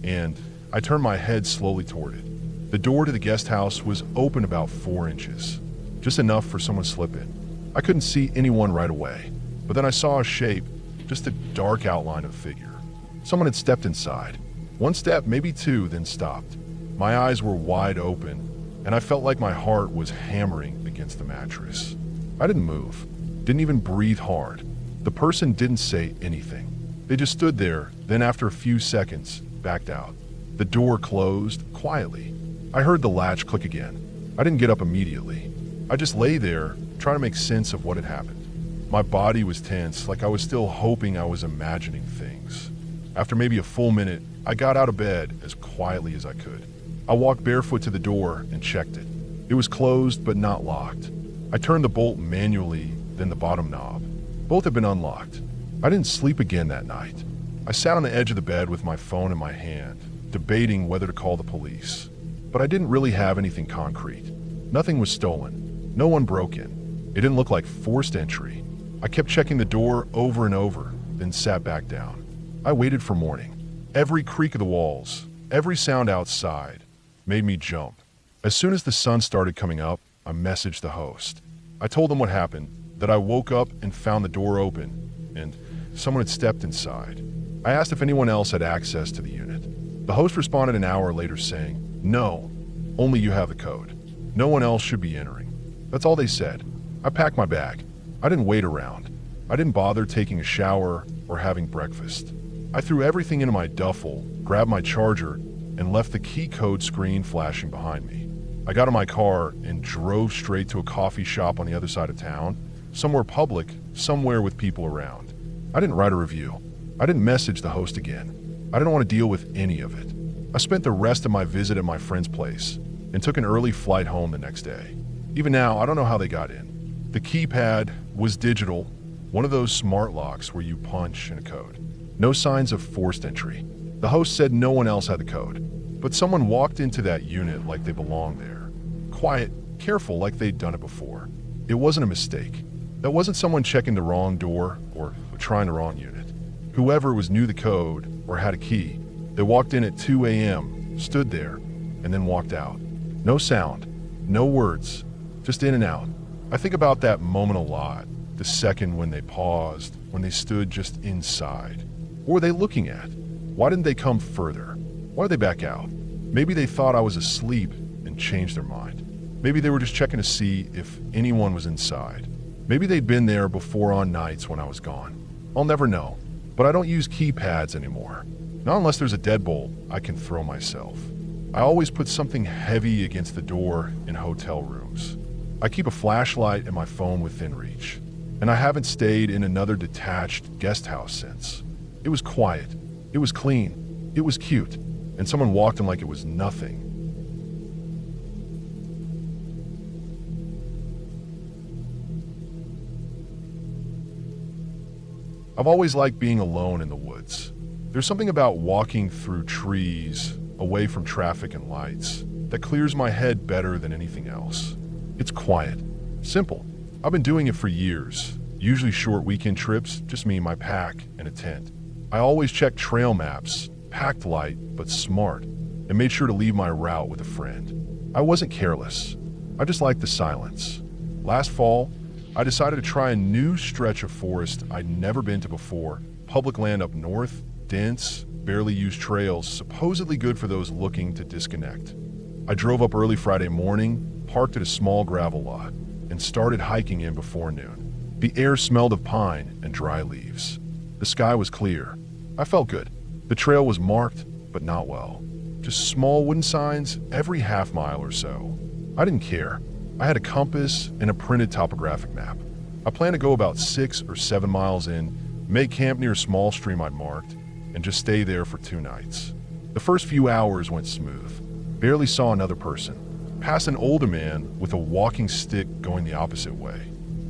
and I turned my head slowly toward it. The door to the guest house was open about 4 inches, just enough for someone to slip in. I couldn't see anyone right away, but then I saw a shape, just a dark outline of a figure. Someone had stepped inside. One step, maybe two, then stopped. My eyes were wide open, and I felt like my heart was hammering against the mattress. I didn't move, didn't even breathe hard. The person didn't say anything. They just stood there, then after a few seconds, backed out. The door closed quietly. I heard the latch click again. I didn't get up immediately. I just lay there, trying to make sense of what had happened. My body was tense, like I was still hoping I was imagining things. After maybe a full minute, I got out of bed as quietly as I could. I walked barefoot to the door and checked it. It was closed but not locked. I turned the bolt manually, then the bottom knob. Both had been unlocked. I didn't sleep again that night. I sat on the edge of the bed with my phone in my hand, debating whether to call the police. But I didn't really have anything concrete. Nothing was stolen. No one broke in. It didn't look like forced entry. I kept checking the door over and over, then sat back down. I waited for morning. Every creak of the walls, every sound outside, made me jump. As soon as the sun started coming up, I messaged the host. I told them what happened, that I woke up and found the door open, and someone had stepped inside. I asked if anyone else had access to the unit. The host responded an hour later saying, "No, only you have the code. No one else should be entering." That's all they said. I packed my bag. I didn't wait around. I didn't bother taking a shower or having breakfast. I threw everything into my duffel, grabbed my charger, and left the key code screen flashing behind me. I got in my car and drove straight to a coffee shop on the other side of town, somewhere public, somewhere with people around. I didn't write a review. I didn't message the host again. I didn't want to deal with any of it. I spent the rest of my visit at my friend's place and took an early flight home the next day. Even now, I don't know how they got in. The keypad was digital, one of those smart locks where you punch in a code. No signs of forced entry. The host said no one else had the code, but someone walked into that unit like they belonged there. Quiet, careful, like they'd done it before. It wasn't a mistake. That wasn't someone checking the wrong door or trying the wrong unit. Whoever knew the code or had a key, they walked in at 2 a.m., stood there, and then walked out. No sound, no words, just in and out. I think about that moment a lot, the second when they paused, when they stood just inside. What were they looking at? Why didn't they come further? Why did they back out? Maybe they thought I was asleep and changed their mind. Maybe they were just checking to see if anyone was inside. Maybe they'd been there before on nights when I was gone. I'll never know, but I don't use keypads anymore. Not unless there's a deadbolt I can throw myself. I always put something heavy against the door in hotel rooms. I keep a flashlight and my phone within reach. And I haven't stayed in another detached guest house since. It was quiet. It was clean. It was cute. And someone walked in like it was nothing. I've always liked being alone in the woods. There's something about walking through trees, away from traffic and lights, that clears my head better than anything else. It's quiet, simple. I've been doing it for years, usually short weekend trips, just me, my pack, and a tent. I always checked trail maps, packed light, but smart, and made sure to leave my route with a friend. I wasn't careless. I just liked the silence. Last fall, I decided to try a new stretch of forest I'd never been to before. Public land up north, dense, barely used trails, supposedly good for those looking to disconnect. I drove up early Friday morning, parked at a small gravel lot, and started hiking in before noon. The air smelled of pine and dry leaves. The sky was clear. I felt good. The trail was marked, but not well. Just small wooden signs every half mile or so. I didn't care. I had a compass and a printed topographic map. I planned to go about 6 or 7 miles in, make camp near a small stream I'd marked, and just stay there for 2 nights. The first few hours went smooth. Barely saw another person. Passed an older man with a walking stick going the opposite way.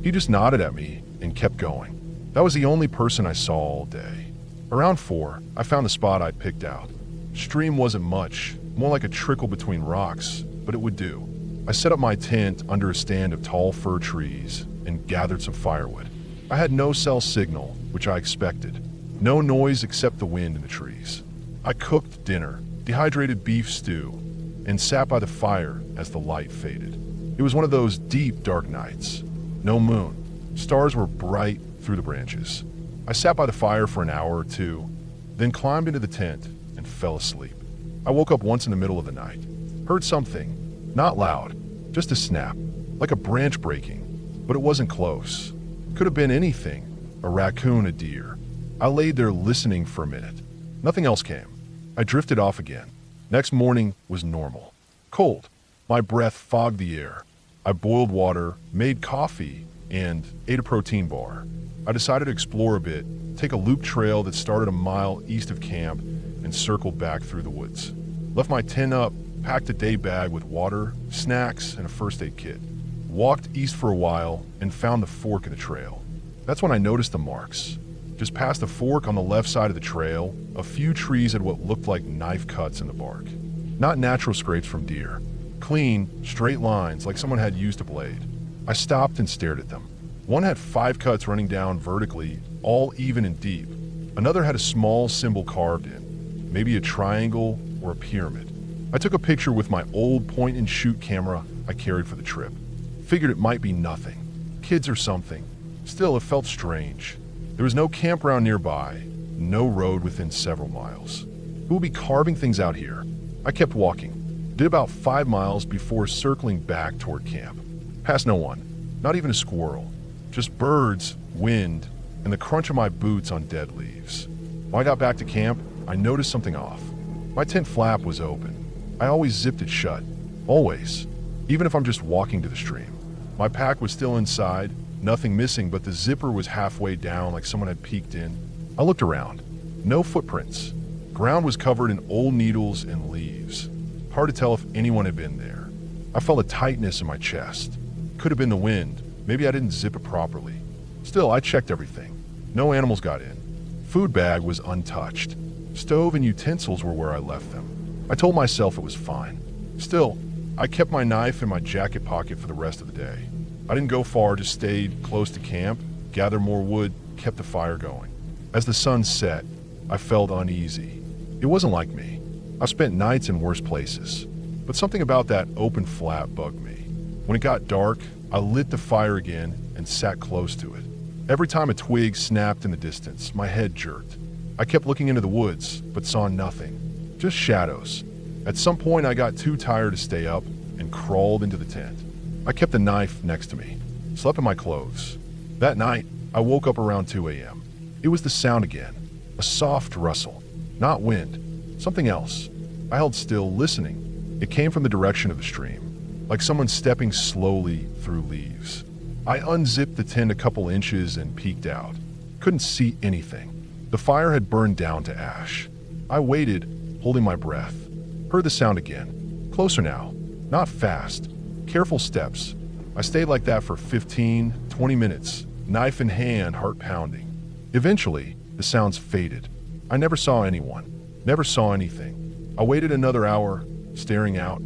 He just nodded at me and kept going. That was the only person I saw all day. Around 4, I found the spot I'd picked out. Stream wasn't much, more like a trickle between rocks, but it would do. I set up my tent under a stand of tall fir trees and gathered some firewood. I had no cell signal, which I expected. No noise except the wind in the trees. I cooked dinner, dehydrated beef stew, and sat by the fire as the light faded. It was one of those deep, dark nights. No moon, Stars were bright through the branches. I sat by the fire for an hour or two, then climbed into the tent and fell asleep. I woke up once in the middle of the night. Heard something, not loud, just a snap, like a branch breaking, but it wasn't close. Could have been anything, a raccoon, a deer. I laid there listening for a minute. Nothing else came. I drifted off again. Next morning was normal. Cold. My breath fogged the air. I boiled water, made coffee, and ate a protein bar. I decided to explore a bit, take a loop trail that started a mile east of camp, and circled back through the woods. Left my tent up, packed a day bag with water, snacks, and a first aid kit. Walked east for a while and found the fork in the trail. That's when I noticed the marks. Just past the fork on the left side of the trail, a few trees had what looked like knife cuts in the bark. Not natural scrapes from deer. Clean, straight lines like someone had used a blade. I stopped and stared at them. One had 5 cuts running down vertically, all even and deep. Another had a small symbol carved in, maybe a triangle or a pyramid. I took a picture with my old point-and-shoot camera I carried for the trip. Figured it might be nothing. Kids or something. Still, it felt strange. There was no campground nearby, no road within several miles. Who would be carving things out here? I kept walking. Did about 5 miles before circling back toward camp. Past no one, not even a squirrel. Just birds, wind, and the crunch of my boots on dead leaves. When I got back to camp, I noticed something off. My tent flap was open. I always zipped it shut. Always. Even if I'm just walking to the stream. My pack was still inside, nothing missing, but the zipper was halfway down like someone had peeked in. I looked around. No footprints. Ground was covered in old needles and leaves. Hard to tell if anyone had been there. I felt a tightness in my chest. Could have been the wind. Maybe I didn't zip it properly. Still, I checked everything. No animals got in. Food bag was untouched. Stove and utensils were where I left them. I told myself it was fine. Still, I kept my knife in my jacket pocket for the rest of the day. I didn't go far, just stayed close to camp, gathered more wood, kept the fire going. As the sun set, I felt uneasy. It wasn't like me. I've spent nights in worse places, but something about that open flat bugged me. When it got dark, I lit the fire again and sat close to it. Every time a twig snapped in the distance, my head jerked. I kept looking into the woods, but saw nothing. Just shadows. At some point, I got too tired to stay up and crawled into the tent. I kept the knife next to me, slept in my clothes. That night, I woke up around 2 a.m. It was the sound again, a soft rustle, not wind, something else. I held still, listening. It came from the direction of the stream, like someone stepping slowly through leaves. I unzipped the tent a couple inches and peeked out. Couldn't see anything. The fire had burned down to ash. I waited, holding my breath. Heard the sound again. Closer now. Not fast. Careful steps. I stayed like that for 15, 20 minutes, knife in hand, heart pounding. Eventually, the sounds faded. I never saw anyone. Never saw anything. I waited another hour, staring out,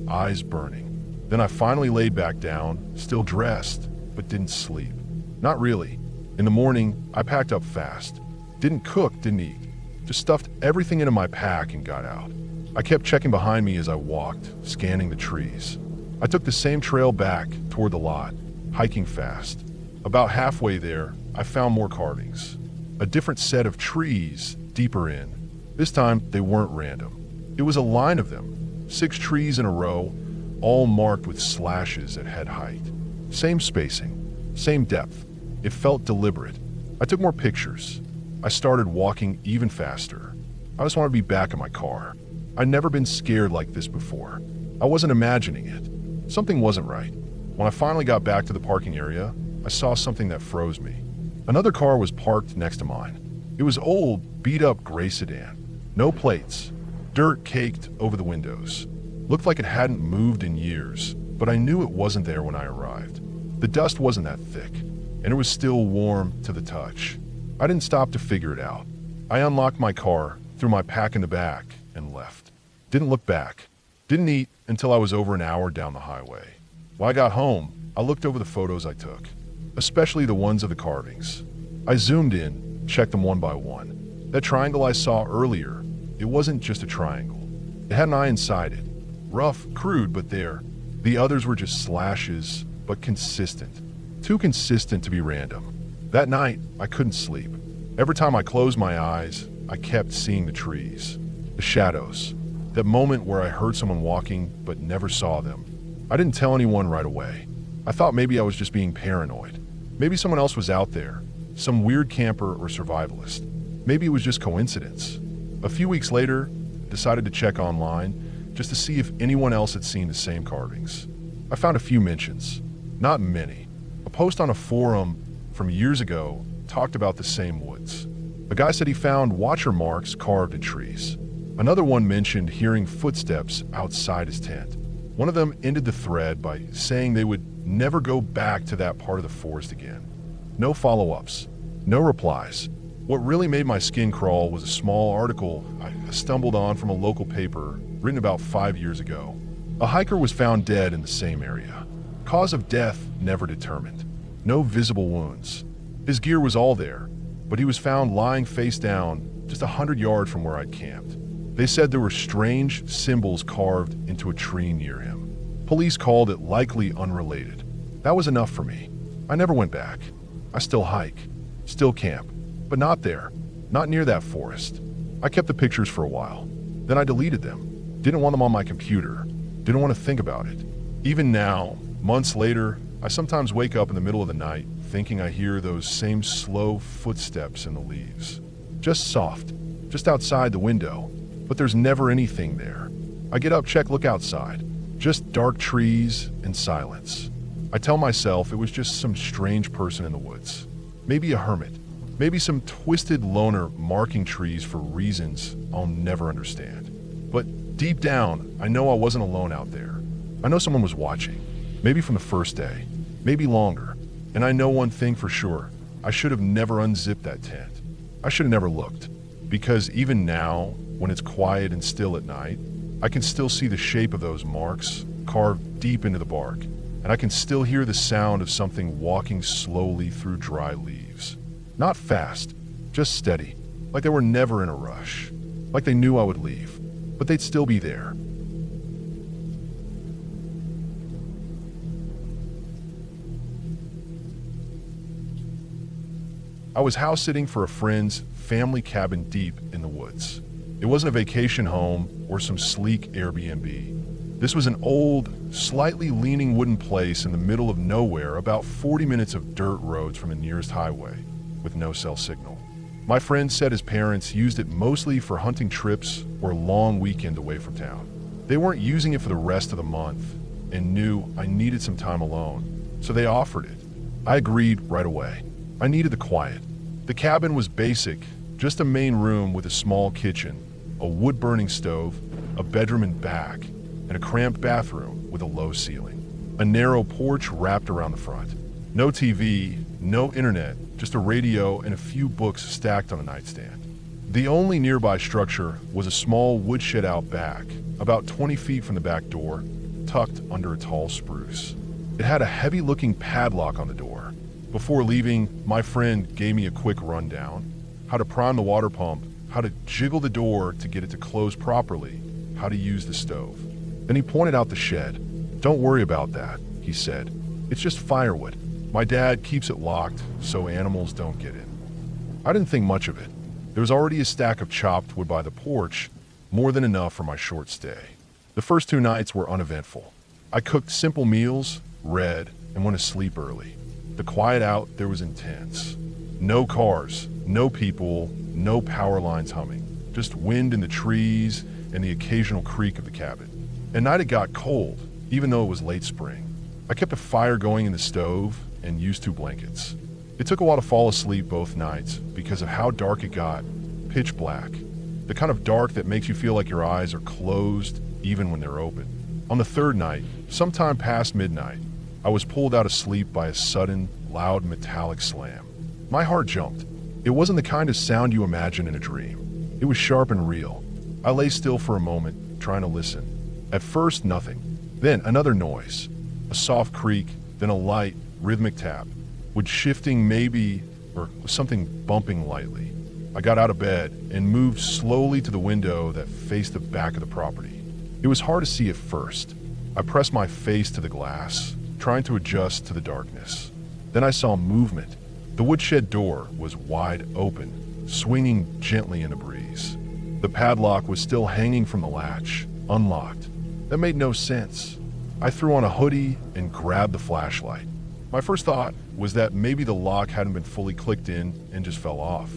eyes burning. Then I finally laid back down, still dressed, but didn't sleep. Not really. In the morning, I packed up fast. Didn't cook, didn't eat. Just stuffed everything into my pack and got out. I kept checking behind me as I walked, scanning the trees. I took the same trail back toward the lot, hiking fast. About halfway there, I found more carvings. A different set of trees, deeper in. This time, they weren't random. It was a line of them, 6 trees in a row, all marked with slashes at head height. Same spacing, same depth. It felt deliberate. I took more pictures. I started walking even faster. I just wanted to be back in my car. I'd never been scared like this before. I wasn't imagining it. Something wasn't right. When I finally got back to the parking area, I saw something that froze me. Another car was parked next to mine. It was old, beat-up gray sedan. No plates. Dirt caked over the windows. Looked like it hadn't moved in years, but I knew it wasn't there when I arrived. The dust wasn't that thick, and it was still warm to the touch. I didn't stop to figure it out. I unlocked my car, threw my pack in the back, and left. Didn't look back. Didn't eat until I was over an hour down the highway. When I got home, I looked over the photos I took, especially the ones of the carvings. I zoomed in, checked them one by one. That triangle I saw earlier, it wasn't just a triangle. It had an eye inside it. Rough, crude, but there. The others were just slashes, but consistent. Too consistent to be random. That night, I couldn't sleep. Every time I closed my eyes, I kept seeing the trees, the shadows, that moment where I heard someone walking but never saw them. I didn't tell anyone right away. I thought maybe I was just being paranoid. Maybe someone else was out there, some weird camper or survivalist. Maybe it was just coincidence. A few weeks later, I decided to check online just to see if anyone else had seen the same carvings. I found a few mentions, not many. A post on a forum from years ago talked about the same woods. A guy said he found watcher marks carved in trees. Another one mentioned hearing footsteps outside his tent. One of them ended the thread by saying they would never go back to that part of the forest again. No follow-ups, no replies. What really made my skin crawl was a small article I stumbled on from a local paper written about 5 years ago. A hiker was found dead in the same area. Cause of death never determined. No visible wounds. His gear was all there, but he was found lying face down just 100 yards from where I'd camped. They said there were strange symbols carved into a tree near him. Police called it likely unrelated. That was enough for me. I never went back. I still hike, still camp, but not there, not near that forest. I kept the pictures for a while. Then I deleted them. Didn't want them on my computer. Didn't want to think about it. Even now, months later, I sometimes wake up in the middle of the night thinking I hear those same slow footsteps in the leaves. Just soft, just outside the window, but there's never anything there. I get up, look outside. Just dark trees and silence. I tell myself it was just some strange person in the woods. Maybe a hermit. Maybe some twisted loner marking trees for reasons I'll never understand. But deep down, I know I wasn't alone out there. I know someone was watching. Maybe from the first day. Maybe longer. And I know one thing for sure. I should have never unzipped that tent. I should have never looked. Because even now, when it's quiet and still at night, I can still see the shape of those marks carved deep into the bark. And I can still hear the sound of something walking slowly through dry leaves. Not fast, just steady, like they were never in a rush. Like they knew I would leave, but they'd still be there. I was house sitting for a friend's family cabin deep in the woods. It wasn't a vacation home or some sleek Airbnb. This was an old, slightly leaning wooden place in the middle of nowhere, about 40 minutes of dirt roads from the nearest highway, with no cell signal. My friend said his parents used it mostly for hunting trips or a long weekend away from town. They weren't using it for the rest of the month and knew I needed some time alone, so they offered it. I agreed right away. I needed the quiet. The cabin was basic, just a main room with a small kitchen, a wood-burning stove, a bedroom and back, and a cramped bathroom with a low ceiling. A narrow porch wrapped around the front. No TV, no internet, just a radio and a few books stacked on a nightstand. The only nearby structure was a small woodshed out back, about 20 feet from the back door, tucked under a tall spruce. It had a heavy-looking padlock on the door. Before leaving, my friend gave me a quick rundown: how to prime the water pump, how to jiggle the door to get it to close properly, how to use the stove. Then he pointed out the shed. "Don't worry about that," he said. "It's just firewood. My dad keeps it locked so animals don't get in." I didn't think much of it. There was already a stack of chopped wood by the porch, more than enough for my short stay. The first 2 nights were uneventful. I cooked simple meals, read, and went to sleep early. The quiet out there was intense. No cars, no people, no power lines humming. Just wind in the trees and the occasional creak of the cabin. At night it got cold, even though it was late spring. I kept a fire going in the stove and used 2 blankets. It took a while to fall asleep both nights because of how dark it got, pitch black. The kind of dark that makes you feel like your eyes are closed even when they're open. On the 3rd night, sometime past midnight, I was pulled out of sleep by a sudden, loud metallic slam. My heart jumped. It wasn't the kind of sound you imagine in a dream. It was sharp and real. I lay still for a moment, trying to listen. At first, nothing. Then another noise. A soft creak, then a light, rhythmic tap. Wood shifting maybe, or something bumping lightly. I got out of bed and moved slowly to the window that faced the back of the property. It was hard to see at first. I pressed my face to the glass, trying to adjust to the darkness. Then I saw movement. The woodshed door was wide open, swinging gently in a breeze. The padlock was still hanging from the latch, unlocked. That made no sense. I threw on a hoodie and grabbed the flashlight. My first thought was that maybe the lock hadn't been fully clicked in and just fell off.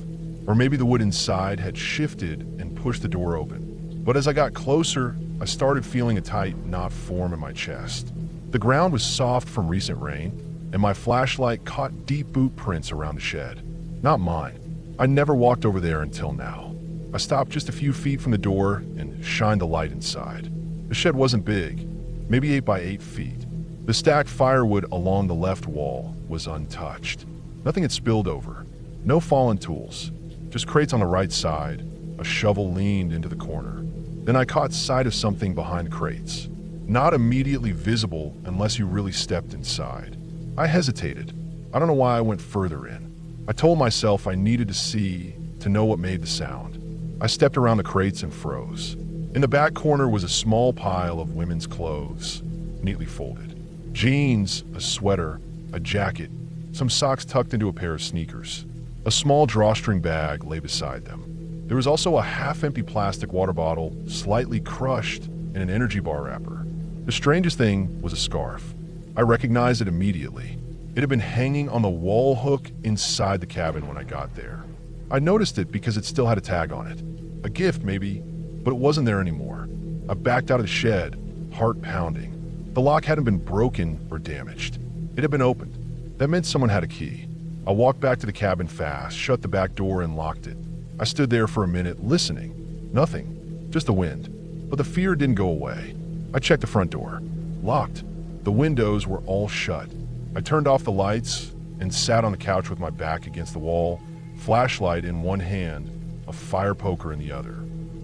Or maybe the wood inside had shifted and pushed the door open. But as I got closer, I started feeling a tight knot form in my chest. The ground was soft from recent rain, and my flashlight caught deep boot prints around the shed. Not mine. I never walked over there until now. I stopped just a few feet from the door and shined the light inside. The shed wasn't big, maybe 8 by 8 feet. The stacked firewood along the left wall was untouched. Nothing had spilled over. No fallen tools. Just crates on the right side. A shovel leaned into the corner. Then I caught sight of something behind the crates. Not immediately visible unless you really stepped inside. I hesitated. I don't know why I went further in. I told myself I needed to see to know what made the sound. I stepped around the crates and froze. In the back corner was a small pile of women's clothes, neatly folded. Jeans, a sweater, a jacket, some socks tucked into a pair of sneakers. A small drawstring bag lay beside them. There was also a half-empty plastic water bottle, slightly crushed, and an energy bar wrapper. The strangest thing was a scarf. I recognized it immediately. It had been hanging on the wall hook inside the cabin when I got there. I noticed it because it still had a tag on it. A gift, maybe, but it wasn't there anymore. I backed out of the shed, heart pounding. The lock hadn't been broken or damaged. It had been opened. That meant someone had a key. I walked back to the cabin fast, shut the back door, and locked it. I stood there for a minute, listening. Nothing, just the wind. But the fear didn't go away. I checked the front door. Locked. The windows were all shut. I turned off the lights and sat on the couch with my back against the wall, flashlight in one hand, a fire poker in the other.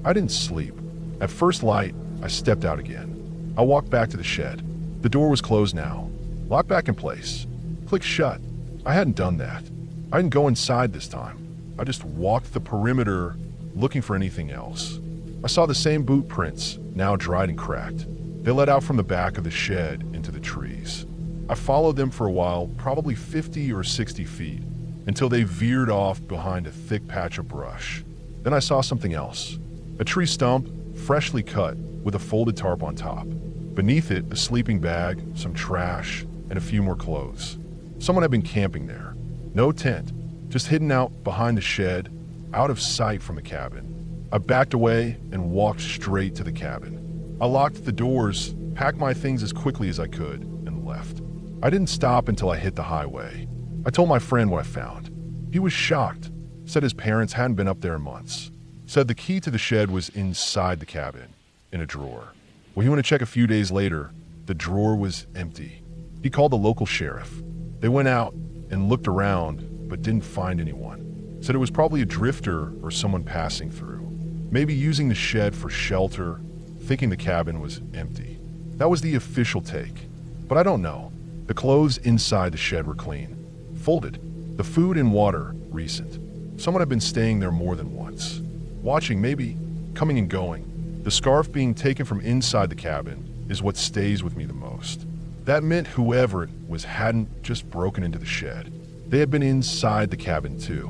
I didn't sleep. At first light, I stepped out again. I walked back to the shed. The door was closed now, locked back in place, clicked shut. I hadn't done that. I didn't go inside this time. I just walked the perimeter looking for anything else. I saw the same boot prints, now dried and cracked. They led out from the back of the shed into the trees. I followed them for a while, probably 50 or 60 feet, until they veered off behind a thick patch of brush. Then I saw something else. A tree stump, freshly cut, with a folded tarp on top. Beneath it, a sleeping bag, some trash, and a few more clothes. Someone had been camping there. No tent, just hidden out behind the shed, out of sight from the cabin. I backed away and walked straight to the cabin. I locked the doors, packed my things as quickly as I could, and left. I didn't stop until I hit the highway. I told my friend what I found. He was shocked, said his parents hadn't been up there in months. Said the key to the shed was inside the cabin, in a drawer. When he went to check a few days later, the drawer was empty. He called the local sheriff. They went out and looked around, but didn't find anyone. Said it was probably a drifter or someone passing through. Maybe using the shed for shelter, thinking the cabin was empty. That was the official take. But I don't know. The clothes inside the shed were clean, folded. The food and water, recent. Someone had been staying there more than once. Watching, maybe, coming and going. The scarf being taken from inside the cabin is what stays with me the most. That meant whoever it was hadn't just broken into the shed. They had been inside the cabin too.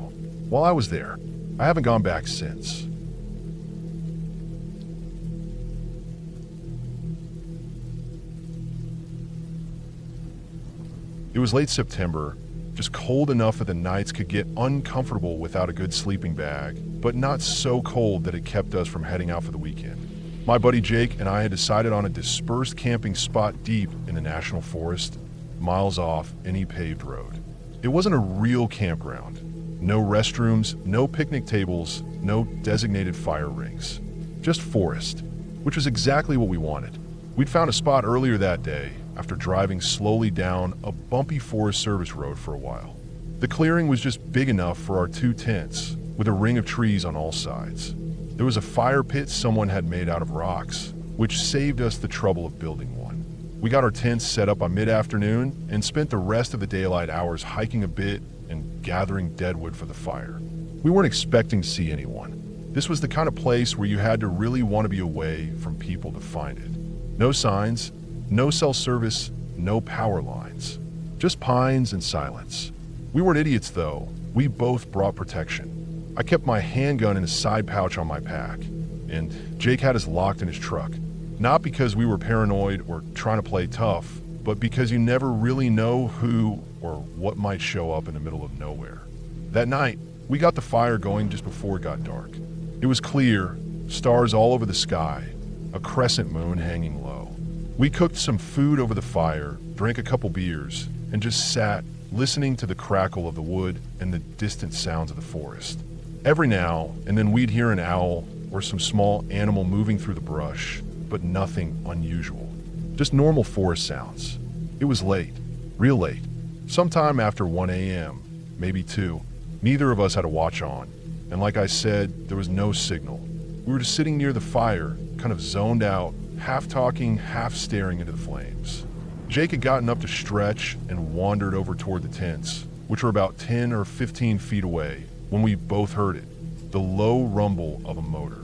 While I was there, I haven't gone back since. It was late September, just cold enough that the nights could get uncomfortable without a good sleeping bag, but not so cold that it kept us from heading out for the weekend. My buddy Jake and I had decided on a dispersed camping spot deep in the national forest, miles off any paved road. It wasn't a real campground. No restrooms, no picnic tables, no designated fire rings. Just forest, which was exactly what we wanted. We'd found a spot earlier that day after driving slowly down a bumpy Forest Service road for a while. The clearing was just big enough for our 2 tents, with a ring of trees on all sides. There was a fire pit someone had made out of rocks, which saved us the trouble of building one. We got our tents set up by mid-afternoon and spent the rest of the daylight hours hiking a bit and gathering deadwood for the fire. We weren't expecting to see anyone. This was the kind of place where you had to really want to be away from people to find it. No signs, no cell service, no power lines. Just pines and silence. We weren't idiots, though. We both brought protection. I kept my handgun in a side pouch on my pack, and Jake had us locked in his truck. Not because we were paranoid or trying to play tough, but because you never really know who or what might show up in the middle of nowhere. That night, we got the fire going just before it got dark. It was clear, stars all over the sky, a crescent moon hanging low. We cooked some food over the fire, drank a couple beers, and just sat, listening to the crackle of the wood and the distant sounds of the forest. Every now and then we'd hear an owl or some small animal moving through the brush, but nothing unusual. Just normal forest sounds. It was late, real late. Sometime after 1 a.m., maybe 2. Neither of us had a watch on, and like I said, there was no signal. We were just sitting near the fire, kind of zoned out, half talking, half staring into the flames. Jake had gotten up to stretch and wandered over toward the tents, which were about 10 or 15 feet away, when we both heard it, the low rumble of a motor.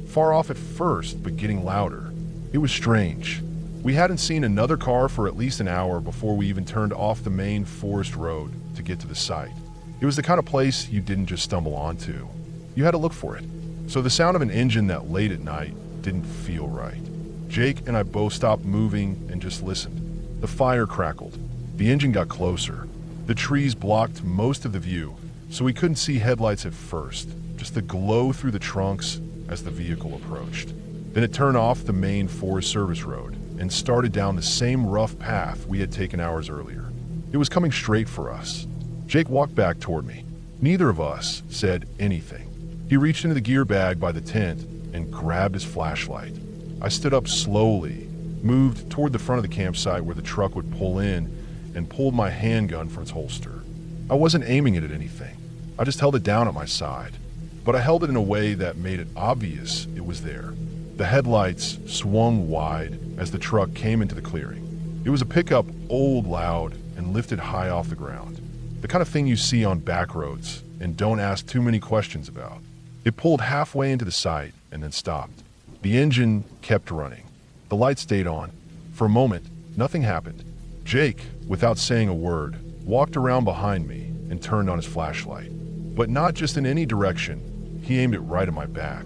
Far off at first, but getting louder. It was strange. We hadn't seen another car for at least an hour before we even turned off the main forest road to get to the site. It was the kind of place you didn't just stumble onto. You had to look for it. So the sound of an engine that late at night didn't feel right. Jake and I both stopped moving and just listened. The fire crackled. The engine got closer. The trees blocked most of the view, so we couldn't see headlights at first, just the glow through the trunks as the vehicle approached. Then it turned off the main Forest Service road and started down the same rough path we had taken hours earlier. It was coming straight for us. Jake walked back toward me. Neither of us said anything. He reached into the gear bag by the tent and grabbed his flashlight. I stood up slowly, moved toward the front of the campsite where the truck would pull in, and pulled my handgun from its holster. I wasn't aiming it at anything. I just held it down at my side. But I held it in a way that made it obvious it was there. The headlights swung wide as the truck came into the clearing. It was a pickup, old, loud, and lifted high off the ground. The kind of thing you see on back roads and don't ask too many questions about. It pulled halfway into the site and then stopped. The engine kept running. The light stayed on. For a moment, nothing happened. Jake, without saying a word, walked around behind me and turned on his flashlight. But not just in any direction. He aimed it right at my back.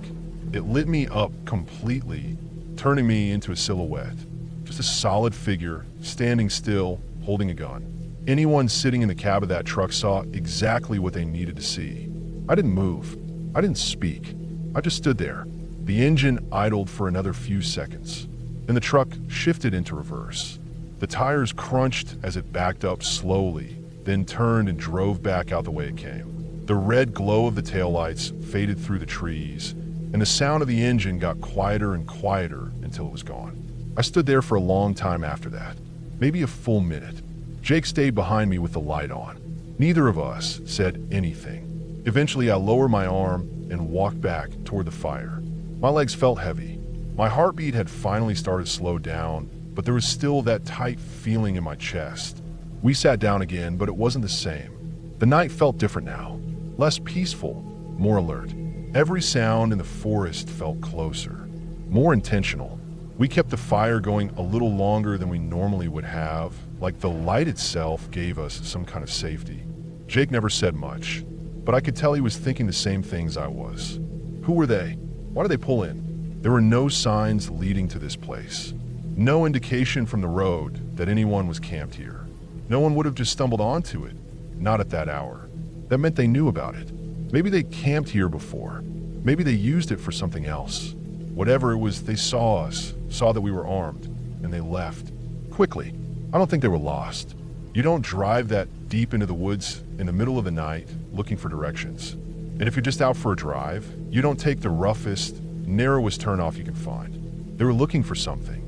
It lit me up completely, turning me into a silhouette. Just a solid figure, standing still, holding a gun. Anyone sitting in the cab of that truck saw exactly what they needed to see. I didn't move. I didn't speak. I just stood there. The engine idled for another few seconds. Then the truck shifted into reverse. The tires crunched as it backed up slowly, then turned and drove back out the way it came. The red glow of the taillights faded through the trees, and the sound of the engine got quieter and quieter until it was gone. I stood there for a long time after that, maybe a full minute. Jake stayed behind me with the light on. Neither of us said anything. Eventually, I lowered my arm and walked back toward the fire. My legs felt heavy. My heartbeat had finally started to slow down, but there was still that tight feeling in my chest. We sat down again, but it wasn't the same. The night felt different now, less peaceful, more alert. Every sound in the forest felt closer, more intentional. We kept the fire going a little longer than we normally would have, like the light itself gave us some kind of safety. Jake never said much, but I could tell he was thinking the same things I was. Who were they? Why did they pull in? There were no signs leading to this place. No indication from the road that anyone was camped here. No one would have just stumbled onto it, not at that hour. That meant they knew about it. Maybe they camped here before. Maybe they used it for something else. Whatever it was, they saw us, saw that we were armed, and they left. Quickly. I don't think they were lost. You don't drive that deep into the woods in the middle of the night looking for directions. And if you're just out for a drive, you don't take the roughest, narrowest turnoff you can find. They were looking for something.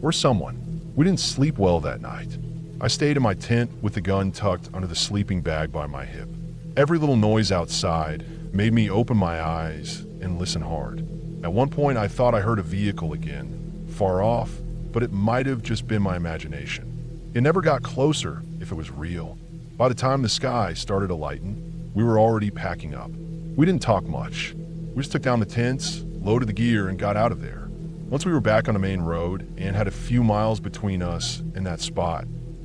Or someone. We didn't sleep well that night. I stayed in my tent with the gun tucked under the sleeping bag by my hip. Every little noise outside made me open my eyes and listen hard. At one point, I thought I heard a vehicle again, far off, but it might have just been my imagination. It never got closer if it was real. By the time the sky started to lighten, we were already packing up. We didn't talk much. We just took down the tents, loaded the gear, and got out of there. Once we were back on the main road and had a few miles between us and that spot,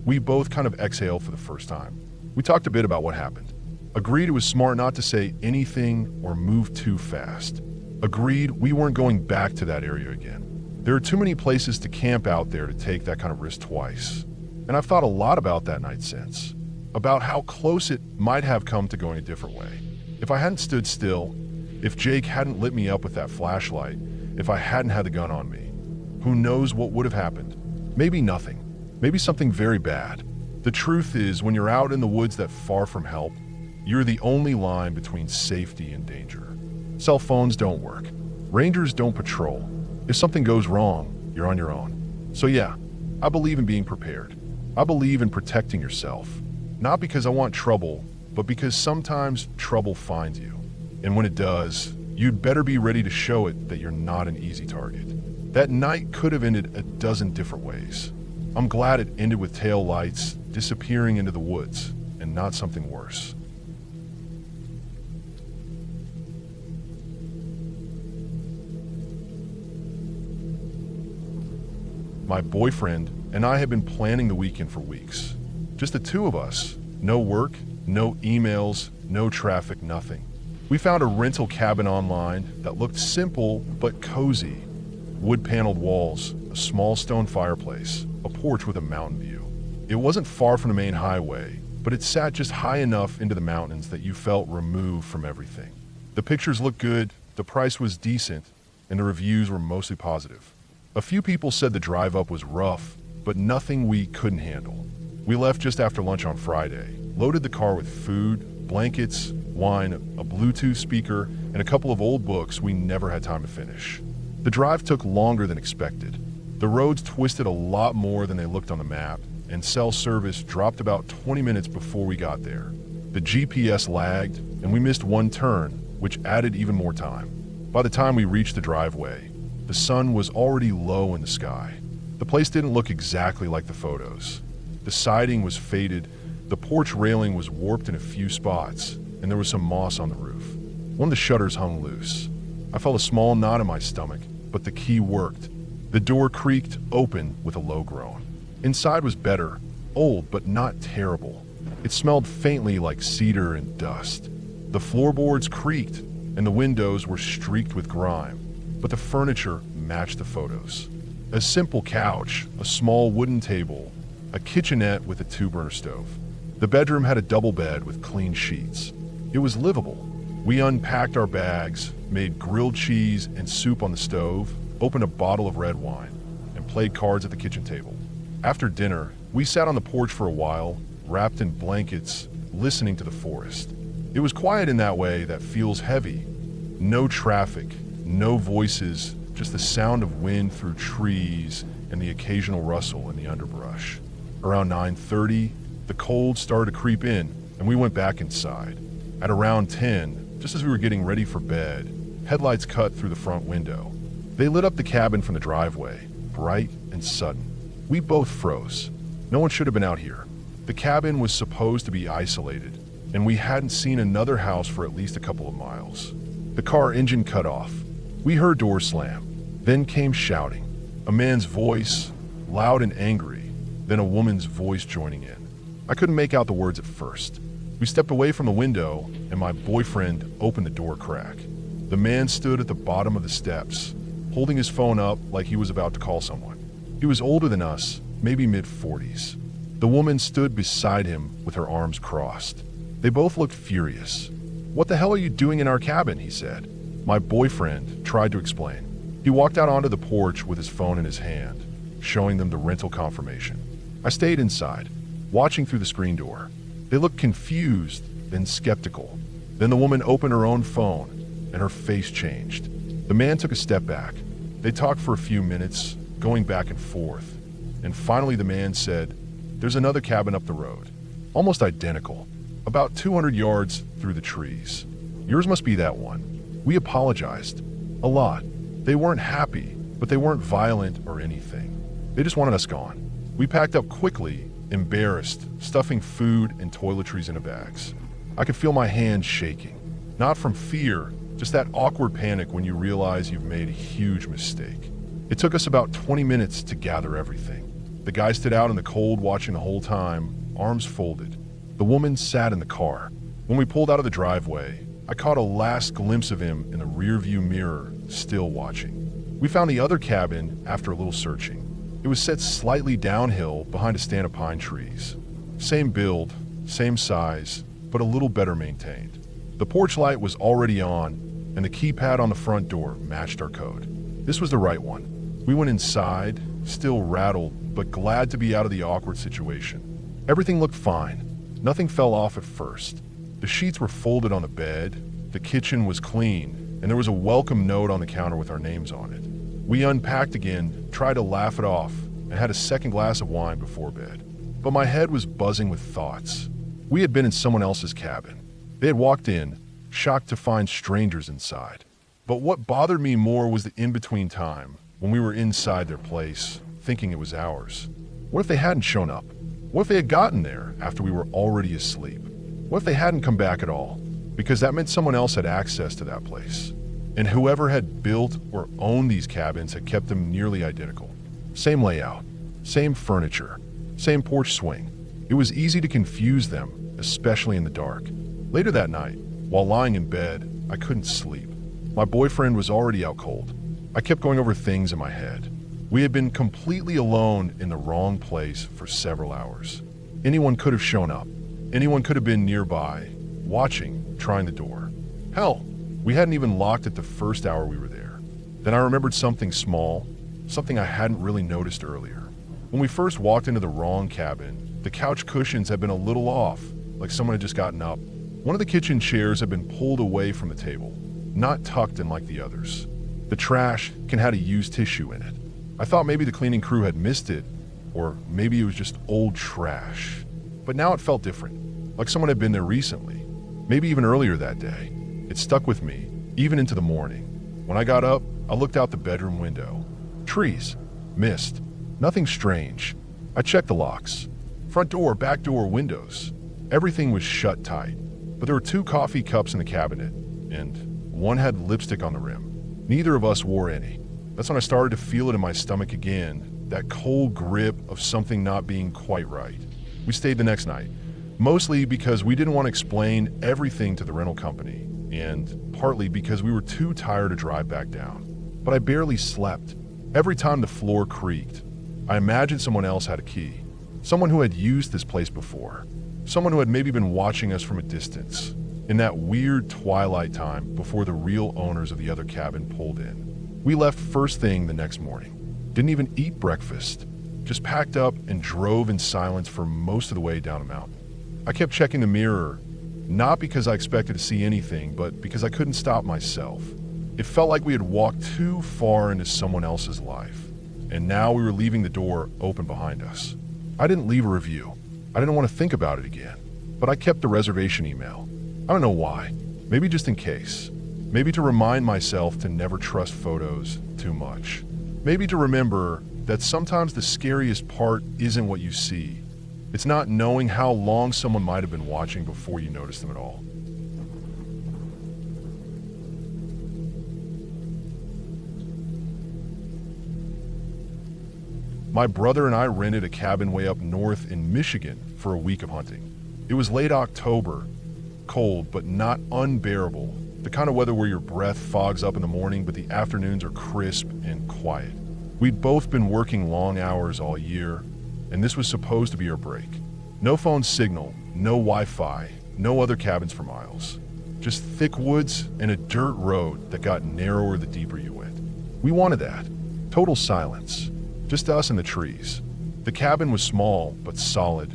We both kind of exhaled for the first time. We talked a bit about what happened. Agreed it was smart not to say anything or move too fast. Agreed we weren't going back to that area again. There are too many places to camp out there to take that kind of risk twice. And I've thought a lot about that night since. About how close it might have come to going a different way. If I hadn't stood still, if Jake hadn't lit me up with that flashlight, if I hadn't had the gun on me, who knows what would have happened? Maybe nothing. Maybe something very bad. The truth is, when you're out in the woods that far from help, you're the only line between safety and danger. Cell phones don't work. Rangers don't patrol. If something goes wrong, you're on your own. So yeah, I believe in being prepared. I believe in protecting yourself. Not because I want trouble, but because sometimes trouble finds you. And when it does, you'd better be ready to show it that you're not an easy target. That night could have ended a dozen different ways. I'm glad it ended with tail lights disappearing into the woods and not something worse. My boyfriend and I had been planning the weekend for weeks. Just the two of us. No work, no emails, no traffic, nothing. We found a rental cabin online that looked simple but cozy. Wood-paneled walls, a small stone fireplace, a porch with a mountain view. It wasn't far from the main highway, but it sat just high enough into the mountains that you felt removed from everything. The pictures looked good, the price was decent, and the reviews were mostly positive. A few people said the drive up was rough, but nothing we couldn't handle. We left just after lunch on Friday, loaded the car with food, blankets, wine, a Bluetooth speaker, and a couple of old books we never had time to finish. The drive took longer than expected. The roads twisted a lot more than they looked on the map, and cell service dropped about 20 minutes before we got there. The GPS lagged, and we missed one turn, which added even more time. By the time we reached the driveway, the sun was already low in the sky. The place didn't look exactly like the photos. The siding was faded, the porch railing was warped in a few spots, and there was some moss on the roof. One of the shutters hung loose. I felt a small knot in my stomach, but the key worked. The door creaked open with a low groan. Inside was better, old but not terrible. It smelled faintly like cedar and dust. The floorboards creaked, and the windows were streaked with grime, but the furniture matched the photos. A simple couch, a small wooden table, a kitchenette with a 2-burner stove. The bedroom had a double bed with clean sheets. It was livable. We unpacked our bags, made grilled cheese and soup on the stove, opened a bottle of red wine, and played cards at the kitchen table. After dinner, we sat on the porch for a while, wrapped in blankets, listening to the forest. It was quiet in that way that feels heavy. No traffic, no voices, just the sound of wind through trees and the occasional rustle in the underbrush. Around 9:30, the cold started to creep in, and we went back inside. At around 10, just as we were getting ready for bed, headlights cut through the front window. They lit up the cabin from the driveway, bright and sudden. We both froze. No one should have been out here. The cabin was supposed to be isolated, and we hadn't seen another house for at least a couple of miles. The car engine cut off. We heard doors slam. Then came shouting. A man's voice, loud and angry, then a woman's voice joining in. I couldn't make out the words at first. We stepped away from the window, and my boyfriend opened the door crack. The man stood at the bottom of the steps, holding his phone up like he was about to call someone. He was older than us, maybe mid-40s. The woman stood beside him with her arms crossed. They both looked furious. "What the hell are you doing in our cabin?" he said. My boyfriend tried to explain. He walked out onto the porch with his phone in his hand, showing them the rental confirmation. I stayed inside, watching through the screen door. They looked confused, then skeptical. Then the woman opened her own phone, and her face changed. The man took a step back. They talked for a few minutes, going back and forth. And finally the man said, "There's another cabin up the road, almost identical, about 200 yards through the trees. Yours must be that one." We apologized. A lot. They weren't happy, but they weren't violent or anything. They just wanted us gone. We packed up quickly, embarrassed, stuffing food and toiletries into bags. I could feel my hands shaking. Not from fear, just that awkward panic when you realize you've made a huge mistake. It took us about 20 minutes to gather everything. The guy stood out in the cold watching the whole time, arms folded. The woman sat in the car. When we pulled out of the driveway, I caught a last glimpse of him in the rearview mirror, still watching. We found the other cabin after a little searching. It was set slightly downhill behind a stand of pine trees. Same build, same size, but a little better maintained. The porch light was already on, and the keypad on the front door matched our code. This was the right one. We went inside, still rattled, but glad to be out of the awkward situation. Everything looked fine. Nothing fell off at first. The sheets were folded on the bed, the kitchen was clean, and there was a welcome note on the counter with our names on it. We unpacked again, tried to laugh it off, and had a second glass of wine before bed. But my head was buzzing with thoughts. We had been in someone else's cabin. They had walked in, shocked to find strangers inside. But what bothered me more was the in-between time, when we were inside their place, thinking it was ours. What if they hadn't shown up? What if they had gotten there after we were already asleep? What if they hadn't come back at all? Because that meant someone else had access to that place. And whoever had built or owned these cabins had kept them nearly identical. Same layout, same furniture, same porch swing. It was easy to confuse them, especially in the dark. Later that night, while lying in bed, I couldn't sleep. My boyfriend was already out cold. I kept going over things in my head. We had been completely alone in the wrong place for several hours. Anyone could have shown up. Anyone could have been nearby, watching, trying the door. Hell, we hadn't even locked it the first hour we were there. Then I remembered something small, something I hadn't really noticed earlier. When we first walked into the wrong cabin, the couch cushions had been a little off, like someone had just gotten up. One of the kitchen chairs had been pulled away from the table, not tucked in like the others. The trash can had a used tissue in it. I thought maybe the cleaning crew had missed it, or maybe it was just old trash. But now it felt different, like someone had been there recently, maybe even earlier that day. It stuck with me, even into the morning. When I got up, I looked out the bedroom window. Trees, mist, nothing strange. I checked the locks. Front door, back door, windows. Everything was shut tight. But there were 2 coffee cups in the cabinet, and one had lipstick on the rim. Neither of us wore any. That's when I started to feel it in my stomach again, that cold grip of something not being quite right. We stayed the next night, mostly because we didn't want to explain everything to the rental company, and partly because we were too tired to drive back down. But I barely slept. Every time the floor creaked, I imagined someone else had a key. Someone who had used this place before. Someone who had maybe been watching us from a distance, in that weird twilight time before the real owners of the other cabin pulled in. We left first thing the next morning. Didn't even eat breakfast. Just packed up and drove in silence for most of the way down a mountain. I kept checking the mirror, not because I expected to see anything, but because I couldn't stop myself. It felt like we had walked too far into someone else's life, and now we were leaving the door open behind us. I didn't leave a review. I didn't want to think about it again, but I kept the reservation email. I don't know why. Maybe just in case. Maybe to remind myself to never trust photos too much. Maybe to remember that sometimes the scariest part isn't what you see. It's not knowing how long someone might have been watching before you notice them at all. My brother and I rented a cabin way up north in Michigan for a week of hunting. It was late October, cold but not unbearable, the kind of weather where your breath fogs up in the morning but the afternoons are crisp and quiet. We'd both been working long hours all year, and this was supposed to be our break. No phone signal, no Wi-Fi, no other cabins for miles. Just thick woods and a dirt road that got narrower the deeper you went. We wanted that. Total silence. Just us and the trees. The cabin was small but solid.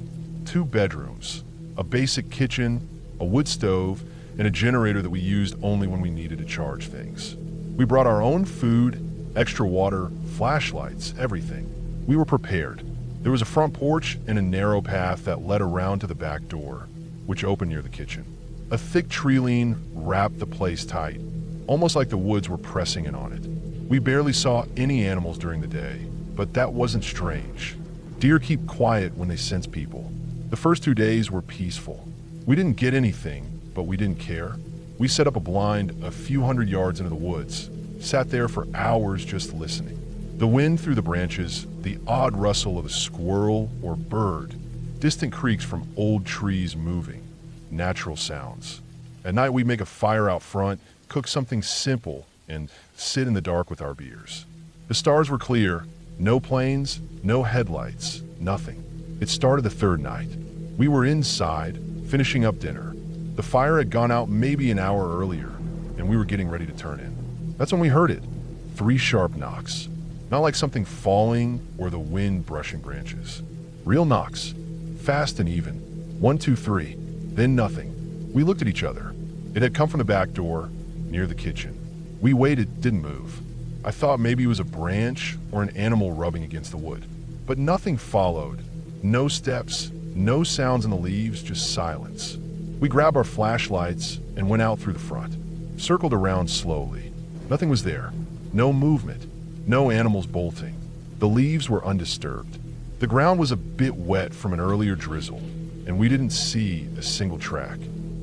2 bedrooms, a basic kitchen, a wood stove, and a generator that we used only when we needed to charge things. We brought our own food, extra water, flashlights, everything. We were prepared. There was a front porch and a narrow path that led around to the back door, which opened near the kitchen. A thick tree lean wrapped the place tight, almost like the woods were pressing in on it. We barely saw any animals during the day, but that wasn't strange. Deer keep quiet when they sense people. The first 2 days were peaceful. We didn't get anything, but we didn't care. We set up a blind a few hundred yards into the woods, sat there for hours just listening. The wind through the branches, the odd rustle of a squirrel or bird, distant creaks from old trees moving, natural sounds. At night we'd make a fire out front, cook something simple, and sit in the dark with our beers. The stars were clear, no planes, no headlights, nothing. It started the third night. We were inside, finishing up dinner. The fire had gone out maybe an hour earlier, and we were getting ready to turn in. That's when we heard it. 3 sharp knocks. Not like something falling or the wind brushing branches. Real knocks. Fast and even. 1, 2, 3. Then nothing. We looked at each other. It had come from the back door, near the kitchen. We waited, didn't move. I thought maybe it was a branch or an animal rubbing against the wood. But nothing followed. No steps, no sounds in the leaves, just silence. We grabbed our flashlights and went out through the front. Circled around slowly. Nothing was there. No movement. No animals bolting. The leaves were undisturbed. The ground was a bit wet from an earlier drizzle, and we didn't see a single track.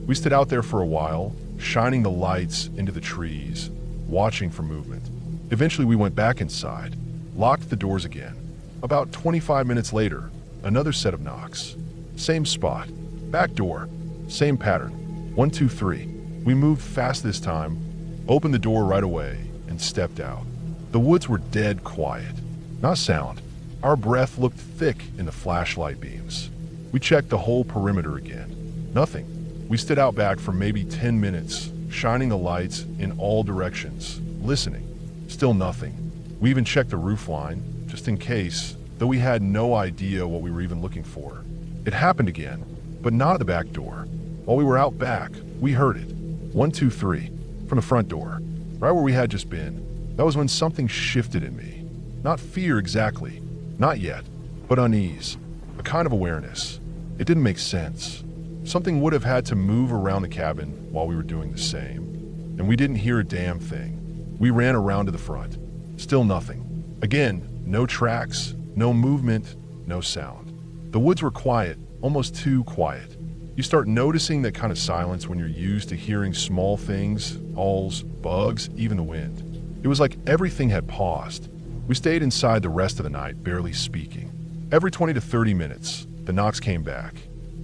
We stood out there for a while, shining the lights into the trees, watching for movement. Eventually we went back inside, locked the doors again. About 25 minutes later, another set of knocks. Same spot. Back door. Same pattern. 1, 2, 3. We moved fast this time, opened the door right away, and stepped out. The woods were dead quiet. Not sound. Our breath looked thick in the flashlight beams. We checked the whole perimeter again. Nothing. We stood out back for maybe 10 minutes, shining the lights in all directions, listening. Still nothing. We even checked the roof line, just in case, though we had no idea what we were even looking for. It happened again, but not at the back door. While we were out back, we heard it. 1, 2, 3, from the front door, right where we had just been. That was when something shifted in me. Not fear exactly, not yet, but unease, a kind of awareness. It didn't make sense. Something would have had to move around the cabin while we were doing the same. And we didn't hear a damn thing. We ran around to the front. Still nothing. Again, no tracks, no movement, no sound. The woods were quiet, almost too quiet. You start noticing that kind of silence when you're used to hearing small things, owls, bugs, even the wind. It was like everything had paused. We stayed inside the rest of the night, barely speaking. Every 20 to 30 minutes, the knocks came back.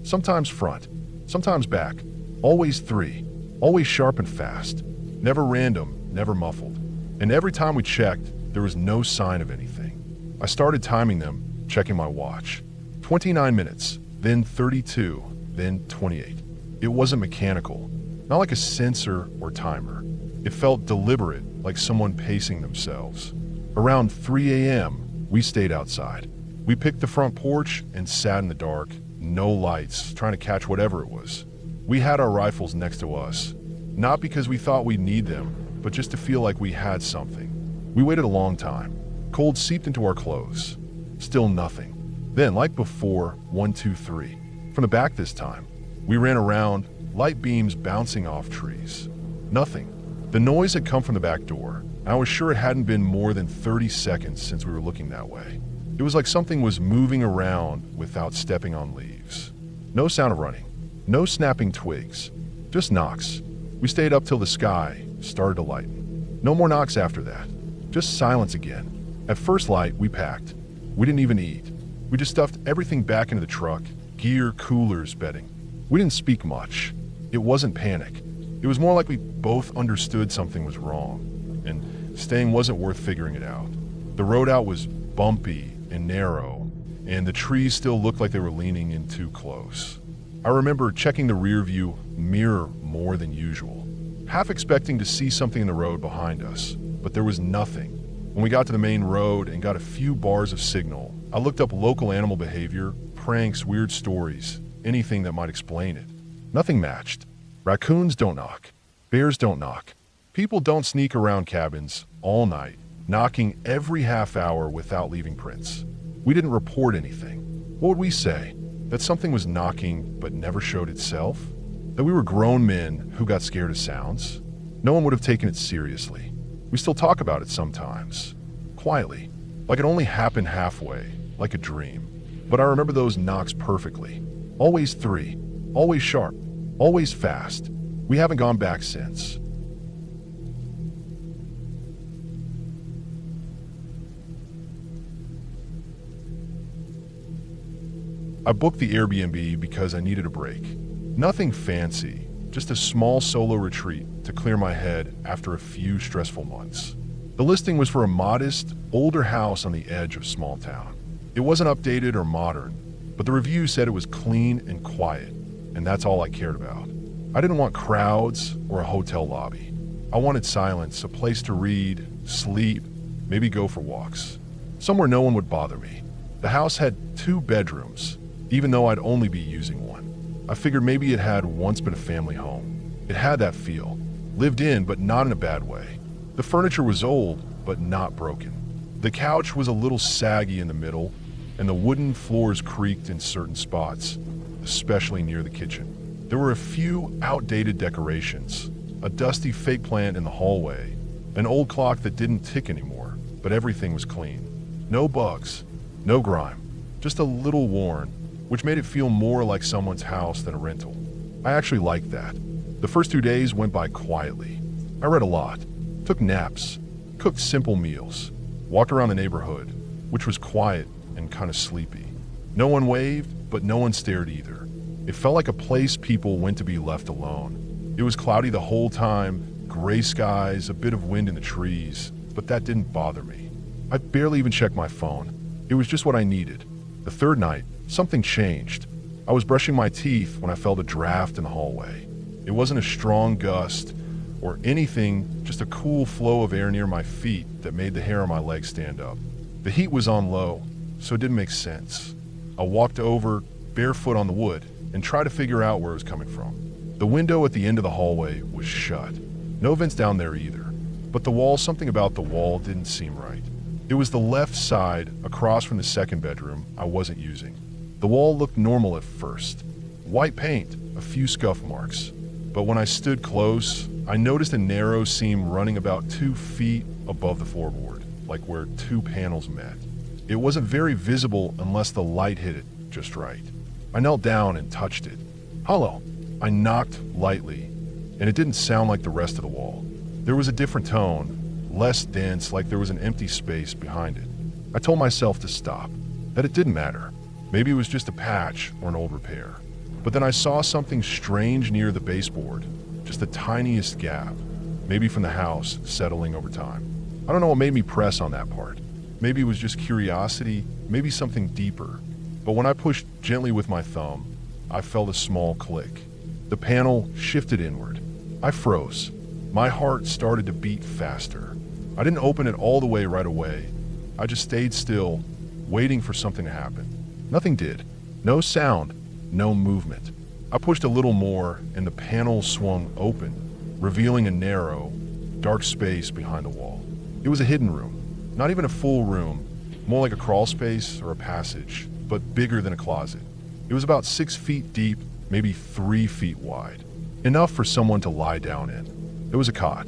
Sometimes front, sometimes back. Always 3. Always sharp and fast. Never random, never muffled. And every time we checked, there was no sign of anything. I started timing them, checking my watch. 29 minutes, then 32, then 28. It wasn't mechanical, not like a sensor or timer. It felt deliberate, like someone pacing themselves. Around 3 a.m., we stayed outside. We picked the front porch and sat in the dark, no lights, trying to catch whatever it was. We had our rifles next to us, not because we thought we'd need them, but just to feel like we had something. We waited a long time. Cold seeped into our clothes. Still nothing. Then, like before, 1, 2, 3. From the back this time. We ran around, light beams bouncing off trees. Nothing. The noise had come from the back door. I was sure it hadn't been more than 30 seconds since we were looking that way. It was like something was moving around without stepping on leaves. No sound of running. No snapping twigs. Just knocks. We stayed up till the sky started to lighten. No more knocks after that. Just silence again. At first light, we packed. We didn't even eat. We just stuffed everything back into the truck. Gear, coolers, bedding. We didn't speak much. It wasn't panic. It was more like we both understood something was wrong, and staying wasn't worth figuring it out. The road out was bumpy and narrow, and the trees still looked like they were leaning in too close. I remember checking the rear view mirror more than usual, half expecting to see something in the road behind us, but there was nothing. When we got to the main road and got a few bars of signal, I looked up local animal behavior, pranks, weird stories, anything that might explain it. Nothing matched. Raccoons don't knock. Bears don't knock. People don't sneak around cabins all night, knocking every half hour without leaving prints. We didn't report anything. What would we say? That something was knocking but never showed itself? That we were grown men who got scared of sounds? No one would have taken it seriously. We still talk about it sometimes. Quietly. Like it only happened halfway. Like a dream. But I remember those knocks perfectly. Always 3. Always sharp. Always fast. We haven't gone back since. I booked the Airbnb because I needed a break. Nothing fancy, just a small solo retreat to clear my head after a few stressful months. The listing was for a modest, older house on the edge of small town. It wasn't updated or modern, but the review said it was clean and quiet, and that's all I cared about. I didn't want crowds or a hotel lobby. I wanted silence, a place to read, sleep, maybe go for walks. Somewhere no one would bother me. The house had 2 bedrooms, even though I'd only be using one. I figured maybe it had once been a family home. It had that feel. Lived in, but not in a bad way. The furniture was old, but not broken. The couch was a little saggy in the middle, and the wooden floors creaked in certain spots, especially near the kitchen. There were a few outdated decorations, a dusty fake plant in the hallway, an old clock that didn't tick anymore, but everything was clean. No bugs, no grime, just a little worn, which made it feel more like someone's house than a rental. I actually liked that. The first 2 days went by quietly. I read a lot, took naps, cooked simple meals, walked around the neighborhood, which was quiet and kind of sleepy. No one waved, but no one stared either. It felt like a place people went to be left alone. It was cloudy the whole time, gray skies, a bit of wind in the trees, but that didn't bother me. I barely even checked my phone. It was just what I needed. The third night, something changed. I was brushing my teeth when I felt a draft in the hallway. It wasn't a strong gust or anything, just a cool flow of air near my feet that made the hair on my legs stand up. The heat was on low, so it didn't make sense. I walked over, barefoot on the wood, and tried to figure out where it was coming from. The window at the end of the hallway was shut. No vents down there either. But the wall, something about the wall didn't seem right. It was the left side, across from the second bedroom, I wasn't using. The wall looked normal at first. White paint, a few scuff marks. But when I stood close, I noticed a narrow seam running about 2 feet above the floorboard, like where 2 panels met. It wasn't very visible unless the light hit it just right. I knelt down and touched it. Hollow. I knocked lightly, and it didn't sound like the rest of the wall. There was a different tone, less dense, like there was an empty space behind it. I told myself to stop, that it didn't matter. Maybe it was just a patch or an old repair. But then I saw something strange near the baseboard, just the tiniest gap, maybe from the house settling over time. I don't know what made me press on that part. Maybe it was just curiosity, maybe something deeper. But when I pushed gently with my thumb, I felt a small click. The panel shifted inward. I froze. My heart started to beat faster. I didn't open it all the way right away. I just stayed still, waiting for something to happen. Nothing did. No sound, no movement. I pushed a little more, and the panel swung open, revealing a narrow, dark space behind the wall. It was a hidden room. Not even a full room, more like a crawl space or a passage, but bigger than a closet. It was about 6 feet deep, maybe 3 feet wide. Enough for someone to lie down in. There was a cot,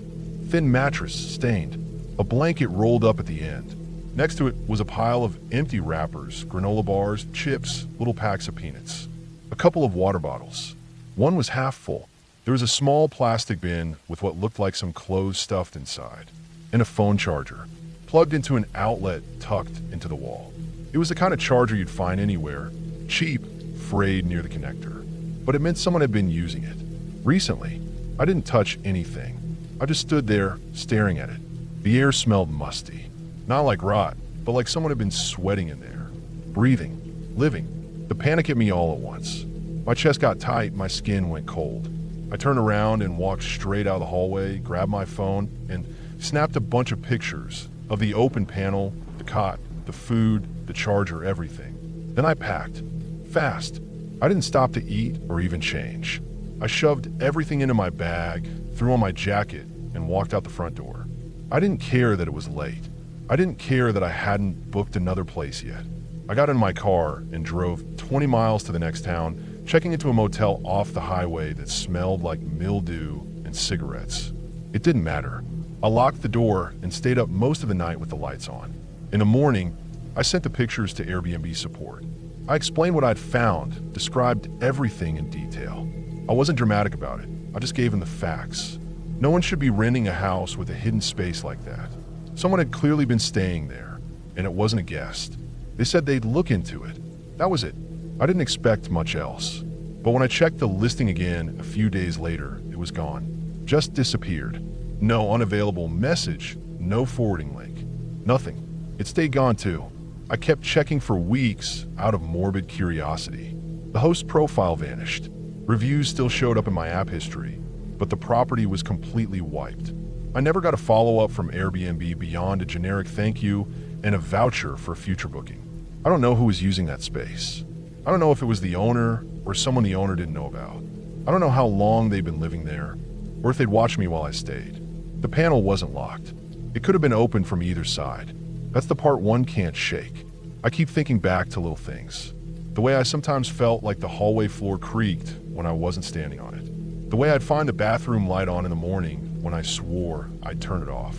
thin mattress, stained, a blanket rolled up at the end. Next to it was a pile of empty wrappers, granola bars, chips, little packs of peanuts. A couple of water bottles. One was half full. There was a small plastic bin with what looked like some clothes stuffed inside, and a phone charger, plugged into an outlet tucked into the wall. It was the kind of charger you'd find anywhere, cheap, frayed near the connector. But it meant someone had been using it. Recently, I didn't touch anything. I just stood there, staring at it. The air smelled musty. Not like rot, but like someone had been sweating in there. Breathing. Living. The panic hit me all at once. My chest got tight, my skin went cold. I turned around and walked straight out of the hallway, grabbed my phone, and snapped a bunch of pictures of the open panel, the cot, the food, the charger, everything. Then I packed. Fast. I didn't stop to eat or even change. I shoved everything into my bag, threw on my jacket, and walked out the front door. I didn't care that it was late. I didn't care that I hadn't booked another place yet. I got in my car and drove 20 miles to the next town, checking into a motel off the highway that smelled like mildew and cigarettes. It didn't matter. I locked the door and stayed up most of the night with the lights on. In the morning, I sent the pictures to Airbnb support. I explained what I'd found, described everything in detail. I wasn't dramatic about it. I just gave them the facts. No one should be renting a house with a hidden space like that. Someone had clearly been staying there, and it wasn't a guest. They said they'd look into it. That was it. I didn't expect much else. But when I checked the listing again a few days later, it was gone. Just disappeared. No unavailable message, no forwarding link. Nothing. It stayed gone too. I kept checking for weeks out of morbid curiosity. The host profile vanished. Reviews still showed up in my app history, but the property was completely wiped. I never got a follow-up from Airbnb beyond a generic thank you and a voucher for future booking. I don't know who was using that space. I don't know if it was the owner or someone the owner didn't know about. I don't know how long they'd been living there or if they'd watched me while I stayed. The panel wasn't locked. It could have been open from either side. That's the part one can't shake. I keep thinking back to little things. The way I sometimes felt like the hallway floor creaked when I wasn't standing on it. The way I'd find the bathroom light on in the morning when I swore I'd turn it off.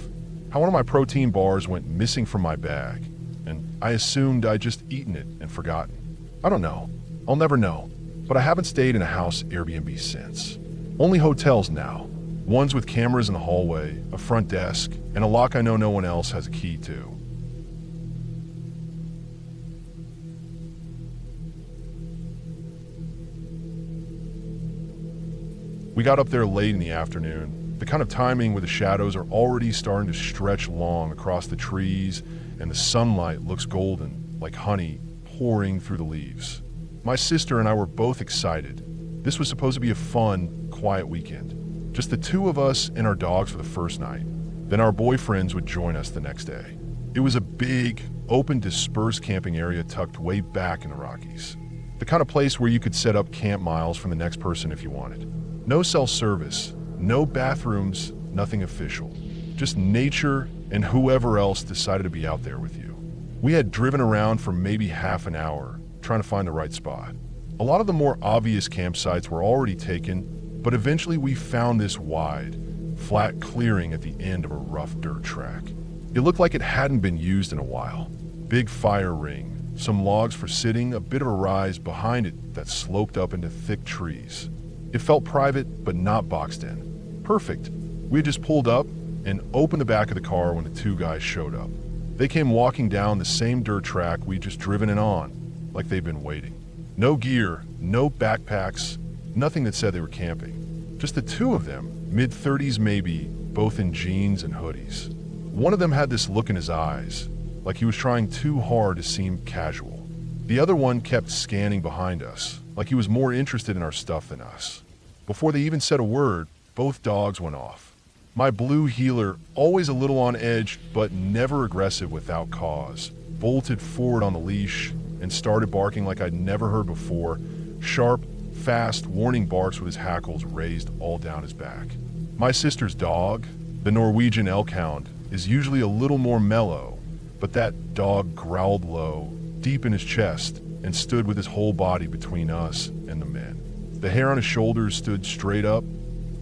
How one of my protein bars went missing from my bag, and I assumed I'd just eaten it and forgotten. I don't know. I'll never know. But I haven't stayed in a house Airbnb since. Only hotels now. Ones with cameras in the hallway, a front desk, and a lock I know no one else has a key to. We got up there late in the afternoon, the kind of timing where the shadows are already starting to stretch long across the trees and the sunlight looks golden, like honey pouring through the leaves. My sister and I were both excited. This was supposed to be a fun, quiet weekend. Just the two of us and our dogs for the first night. Then our boyfriends would join us the next day. It was a big, open, dispersed camping area tucked way back in the Rockies. The kind of place where you could set up camp miles from the next person if you wanted. No cell service, no bathrooms, nothing official. Just nature and whoever else decided to be out there with you. We had driven around for maybe half an hour, trying to find the right spot. A lot of the more obvious campsites were already taken, but eventually we found this wide, flat clearing at the end of a rough dirt track. It looked like it hadn't been used in a while. Big fire ring, some logs for sitting, a bit of a rise behind it that sloped up into thick trees. It felt private, but not boxed in. Perfect. We had just pulled up and opened the back of the car when the two guys showed up. They came walking down the same dirt track we'd just driven in on, like they'd been waiting. No gear, no backpacks, nothing that said they were camping. Just the two of them, mid-30s maybe, both in jeans and hoodies. One of them had this look in his eyes, like he was trying too hard to seem casual. The other one kept scanning behind us, like he was more interested in our stuff than us. Before they even said a word, both dogs went off. My blue heeler, always a little on edge, but never aggressive without cause, bolted forward on the leash and started barking like I'd never heard before, sharp, fast, warning barks with his hackles raised all down his back. My sister's dog, the Norwegian elk hound, is usually a little more mellow, but that dog growled low, deep in his chest, and stood with his whole body between us and the men. The hair on his shoulders stood straight up,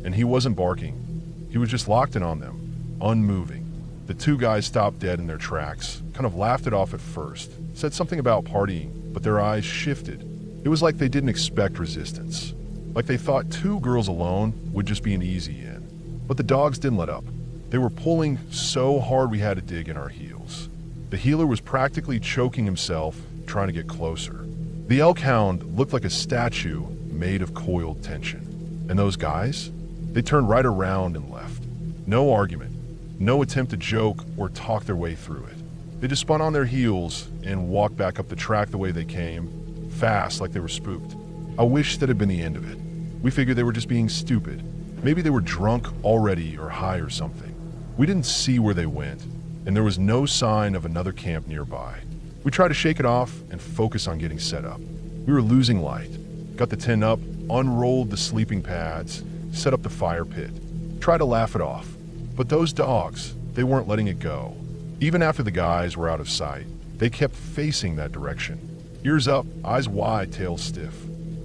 and he wasn't barking. He was just locked in on them, unmoving. The two guys stopped dead in their tracks, kind of laughed it off at first, said something about partying, but their eyes shifted. It was like they didn't expect resistance, like they thought two girls alone would just be an easy in. But the dogs didn't let up. They were pulling so hard we had to dig in our heels. The heeler was practically choking himself, trying to get closer. The elk hound looked like a statue made of coiled tension. And those guys? They turned right around and left. No argument, no attempt to joke or talk their way through it. They just spun on their heels and walked back up the track the way they came, fast like they were spooked. I wish that had been the end of it. We figured they were just being stupid. Maybe they were drunk already or high or something. We didn't see where they went, and there was no sign of another camp nearby. We tried to shake it off and focus on getting set up. We were losing light. Got the tent up, unrolled the sleeping pads, set up the fire pit. Tried to laugh it off. But those dogs, they weren't letting it go. Even after the guys were out of sight, they kept facing that direction. Ears up, eyes wide, tails stiff.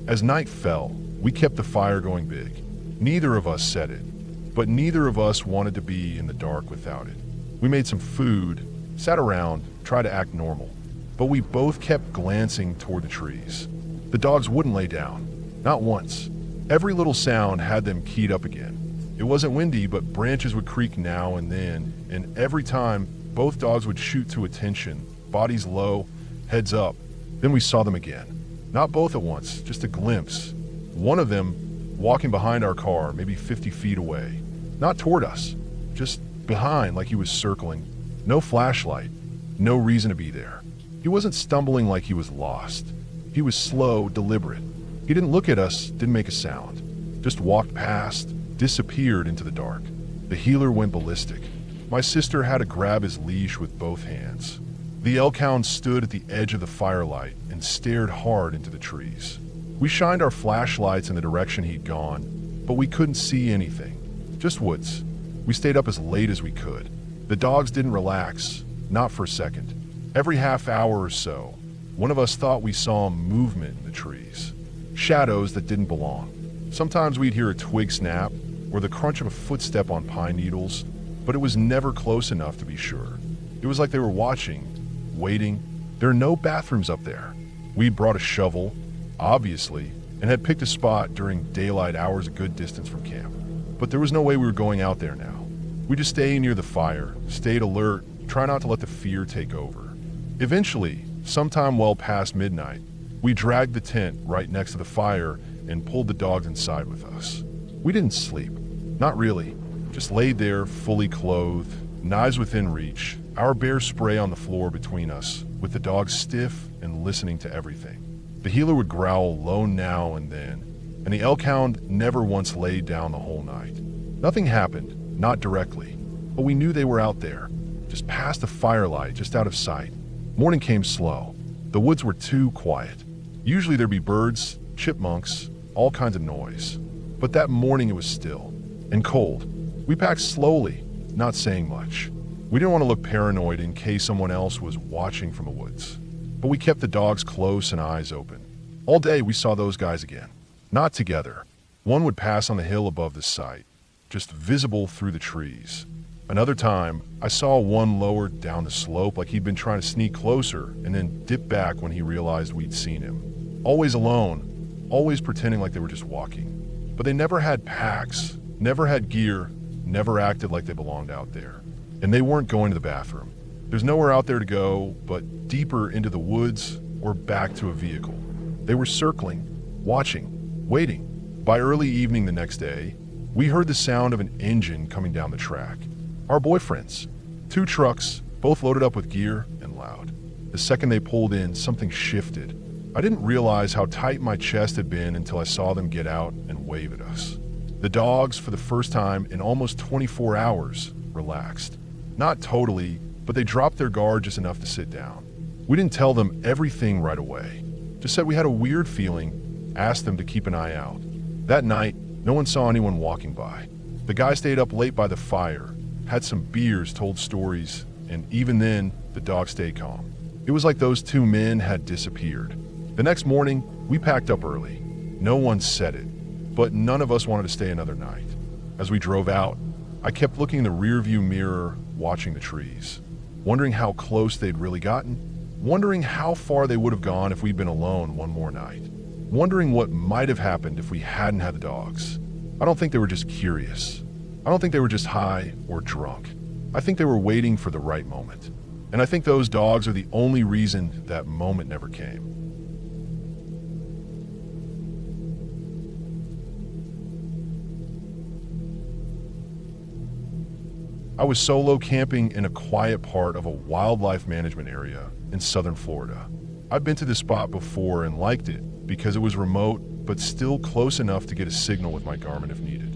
As night fell, we kept the fire going big. Neither of us said it, but neither of us wanted to be in the dark without it. We made some food, sat around, tried to act normal, but we both kept glancing toward the trees. The dogs wouldn't lay down, not once. Every little sound had them keyed up again. It wasn't windy, but branches would creak now and then, and every time, both dogs would shoot to attention, bodies low, heads up. Then we saw them again. Not both at once, just a glimpse. One of them walking behind our car, maybe 50 feet away. Not toward us, just behind like he was circling. No flashlight, no reason to be there. He wasn't stumbling like he was lost. He was slow, deliberate. He didn't look at us, didn't make a sound. Just walked past, disappeared into the dark. The healer went ballistic. My sister had to grab his leash with both hands. The elk hound stood at the edge of the firelight and stared hard into the trees. We shined our flashlights in the direction he'd gone, but we couldn't see anything. Just woods. We stayed up as late as we could. The dogs didn't relax, not for a second. Every half hour or so, one of us thought we saw movement in the trees. Shadows that didn't belong. Sometimes we'd hear a twig snap or the crunch of a footstep on pine needles, but it was never close enough to be sure. It was like they were watching, waiting. There are no bathrooms up there. We'd brought a shovel, obviously, and had picked a spot during daylight hours a good distance from camp. But there was no way we were going out there now. We just stayed near the fire, stayed alert, try not to let the fear take over. Eventually, sometime well past midnight, we dragged the tent right next to the fire and pulled the dogs inside with us. We didn't sleep. Not really. Just laid there, fully clothed, knives within reach, our bear spray on the floor between us, with the dogs stiff and listening to everything. The healer would growl low now and then, and the elk hound never once laid down the whole night. Nothing happened, not directly, but we knew they were out there, just past the firelight, just out of sight. Morning came slow. The woods were too quiet. Usually there'd be birds, chipmunks, all kinds of noise. But that morning it was still and cold. We packed slowly, not saying much. We didn't want to look paranoid in case someone else was watching from the woods. But we kept the dogs close and eyes open. All day we saw those guys again. Not together. One would pass on the hill above the site, just visible through the trees. Another time, I saw one lower down the slope like he'd been trying to sneak closer and then dip back when he realized we'd seen him. Always alone, always pretending like they were just walking. But they never had packs, never had gear, never acted like they belonged out there. And they weren't going to the bathroom. There's nowhere out there to go but deeper into the woods or back to a vehicle. They were circling, watching, waiting. By early evening the next day, we heard the sound of an engine coming down the track. Our boyfriends. 2 trucks, both loaded up with gear and loud. The second they pulled in, something shifted. I didn't realize how tight my chest had been until I saw them get out and wave at us. The dogs, for the first time in almost 24 hours, relaxed. Not totally, but they dropped their guard just enough to sit down. We didn't tell them everything right away. Just said we had a weird feeling, asked them to keep an eye out. That night, no one saw anyone walking by. The guy stayed up late by the fire, had some beers, told stories, and even then, the dogs stayed calm. It was like those 2 men had disappeared. The next morning, we packed up early. No one said it, but none of us wanted to stay another night. As we drove out, I kept looking in the rearview mirror, watching the trees, wondering how close they'd really gotten, wondering how far they would have gone if we'd been alone one more night, wondering what might have happened if we hadn't had the dogs. I don't think they were just curious. I don't think they were just high or drunk. I think they were waiting for the right moment. And I think those dogs are the only reason that moment never came. I was solo camping in a quiet part of a wildlife management area in southern Florida. I've been to this spot before and liked it because it was remote but still close enough to get a signal with my Garmin if needed.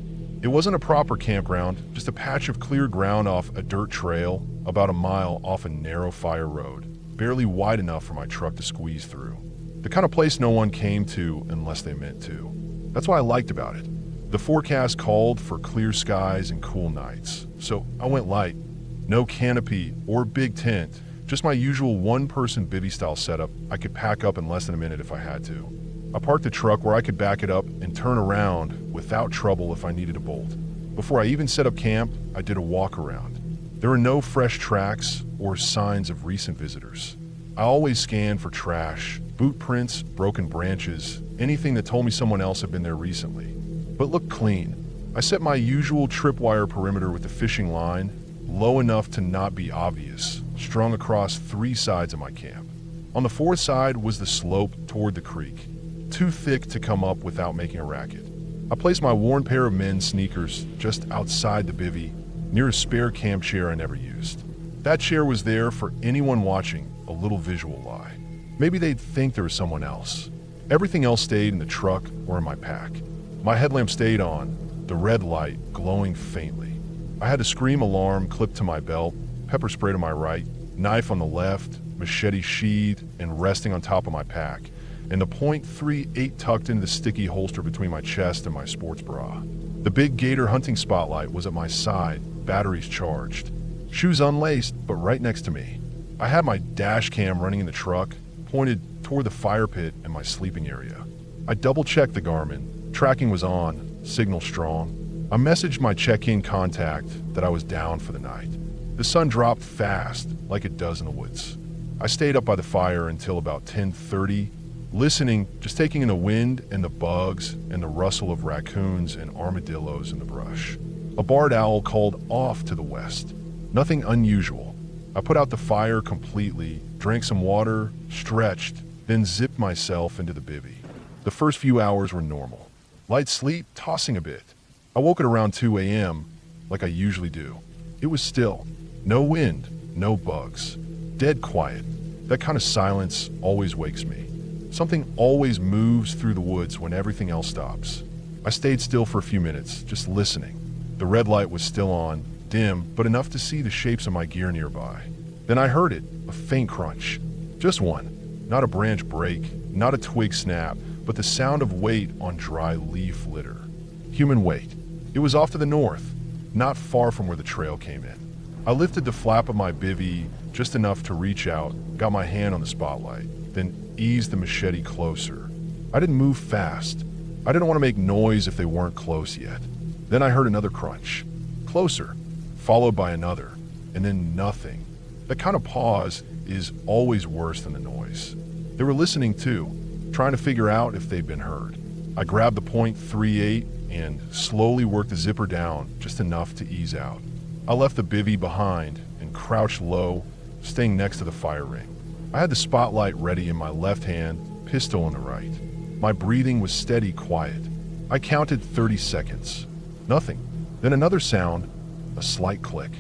It wasn't a proper campground, just a patch of clear ground off a dirt trail about a mile off a narrow fire road, barely wide enough for my truck to squeeze through. The kind of place no one came to unless they meant to. That's what I liked about it. The forecast called for clear skies and cool nights, so I went light. No canopy or big tent, just my usual 1-person bivvy style setup I could pack up in less than a minute if I had to. I parked the truck where I could back it up and turn around without trouble if I needed a bolt. Before I even set up camp, I did a walk around. There were no fresh tracks or signs of recent visitors. I always scanned for trash, boot prints, broken branches, anything that told me someone else had been there recently. But looked clean. I set my usual tripwire perimeter with the fishing line low enough to not be obvious, strung across 3 sides of my camp. On the fourth side was the slope toward the creek, too thick to come up without making a racket. I placed my worn pair of men's sneakers just outside the bivvy, near a spare camp chair I never used. That chair was there for anyone watching a little visual lie. Maybe they'd think there was someone else. Everything else stayed in the truck or in my pack. My headlamp stayed on, the red light glowing faintly. I had a scream alarm clipped to my belt, pepper spray to my right, knife on the left, machete sheathed and resting on top of my pack, and the .38 tucked into the sticky holster between my chest and my sports bra. The big gator hunting spotlight was at my side, batteries charged. Shoes unlaced, but right next to me. I had my dash cam running in the truck, pointed toward the fire pit and my sleeping area. I double-checked the Garmin. Tracking was on, signal strong. I messaged my check-in contact that I was down for the night. The sun dropped fast, like it does in the woods. I stayed up by the fire until about 10:30, listening, just taking in the wind and the bugs and the rustle of raccoons and armadillos in the brush. A barred owl called off to the west. Nothing unusual. I put out the fire completely, drank some water, stretched, then zipped myself into the bivvy. The first few hours were normal. Light sleep, tossing a bit. I woke at around 2 a.m., like I usually do. It was still. No wind, no bugs. Dead quiet. That kind of silence always wakes me. Something always moves through the woods when everything else stops. I stayed still for a few minutes, just listening. The red light was still on, dim, but enough to see the shapes of my gear nearby. Then I heard it, a faint crunch. Just one. Not a branch break, not a twig snap, but the sound of weight on dry leaf litter. Human weight. It was off to the north, not far from where the trail came in. I lifted the flap of my bivvy just enough to reach out, got my hand on the spotlight, then eased the machete closer. I didn't move fast. I didn't want to make noise if they weren't close yet. Then I heard another crunch. Closer, followed by another, and then nothing. That kind of pause is always worse than the noise. They were listening too, trying to figure out if they'd been heard. I grabbed the .38 and slowly worked the zipper down just enough to ease out. I left the bivvy behind and crouched low, staying next to the fire ring. I had the spotlight ready in my left hand, pistol in the right. My breathing was steady, quiet. I counted 30 seconds. Nothing. Then another sound, a slight click.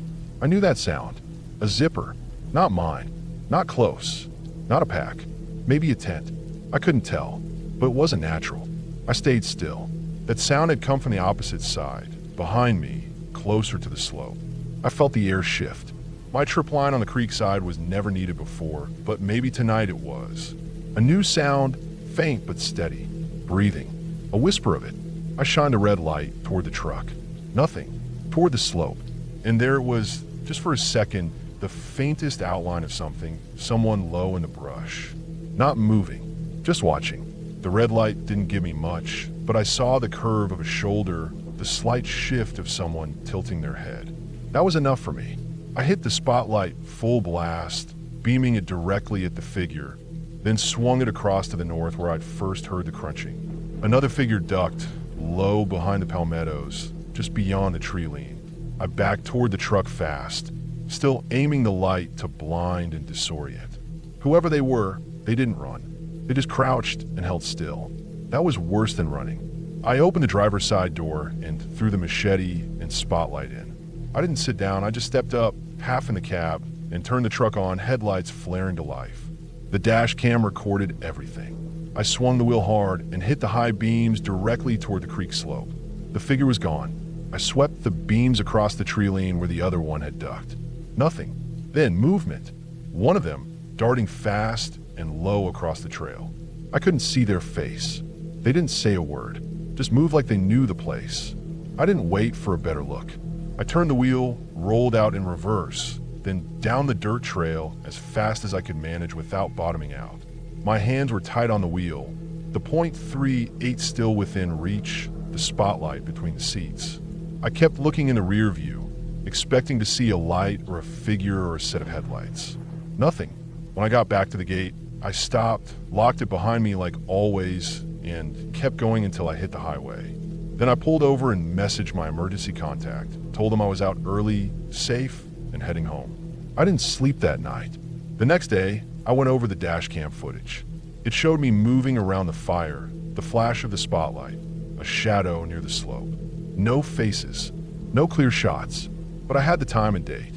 I knew that sound. A zipper. Not mine. Not close. Not a pack. Maybe a tent. I couldn't tell, but it wasn't natural. I stayed still. That sound had come from the opposite side, behind me, closer to the slope. I felt the air shift. My trip line on the creek side was never needed before, but maybe tonight it was. A new sound, faint but steady. Breathing. A whisper of it. I shined a red light toward the truck. Nothing. Toward the slope. And there it was, just for a second, the faintest outline of something, someone low in the brush. Not moving, just watching. The red light didn't give me much, but I saw the curve of a shoulder, the slight shift of someone tilting their head. That was enough for me. I hit the spotlight full blast, beaming it directly at the figure, then swung it across to the north where I'd first heard the crunching. Another figure ducked, low behind the palmettos, just beyond the tree lean. I backed toward the truck fast, still aiming the light to blind and disorient. Whoever they were, they didn't run. They just crouched and held still. That was worse than running. I opened the driver's side door and threw the machete and spotlight in. I didn't sit down, I just stepped up, half in the cab, and turned the truck on, headlights flaring to life. The dash cam recorded everything. I swung the wheel hard and hit the high beams directly toward the creek slope. The figure was gone. I swept the beams across the tree lean where the other one had ducked. Nothing. Then movement. One of them darting fast and low across the trail. I couldn't see their face. They didn't say a word, just moved like they knew the place. I didn't wait for a better look. I turned the wheel, rolled out in reverse, then down the dirt trail as fast as I could manage without bottoming out. My hands were tight on the wheel, the .38 still within reach, the spotlight between the seats. I kept looking in the rear view, expecting to see a light or a figure or a set of headlights. Nothing. When I got back to the gate, I stopped, locked it behind me like always, and kept going until I hit the highway. Then I pulled over and messaged my emergency contact, told him I was out early, safe, and heading home. I didn't sleep that night. The next day, I went over the dash cam footage. It showed me moving around the fire, the flash of the spotlight, a shadow near the slope. No faces, no clear shots, but I had the time and date.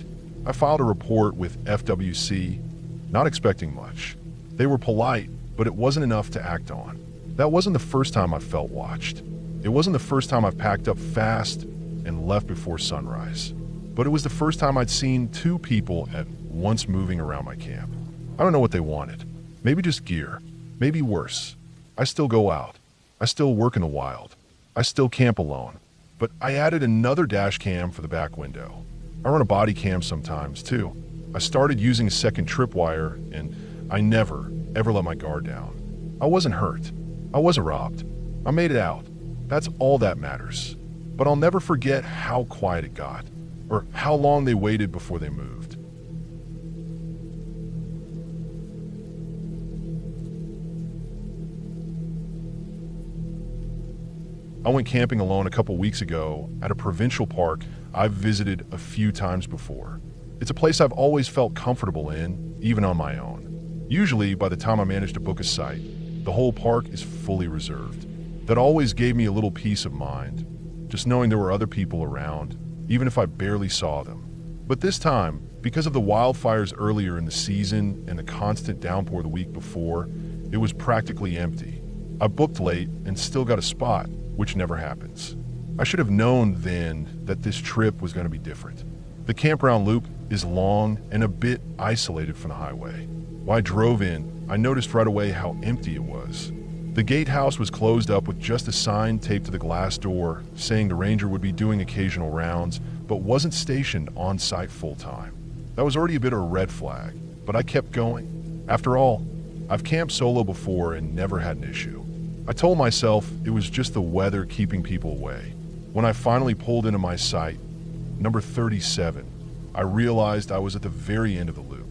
I filed a report with FWC, not expecting much. They were polite, but it wasn't enough to act on. That wasn't the first time I felt watched. It wasn't the first time I packed up fast and left before sunrise. But it was the first time I'd seen two people at once moving around my camp. I don't know what they wanted. Maybe just gear. Maybe worse. I still go out. I still work in the wild. I still camp alone. But I added another dash cam for the back window. I run a body cam sometimes, too. I started using a second tripwire, and I never, ever let my guard down. I wasn't hurt. I wasn't robbed. I made it out. That's all that matters. But I'll never forget how quiet it got, or how long they waited before they moved. I went camping alone a couple weeks ago at a provincial park I've visited a few times before. It's a place I've always felt comfortable in, even on my own. Usually, by the time I manage to book a site, the whole park is fully reserved. That always gave me a little peace of mind, just knowing there were other people around, even if I barely saw them. But this time, because of the wildfires earlier in the season and the constant downpour the week before, it was practically empty. I booked late and still got a spot, which never happens. I should have known then that this trip was going to be different. The campground loop is long and a bit isolated from the highway. While I drove in, I noticed right away how empty it was. The gatehouse was closed up with just a sign taped to the glass door saying the ranger would be doing occasional rounds, but wasn't stationed on site full time. That was already a bit of a red flag, but I kept going. After all, I've camped solo before and never had an issue. I told myself it was just the weather keeping people away. When I finally pulled into my site, number 37, I realized I was at the very end of the loop.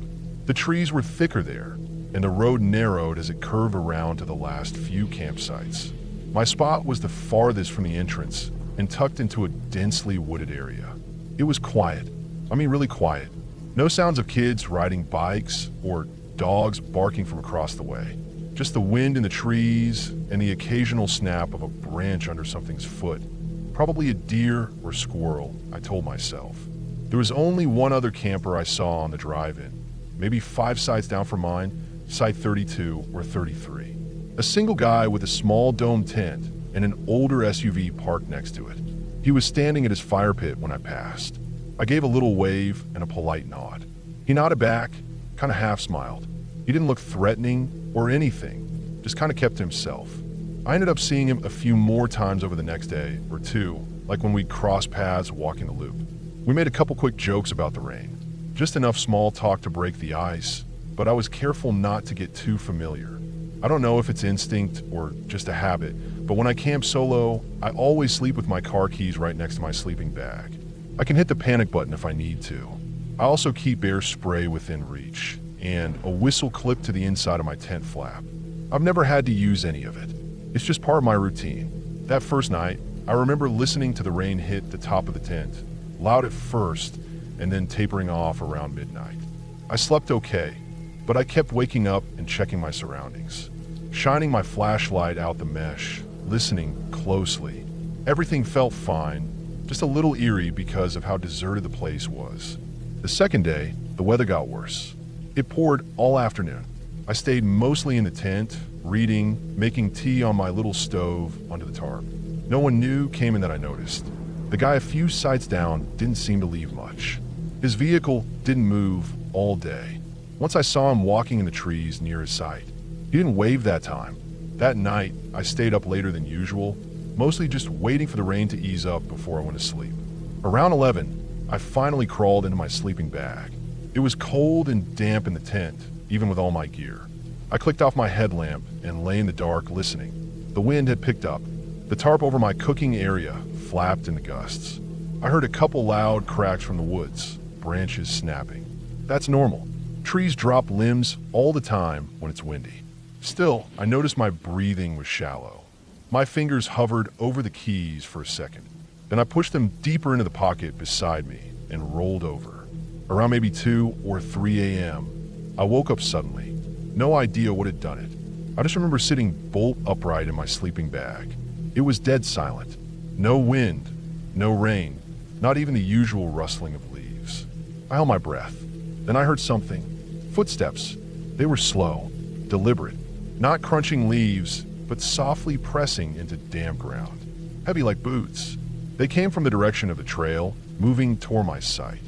The trees were thicker there, and the road narrowed as it curved around to the last few campsites. My spot was the farthest from the entrance and tucked into a densely wooded area. It was quiet. I mean, really quiet. No sounds of kids riding bikes or dogs barking from across the way. Just the wind in the trees and the occasional snap of a branch under something's foot. Probably a deer or squirrel, I told myself. There was only one other camper I saw on the drive-in, maybe 5 sites down from mine, site 32 or 33. A single guy with a small dome tent and an older SUV parked next to it. He was standing at his fire pit when I passed. I gave a little wave and a polite nod. He nodded back, kind of half smiled. He didn't look threatening or anything, just kind of kept to himself. I ended up seeing him a few more times over the next day or two, like when we'd cross paths walking the loop. We made a couple quick jokes about the rain, just enough small talk to break the ice, but I was careful not to get too familiar. I don't know if it's instinct or just a habit, but when I camp solo, I always sleep with my car keys right next to my sleeping bag. I can hit the panic button if I need to. I also keep bear spray within reach, and a whistle clipped to the inside of my tent flap. I've never had to use any of it. It's just part of my routine. That first night, I remember listening to the rain hit the top of the tent, loud at first, and then tapering off around midnight. I slept okay, but I kept waking up and checking my surroundings, shining my flashlight out the mesh, listening closely. Everything felt fine, just a little eerie because of how deserted the place was. The second day, the weather got worse. It poured all afternoon. I stayed mostly in the tent, reading, making tea on my little stove under the tarp. No one new came in that I noticed. The guy a few sites down didn't seem to leave much. His vehicle didn't move all day. Once I saw him walking in the trees near his site. He didn't wave that time. That night, I stayed up later than usual, mostly just waiting for the rain to ease up before I went to sleep. Around 11, I finally crawled into my sleeping bag. It was cold and damp in the tent, even with all my gear. I clicked off my headlamp and lay in the dark listening. The wind had picked up. The tarp over my cooking area flapped in the gusts. I heard a couple loud cracks from the woods, branches snapping. That's normal. Trees drop limbs all the time when it's windy. Still, I noticed my breathing was shallow. My fingers hovered over the keys for a second. Then I pushed them deeper into the pocket beside me and rolled over. Around maybe 2 or 3 a.m., I woke up suddenly. No idea what had done it. I just remember sitting bolt upright in my sleeping bag. It was dead silent. No wind, no rain, not even the usual rustling of leaves. I held my breath. Then I heard something. Footsteps. They were slow, deliberate, not crunching leaves, but softly pressing into damp ground. Heavy like boots. They came from the direction of the trail, moving toward my sight.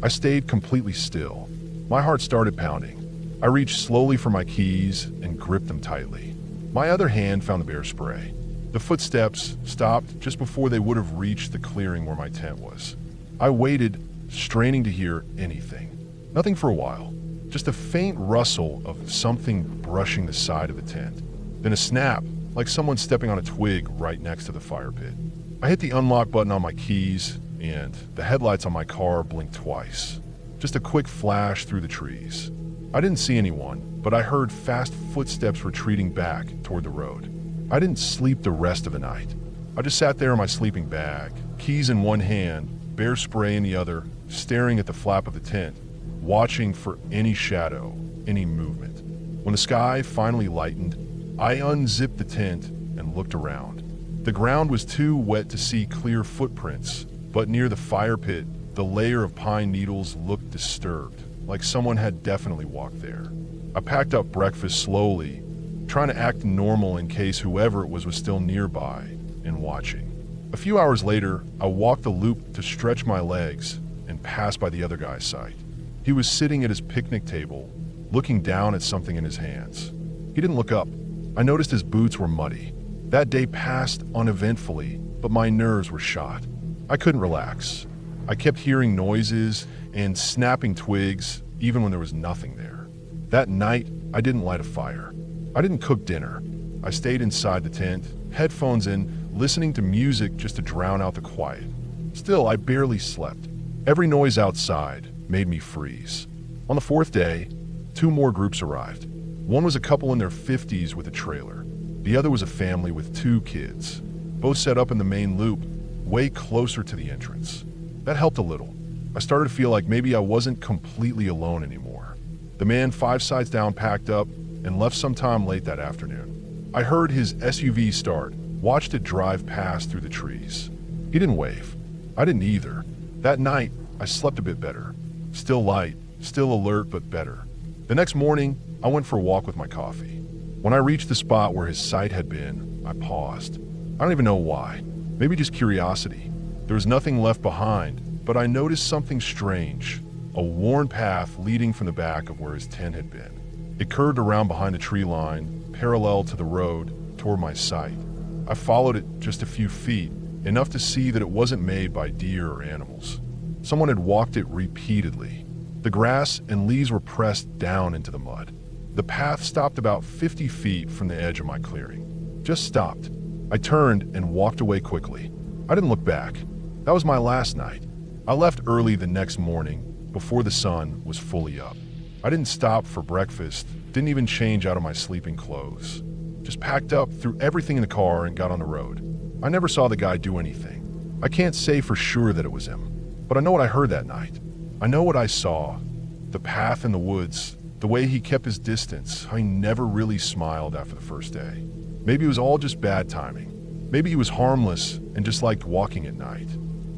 I stayed completely still. My heart started pounding. I reached slowly for my keys and gripped them tightly. My other hand found the bear spray. The footsteps stopped just before they would have reached the clearing where my tent was. I waited, straining to hear anything. Nothing for a while. Just a faint rustle of something brushing the side of the tent. Then a snap, like someone stepping on a twig right next to the fire pit. I hit the unlock button on my keys, and the headlights on my car blinked twice. Just a quick flash through the trees. I didn't see anyone, but I heard fast footsteps retreating back toward the road. I didn't sleep the rest of the night. I just sat there in my sleeping bag, keys in one hand, bear spray in the other, staring at the flap of the tent, watching for any shadow, any movement. When the sky finally lightened, I unzipped the tent and looked around. The ground was too wet to see clear footprints, but near the fire pit, the layer of pine needles looked disturbed, like someone had definitely walked there. I packed up breakfast slowly, trying to act normal in case whoever it was still nearby and watching. A few hours later, I walked the loop to stretch my legs and passed by the other guy's site. He was sitting at his picnic table, looking down at something in his hands. He didn't look up. I noticed his boots were muddy. That day passed uneventfully, but my nerves were shot. I couldn't relax. I kept hearing noises and snapping twigs, even when there was nothing there. That night, I didn't light a fire. I didn't cook dinner. I stayed inside the tent, headphones in, listening to music just to drown out the quiet. Still, I barely slept. Every noise outside made me freeze. On the fourth day, 2 more groups arrived. One was a couple in their 50s with a trailer. The other was a family with 2 kids, both set up in the main loop, way closer to the entrance. That helped a little. I started to feel like maybe I wasn't completely alone anymore. The man 5 sides down packed up and left sometime late that afternoon. I heard his SUV start, watched it drive past through the trees. He didn't wave. I didn't either. That night, I slept a bit better. Still light, still alert, but better. The next morning, I went for a walk with my coffee. When I reached the spot where his site had been, I paused. I don't even know why. Maybe just curiosity. There was nothing left behind, but I noticed something strange. A worn path leading from the back of where his tent had been. It curved around behind the tree line, parallel to the road, toward my site. I followed it just a few feet, enough to see that it wasn't made by deer or animals. Someone had walked it repeatedly. The grass and leaves were pressed down into the mud. The path stopped about 50 feet from the edge of my clearing. Just stopped. I turned and walked away quickly. I didn't look back. That was my last night. I left early the next morning, before the sun was fully up. I didn't stop for breakfast, didn't even change out of my sleeping clothes. Just packed up, threw everything in the car, and got on the road. I never saw the guy do anything. I can't say for sure that it was him, but I know what I heard that night. I know what I saw. The path in the woods, the way he kept his distance, how he never really smiled after the first day. Maybe it was all just bad timing. Maybe he was harmless and just liked walking at night.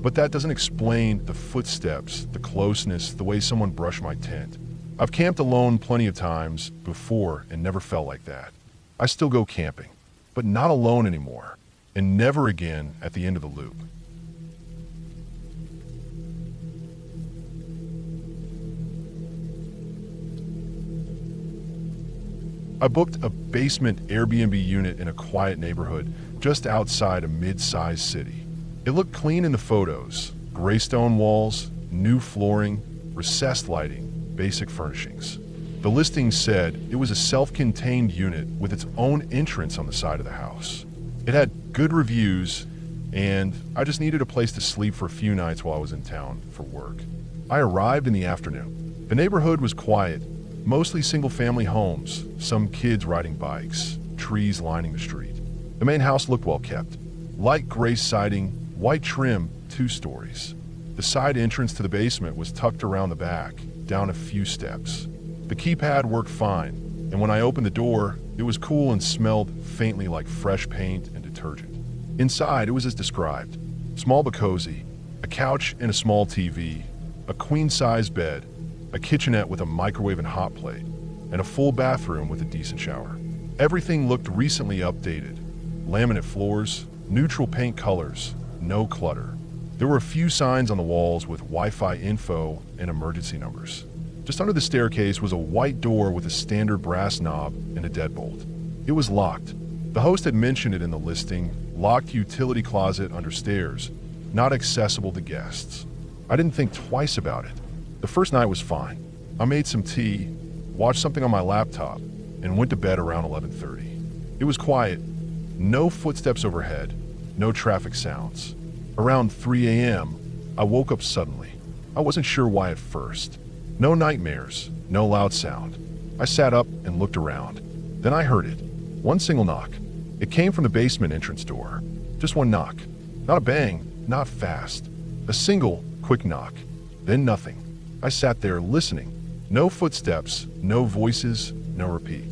But that doesn't explain the footsteps, the closeness, the way someone brushed my tent. I've camped alone plenty of times before and never felt like that. I still go camping, but not alone anymore, and never again at the end of the loop. I booked a basement Airbnb unit in a quiet neighborhood just outside a mid-sized city. It looked clean in the photos, gray stone walls, new flooring, recessed lighting, basic furnishings. The listing said it was a self-contained unit with its own entrance on the side of the house. It had good reviews, and I just needed a place to sleep for a few nights while I was in town for work. I arrived in the afternoon. The neighborhood was quiet, mostly single-family homes, some kids riding bikes, trees lining the street. The main house looked well kept. Light gray siding, white trim, 2 stories. The side entrance to the basement was tucked around the back, down a few steps. The keypad worked fine, and when I opened the door, it was cool and smelled faintly like fresh paint and detergent. Inside, it was as described. Small but cozy, a couch and a small TV, a queen-size bed, a kitchenette with a microwave and hot plate, and a full bathroom with a decent shower. Everything looked recently updated. Laminate floors, neutral paint colors, no clutter. There were a few signs on the walls with Wi-Fi info and emergency numbers. Just under the staircase was a white door with a standard brass knob and a deadbolt. It was locked. The host had mentioned it in the listing, locked utility closet under stairs, not accessible to guests. I didn't think twice about it. The first night was fine. I made some tea, watched something on my laptop, and went to bed around 11:30. It was quiet, no footsteps overhead, no traffic sounds. Around 3 a.m., I woke up suddenly. I wasn't sure why at first. No nightmares, no loud sound. I sat up and looked around. Then I heard it. One single knock. It came from the basement entrance door. Just one knock. Not a bang, not fast. A single, quick knock. Then nothing. I sat there listening. No footsteps, no voices, no repeat.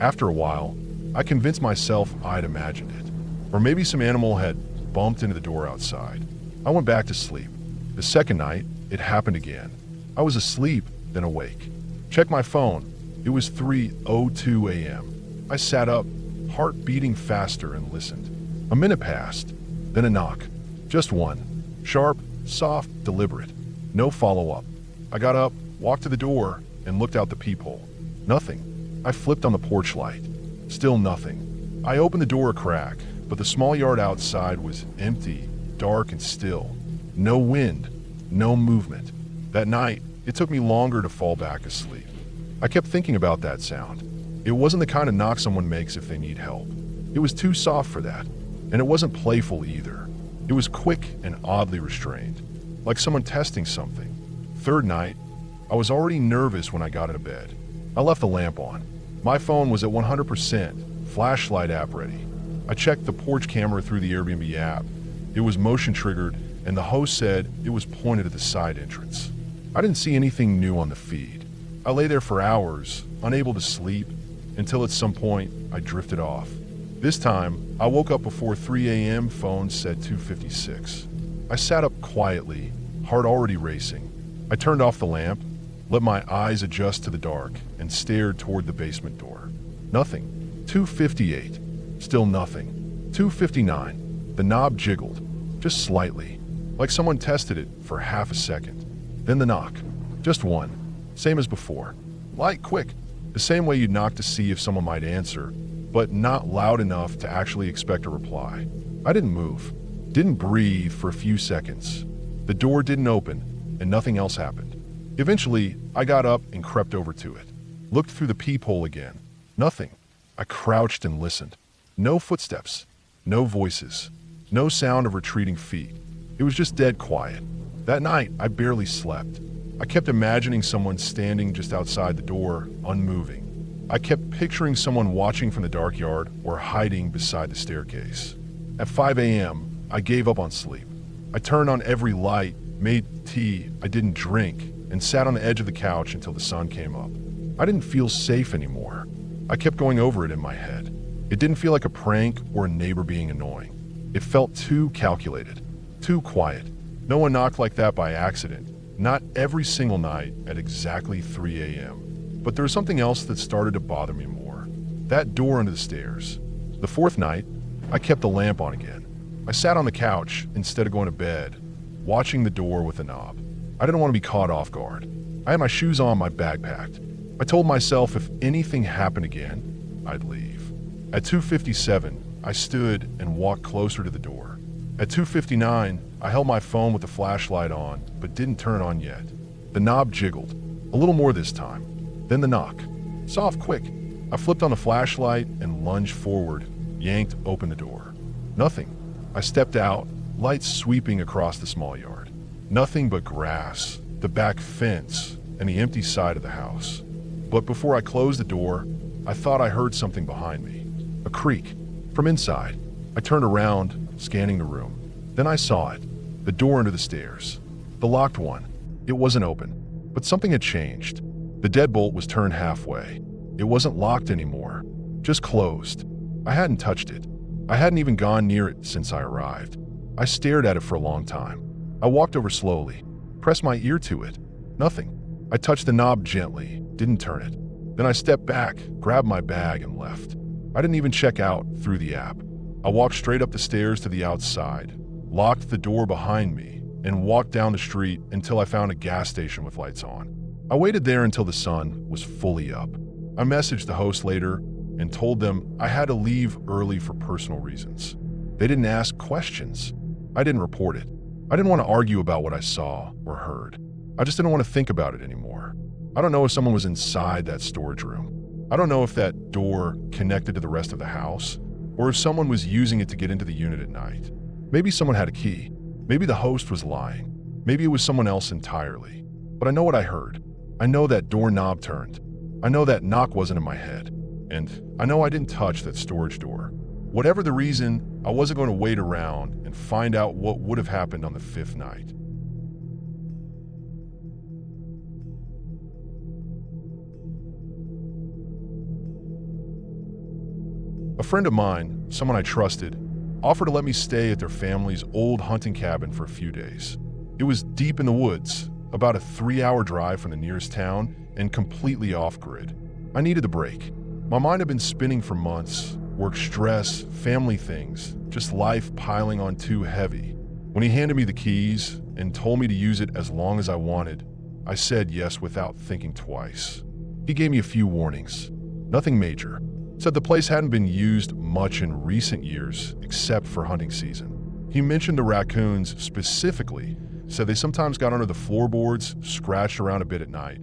After a while, I convinced myself I'd imagined it. Or maybe some animal had bumped into the door outside. I went back to sleep. The second night, it happened again. I was asleep, then awake. Checked my phone. It was 3:02 a.m. I sat up, heart beating faster, and listened. A minute passed, then a knock. Just one. Sharp, soft, deliberate. No follow-up. I got up, walked to the door, and looked out the peephole. Nothing. I flipped on the porch light. Still nothing. I opened the door a crack, but the small yard outside was empty, dark, and still. No wind, no movement. That night, it took me longer to fall back asleep. I kept thinking about that sound. It wasn't the kind of knock someone makes if they need help. It was too soft for that, and it wasn't playful either. It was quick and oddly restrained, like someone testing something. Third night, I was already nervous when I got into bed. I left the lamp on. My phone was at 100%, flashlight app ready. I checked the porch camera through the Airbnb app. It was motion triggered, and the host said it was pointed at the side entrance. I didn't see anything new on the feed. I lay there for hours, unable to sleep, until at some point I drifted off. This time, I woke up before 3 a.m. Phone said 2:56. I sat up quietly, heart already racing. I turned off the lamp, let my eyes adjust to the dark, and stared toward the basement door. Nothing. 2:58. Still nothing. 2:59. The knob jiggled, just slightly, like someone tested it for half a second. Then the knock. Just one. Same as before. Light, quick. The same way you'd knock to see if someone might answer, but not loud enough to actually expect a reply. I didn't move. Didn't breathe for a few seconds. The door didn't open, and nothing else happened. Eventually, I got up and crept over to it. Looked through the peephole again. Nothing. I crouched and listened. No footsteps. No voices. No sound of retreating feet. It was just dead quiet. That night, I barely slept. I kept imagining someone standing just outside the door, unmoving. I kept picturing someone watching from the dark yard or hiding beside the staircase. At 5 a.m., I gave up on sleep. I turned on every light, made tea I didn't drink, and sat on the edge of the couch until the sun came up. I didn't feel safe anymore. I kept going over it in my head. It didn't feel like a prank or a neighbor being annoying. It felt too calculated, too quiet. No one knocked like that by accident. Not every single night at exactly 3 a.m. But there was something else that started to bother me more. That door under the stairs. The fourth night, I kept the lamp on again. I sat on the couch instead of going to bed, watching the door with the knob. I didn't want to be caught off guard. I had my shoes on, my bag packed. I told myself if anything happened again, I'd leave. At 2:57, I stood and walked closer to the door. At 2:59, I held my phone with the flashlight on, but didn't turn on yet. The knob jiggled, a little more this time. Then the knock. Soft, quick. I flipped on the flashlight and lunged forward, yanked open the door. Nothing. I stepped out, lights sweeping across the small yard. Nothing but grass, the back fence, and the empty side of the house. But before I closed the door, I thought I heard something behind me. A creak. From inside. I turned around, scanning the room. Then I saw it. The door under the stairs. The locked one. It wasn't open. But something had changed. The deadbolt was turned halfway. It wasn't locked anymore, just closed. I hadn't touched it. I hadn't even gone near it since I arrived. I stared at it for a long time. I walked over slowly, pressed my ear to it. Nothing. I touched the knob gently, didn't turn it. Then I stepped back, grabbed my bag, and left. I didn't even check out through the app. I walked straight up the stairs to the outside, locked the door behind me, and walked down the street until I found a gas station with lights on. I waited there until the sun was fully up. I messaged the host later and told them I had to leave early for personal reasons. They didn't ask questions. I didn't report it. I didn't want to argue about what I saw or heard. I just didn't want to think about it anymore. I don't know if someone was inside that storage room. I don't know if that door connected to the rest of the house, or if someone was using it to get into the unit at night. Maybe someone had a key. Maybe the host was lying. Maybe it was someone else entirely. But I know what I heard. I know that doorknob turned. I know that knock wasn't in my head. And I know I didn't touch that storage door. Whatever the reason, I wasn't going to wait around and find out what would have happened on the fifth night. A friend of mine, someone I trusted, offered to let me stay at their family's old hunting cabin for a few days. It was deep in the woods, about a 3-hour drive from the nearest town, and completely off-grid. I needed a break. My mind had been spinning for months. Work stress, family things, just life piling on too heavy. When he handed me the keys and told me to use it as long as I wanted, I said yes without thinking twice. He gave me a few warnings. Nothing major. Said the place hadn't been used much in recent years, except for hunting season. He mentioned the raccoons specifically, said they sometimes got under the floorboards, scratched around a bit at night,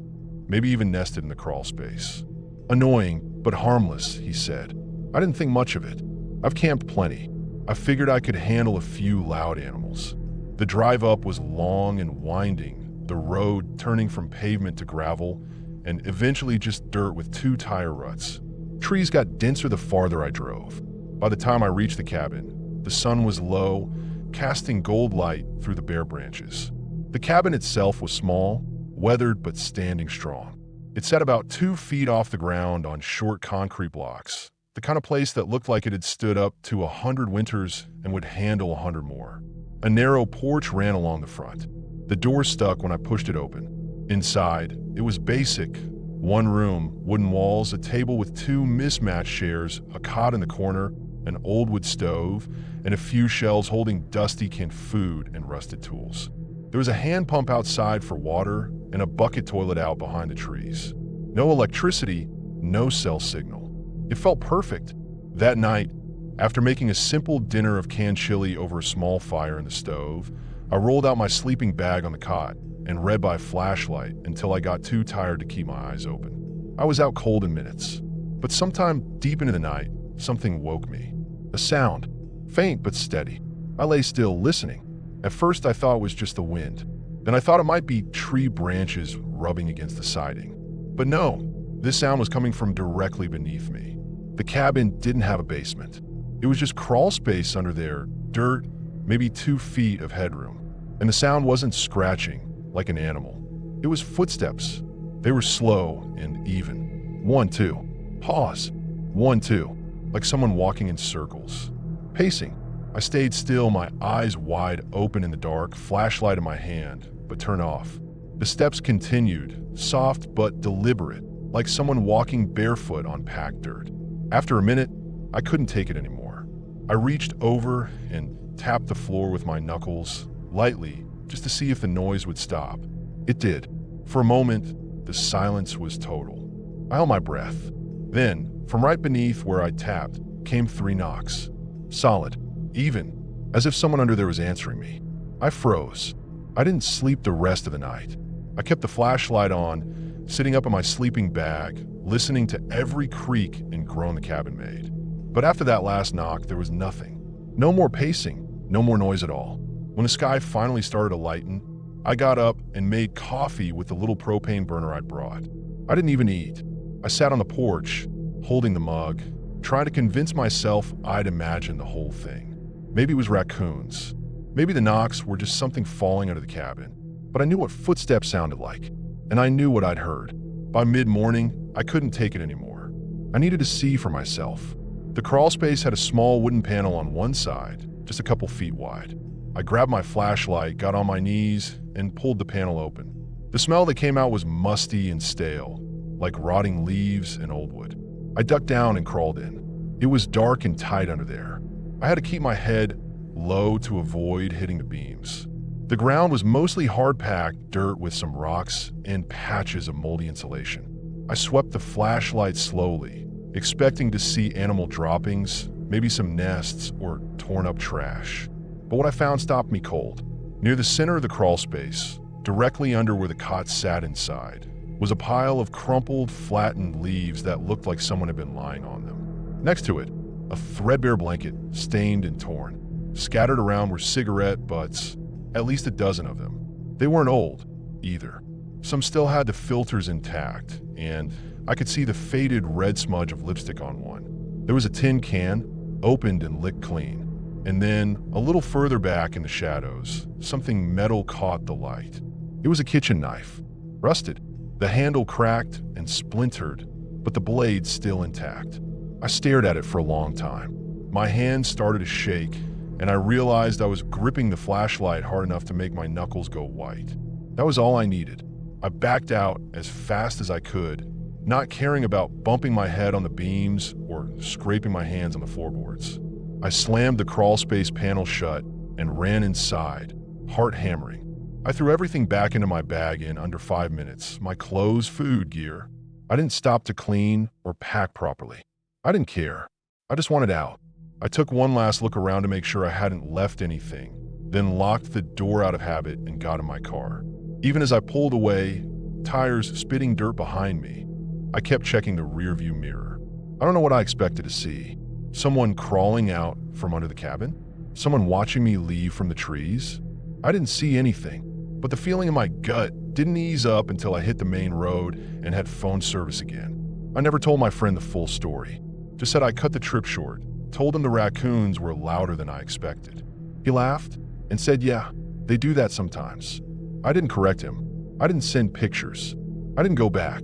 maybe even nested in the crawl space. Annoying, but harmless, he said. I didn't think much of it. I've camped plenty. I figured I could handle a few loud animals. The drive up was long and winding, the road turning from pavement to gravel, and eventually just dirt with 2 tire ruts. Trees got denser the farther I drove. By the time I reached the cabin, the sun was low, casting gold light through the bare branches. The cabin itself was small, weathered but standing strong. It sat about 2 feet off the ground on short concrete blocks, the kind of place that looked like it had stood up to 100 winters and would handle 100 more. A narrow porch ran along the front. The door stuck when I pushed it open. Inside, it was basic. 1 room, wooden walls, a table with 2 mismatched chairs, a cot in the corner, an old wood stove, and a few shelves holding dusty canned food and rusted tools. There was a hand pump outside for water and a bucket toilet out behind the trees. No electricity, no cell signal. It felt perfect. That night, after making a simple dinner of canned chili over a small fire in the stove, I rolled out my sleeping bag on the cot and read by flashlight until I got too tired to keep my eyes open. I was out cold in minutes, but sometime deep into the night, something woke me. A sound, faint but steady. I lay still, listening. At first I thought it was just the wind. Then I thought it might be tree branches rubbing against the siding. But no, this sound was coming from directly beneath me. The cabin didn't have a basement. It was just crawl space under there, dirt, maybe 2 feet of headroom. And the sound wasn't scratching like an animal. It was footsteps. They were slow and even. 1, 2. Pause. 1, 2. Like someone walking in circles. Pacing. I stayed still, my eyes wide open in the dark, flashlight in my hand, but turned off. The steps continued, soft but deliberate, like someone walking barefoot on packed dirt. After a minute, I couldn't take it anymore. I reached over and tapped the floor with my knuckles, lightly, just to see if the noise would stop. It did. For a moment, the silence was total. I held my breath. Then, from right beneath where I tapped, came 3 knocks. Solid, even, as if someone under there was answering me. I froze. I didn't sleep the rest of the night. I kept the flashlight on, sitting up in my sleeping bag, listening to every creak and groan the cabin made. But after that last knock, there was nothing. No more pacing, no more noise at all. When the sky finally started to lighten, I got up and made coffee with the little propane burner I'd brought. I didn't even eat. I sat on the porch, holding the mug, trying to convince myself I'd imagined the whole thing. Maybe it was raccoons. Maybe the knocks were just something falling out of the cabin. But I knew what footsteps sounded like, and I knew what I'd heard. By mid-morning, I couldn't take it anymore. I needed to see for myself. The crawl space had a small wooden panel on one side, just a couple feet wide. I grabbed my flashlight, got on my knees, and pulled the panel open. The smell that came out was musty and stale, like rotting leaves and old wood. I ducked down and crawled in. It was dark and tight under there. I had to keep my head low to avoid hitting the beams. The ground was mostly hard-packed dirt with some rocks and patches of moldy insulation. I swept the flashlight slowly, expecting to see animal droppings, maybe some nests or torn-up trash. But what I found stopped me cold. Near the center of the crawl space, directly under where the cot sat inside, was a pile of crumpled, flattened leaves that looked like someone had been lying on them. Next to it, a threadbare blanket, stained and torn. Scattered around were cigarette butts, at least a dozen of them. They weren't old, either. Some still had the filters intact, and I could see the faded red smudge of lipstick on one. There was a tin can, opened and licked clean. And then, a little further back in the shadows, something metal caught the light. It was a kitchen knife, rusted, the handle cracked and splintered, but the blade still intact. I stared at it for a long time. My hands started to shake, and I realized I was gripping the flashlight hard enough to make my knuckles go white. That was all I needed. I backed out as fast as I could, not caring about bumping my head on the beams or scraping my hands on the floorboards. I slammed the crawl space panel shut and ran inside, heart hammering. I threw everything back into my bag in under 5 minutes, my clothes, food, gear. I didn't stop to clean or pack properly. I didn't care. I just wanted out. I took one last look around to make sure I hadn't left anything, then locked the door out of habit and got in my car. Even as I pulled away, tires spitting dirt behind me, I kept checking the rearview mirror. I don't know what I expected to see. Someone crawling out from under the cabin? Someone watching me leave from the trees? I didn't see anything, but the feeling in my gut didn't ease up until I hit the main road and had phone service again. I never told my friend the full story. Just said I cut the trip short, told him the raccoons were louder than I expected. He laughed and said, yeah, they do that sometimes. I didn't correct him. I didn't send pictures. I didn't go back.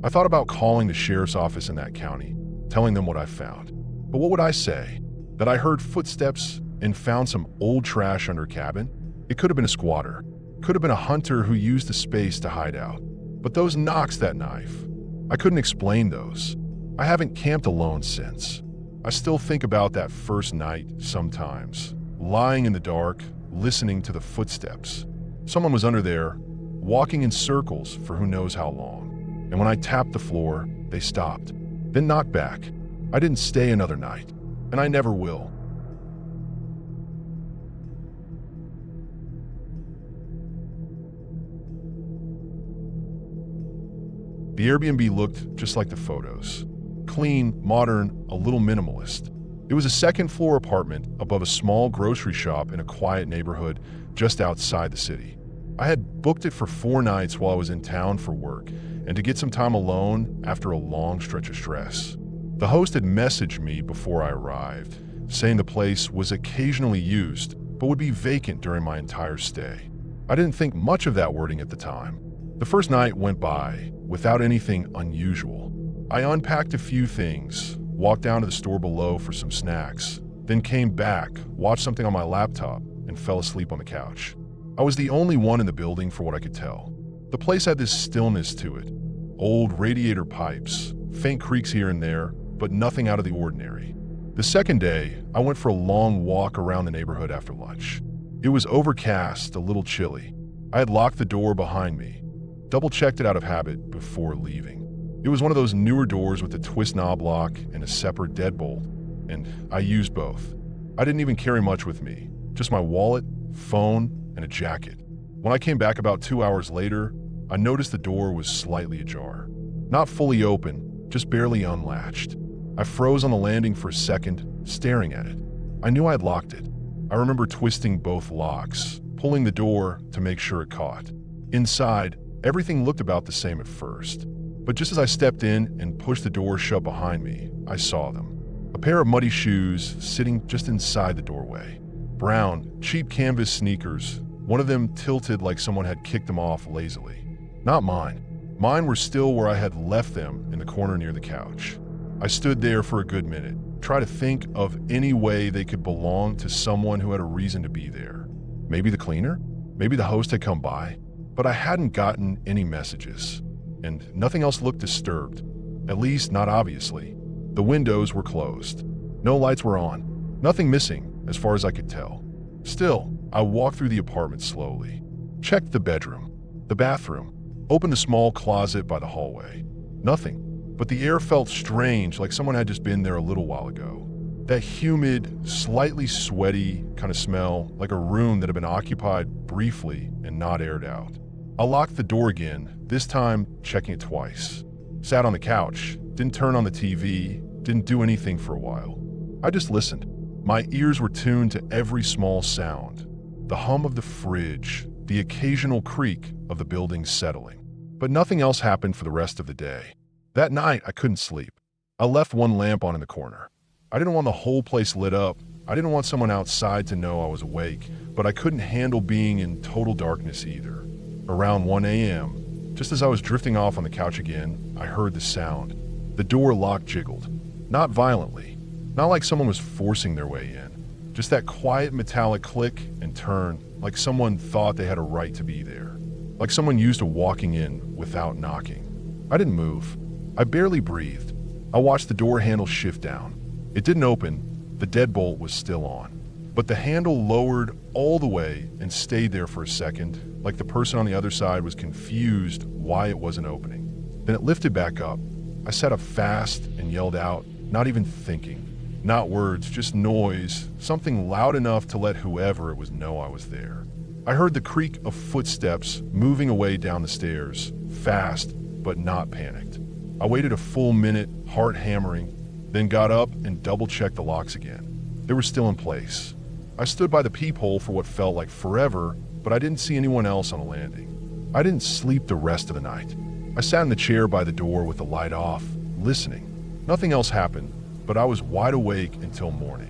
I thought about calling the sheriff's office in that county, telling them what I found. But what would I say? That I heard footsteps and found some old trash under a cabin? It could have been a squatter. Could have been a hunter who used the space to hide out. But those knocks that knife, I couldn't explain those. I haven't camped alone since. I still think about that first night sometimes, lying in the dark, listening to the footsteps. Someone was under there, walking in circles for who knows how long. And when I tapped the floor, they stopped, then knocked back. I didn't stay another night, and I never will. The Airbnb looked just like the photos. Clean, modern, a little minimalist. It was a second-floor apartment above a small grocery shop in a quiet neighborhood just outside the city. I had booked it for 4 nights while I was in town for work and to get some time alone after a long stretch of stress. The host had messaged me before I arrived, saying the place was occasionally used but would be vacant during my entire stay. I didn't think much of that wording at the time. The first night went by without anything unusual. I unpacked a few things, walked down to the store below for some snacks, then came back, watched something on my laptop, and fell asleep on the couch. I was the only one in the building for what I could tell. The place had this stillness to it. Old radiator pipes, faint creaks here and there, but nothing out of the ordinary. The second day, I went for a long walk around the neighborhood after lunch. It was overcast, a little chilly. I had locked the door behind me, double-checked it out of habit before leaving. It was one of those newer doors with a twist knob lock and a separate deadbolt, and I used both. I didn't even carry much with me, just my wallet, phone, and a jacket. When I came back about 2 hours later, I noticed the door was slightly ajar. Not fully open, just barely unlatched. I froze on the landing for a second, staring at it. I knew I had locked it. I remember twisting both locks, pulling the door to make sure it caught. Inside, everything looked about the same at first. But just as I stepped in and pushed the door shut behind me, I saw them. A pair of muddy shoes sitting just inside the doorway. Brown, cheap canvas sneakers, one of them tilted like someone had kicked them off lazily. Not mine. Mine were still where I had left them in the corner near the couch. I stood there for a good minute, trying to think of any way they could belong to someone who had a reason to be there. Maybe the cleaner? Maybe the host had come by? But I hadn't gotten any messages, and nothing else looked disturbed, at least not obviously. The windows were closed. No lights were on. Nothing missing, as far as I could tell. Still, I walked through the apartment slowly, checked the bedroom, the bathroom, opened a small closet by the hallway. Nothing, but the air felt strange, like someone had just been there a little while ago. That humid, slightly sweaty kind of smell, like a room that had been occupied briefly and not aired out. I locked the door again, this time checking it twice. Sat on the couch, didn't turn on the TV, didn't do anything for a while. I just listened. My ears were tuned to every small sound. The hum of the fridge, the occasional creak of the building settling. But nothing else happened for the rest of the day. That night, I couldn't sleep. I left one lamp on in the corner. I didn't want the whole place lit up. I didn't want someone outside to know I was awake, but I couldn't handle being in total darkness either. Around 1 a.m., just as I was drifting off on the couch again, I heard the sound. The door lock jiggled. Not violently. Not like someone was forcing their way in. Just that quiet metallic click and turn, like someone thought they had a right to be there. Like someone used to walking in without knocking. I didn't move. I barely breathed. I watched the door handle shift down. It didn't open. The deadbolt was still on. But the handle lowered all the way and stayed there for a second, like the person on the other side was confused why it wasn't opening. Then it lifted back up. I sat up fast and yelled out, not even thinking. Not words, just noise, something loud enough to let whoever it was know I was there. I heard the creak of footsteps moving away down the stairs, fast but not panicked. I waited a full minute, heart hammering, then got up and double-checked the locks again. They were still in place. I stood by the peephole for what felt like forever, but I didn't see anyone else on the landing. I didn't sleep the rest of the night. I sat in the chair by the door with the light off, listening. Nothing else happened, but I was wide awake until morning.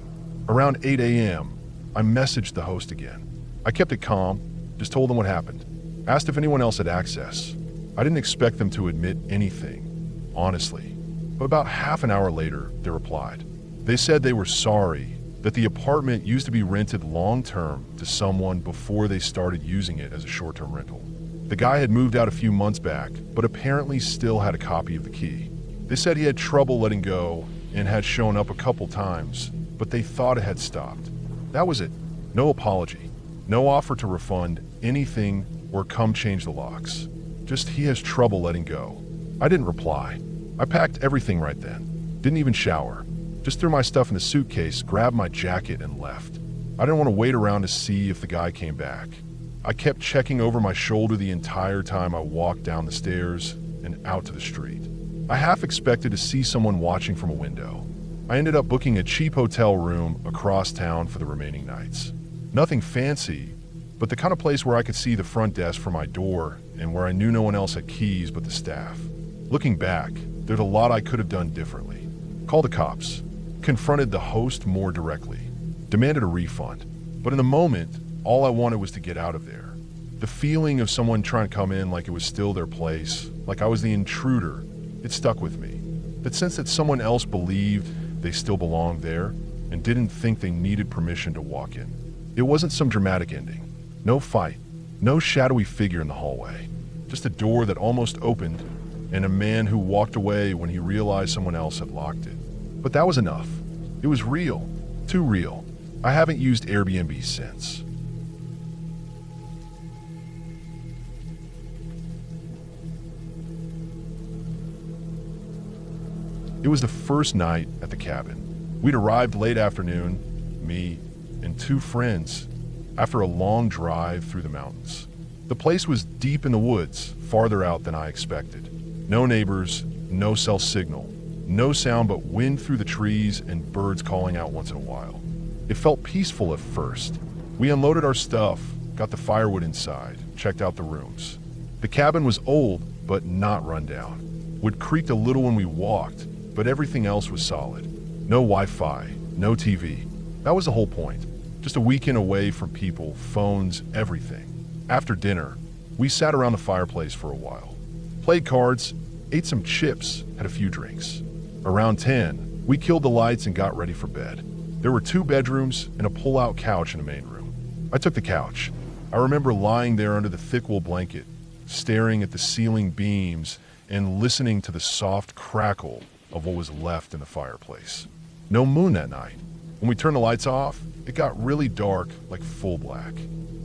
Around 8 a.m., I messaged the host again. I kept it calm, just told them what happened. Asked if anyone else had access. I didn't expect them to admit anything, honestly. But about half an hour later, they replied. They said they were sorry, that the apartment used to be rented long-term to someone before they started using it as a short-term rental. The guy had moved out a few months back, but apparently still had a copy of the key. They said he had trouble letting go and had shown up a couple times, but they thought it had stopped. That was it. No apology. No offer to refund anything or come change the locks. Just he has trouble letting go. I didn't reply. I packed everything right then. Didn't even shower. Just threw my stuff in the suitcase, grabbed my jacket, and left. I didn't want to wait around to see if the guy came back. I kept checking over my shoulder the entire time I walked down the stairs and out to the street. I half expected to see someone watching from a window. I ended up booking a cheap hotel room across town for the remaining nights. Nothing fancy, but the kind of place where I could see the front desk from my door and where I knew no one else had keys but the staff. Looking back, there's a lot I could have done differently. Called the cops, confronted the host more directly, demanded a refund. But in the moment, all I wanted was to get out of there. The feeling of someone trying to come in like it was still their place, like I was the intruder, it stuck with me. That sense that someone else believed they still belonged there and didn't think they needed permission to walk in. It wasn't some dramatic ending. No fight, no shadowy figure in the hallway. Just a door that almost opened and a man who walked away when he realized someone else had locked it. But that was enough. It was real. Too real. I haven't used Airbnb since. It was the first night at the cabin. We'd arrived late afternoon, me and two friends, after a long drive through the mountains. The place was deep in the woods, farther out than I expected. No neighbors, no cell signal, no sound but wind through the trees and birds calling out once in a while. It felt peaceful at first. We unloaded our stuff, got the firewood inside, checked out the rooms. The cabin was old, but not run down. Wood creaked a little when we walked, but everything else was solid. No Wi-Fi, no TV. That was the whole point. Just a weekend away from people, phones, everything. After dinner, we sat around the fireplace for a while. Played cards, ate some chips, had a few drinks. Around 10, we killed the lights and got ready for bed. There were 2 bedrooms and a pull-out couch in the main room. I took the couch. I remember lying there under the thick wool blanket, staring at the ceiling beams and listening to the soft crackle of what was left in the fireplace. No moon that night. When we turned the lights off, it got really dark, like full black.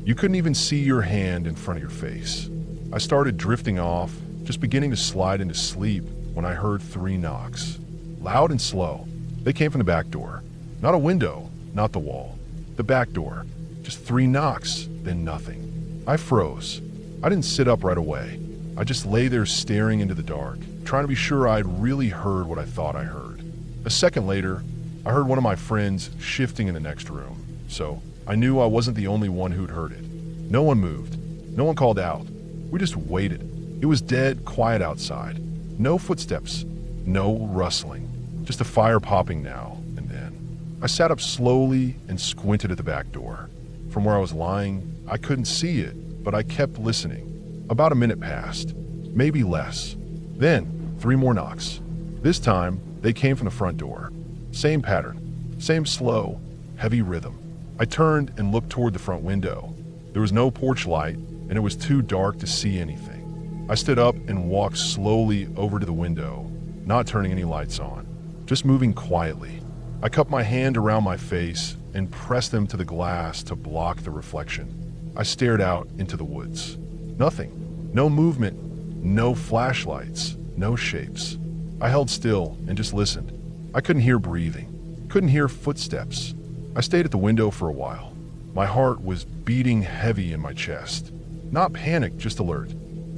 You couldn't even see your hand in front of your face. I started drifting off, just beginning to slide into sleep when I heard 3 knocks. Loud and slow. They came from the back door. Not a window, not the wall. The back door. Just 3 knocks, then nothing. I froze. I didn't sit up right away. I just lay there staring into the dark, trying to be sure I'd really heard what I thought I heard. A second later, I heard one of my friends shifting in the next room, so I knew I wasn't the only one who'd heard it. No one moved. No one called out. We just waited. It was dead quiet outside. No footsteps. No rustling. Just a fire popping now and then. I sat up slowly and squinted at the back door. From where I was lying, I couldn't see it, but I kept listening. About a minute passed. Maybe less. Then, 3 more knocks. This time, they came from the front door. Same pattern. Same slow, heavy rhythm. I turned and looked toward the front window. There was no porch light, and it was too dark to see anything. I stood up and walked slowly over to the window, not turning any lights on, just moving quietly. I cupped my hand around my face and pressed them to the glass to block the reflection. I stared out into the woods. Nothing. No movement. No flashlights. No shapes. I held still and just listened. I couldn't hear breathing. Couldn't hear footsteps. I stayed at the window for a while. My heart was beating heavy in my chest. Not panic, just alert.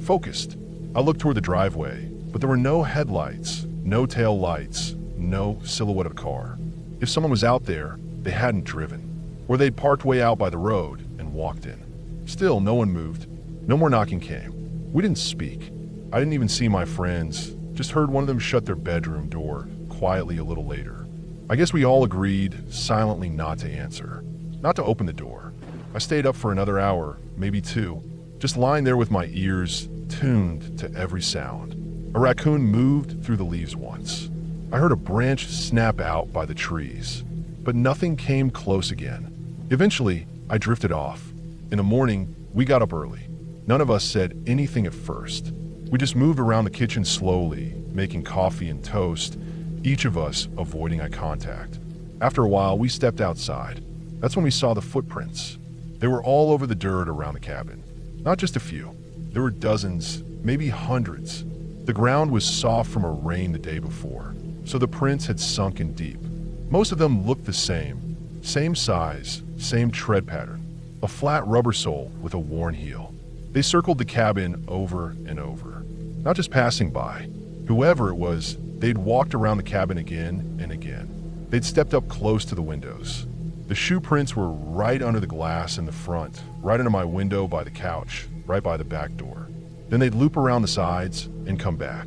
Focused. I looked toward the driveway, but there were no headlights, no tail lights, no silhouette of a car. If someone was out there, they hadn't driven, or they'd parked way out by the road and walked in. Still, no one moved. No more knocking came. We didn't speak. I didn't even see my friends, just heard one of them shut their bedroom door quietly a little later. I guess we all agreed silently not to answer, not to open the door. I stayed up for another hour, maybe 2, just lying there with my ears tuned to every sound. A raccoon moved through the leaves once. I heard a branch snap out by the trees, but nothing came close again. Eventually, I drifted off. In the morning, we got up early. None of us said anything at first. We just moved around the kitchen slowly, making coffee and toast, each of us avoiding eye contact. After a while, we stepped outside. That's when we saw the footprints. They were all over the dirt around the cabin. Not just a few. There were dozens, maybe hundreds. The ground was soft from a rain the day before, so the prints had sunk in deep. Most of them looked the same. Same size, same tread pattern. A flat rubber sole with a worn heel. They circled the cabin over and over. Not just passing by. Whoever it was, they'd walked around the cabin again and again. They'd stepped up close to the windows. The shoe prints were right under the glass in the front, right under my window by the couch, right by the back door. Then they'd loop around the sides and come back.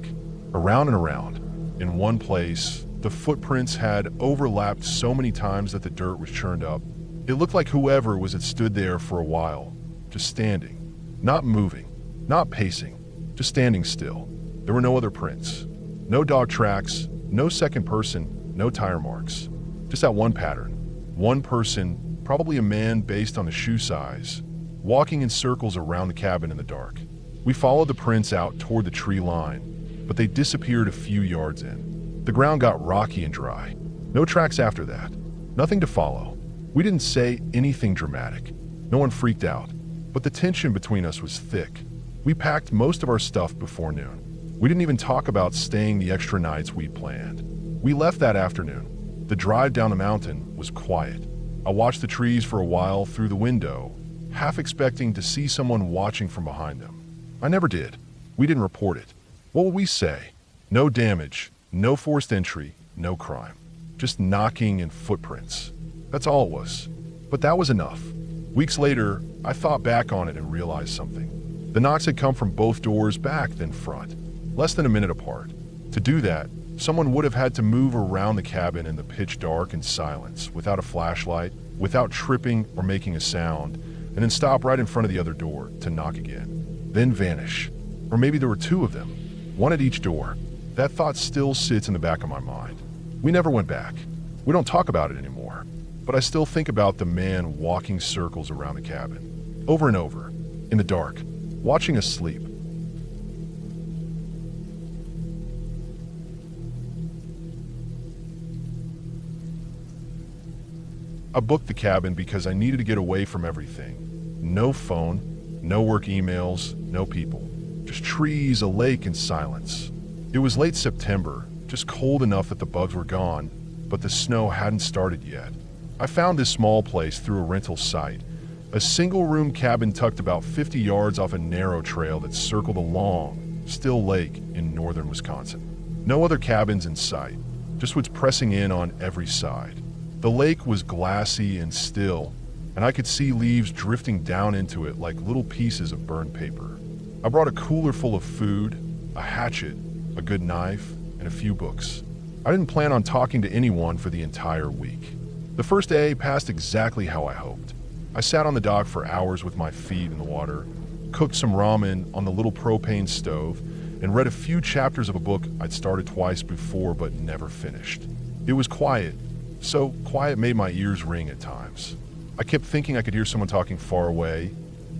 Around and around. In one place, the footprints had overlapped so many times that the dirt was churned up. It looked like whoever had stood there for a while, just standing. Not moving, not pacing, just standing still. There were no other prints. No dog tracks, no second person, no tire marks. Just that one pattern. One person, probably a man based on the shoe size, walking in circles around the cabin in the dark. We followed the prints out toward the tree line, but they disappeared a few yards in. The ground got rocky and dry. No tracks after that. Nothing to follow. We didn't say anything dramatic. No one freaked out. But the tension between us was thick. We packed most of our stuff before noon. We didn't even talk about staying the extra nights we'd planned. We left that afternoon. The drive down the mountain was quiet. I watched the trees for a while through the window, half expecting to see someone watching from behind them. I never did. We didn't report it. What would we say? No damage, no forced entry, no crime. Just knocking and footprints. That's all it was. But that was enough. Weeks later, I thought back on it and realized something. The knocks had come from both doors, back then front, less than a minute apart. To do that, someone would have had to move around the cabin in the pitch dark and silence, without a flashlight, without tripping or making a sound, and then stop right in front of the other door to knock again. Then vanish. Or maybe there were 2 of them, one at each door. That thought still sits in the back of my mind. We never went back. We don't talk about it anymore. But I still think about the man walking circles around the cabin, over and over, in the dark, watching us sleep. I booked the cabin because I needed to get away from everything. No phone, no work emails, no people. Just trees, a lake, and silence. It was late September, just cold enough that the bugs were gone, but the snow hadn't started yet. I found this small place through a rental site, a single-room cabin tucked about 50 yards off a narrow trail that circled a long, still lake in northern Wisconsin. No other cabins in sight, just woods pressing in on every side. The lake was glassy and still, and I could see leaves drifting down into it like little pieces of burned paper. I brought a cooler full of food, a hatchet, a good knife, and a few books. I didn't plan on talking to anyone for the entire week. The first day passed exactly how I hoped. I sat on the dock for hours with my feet in the water, cooked some ramen on the little propane stove, and read a few chapters of a book I'd started twice before but never finished. It was quiet, so quiet made my ears ring at times. I kept thinking I could hear someone talking far away,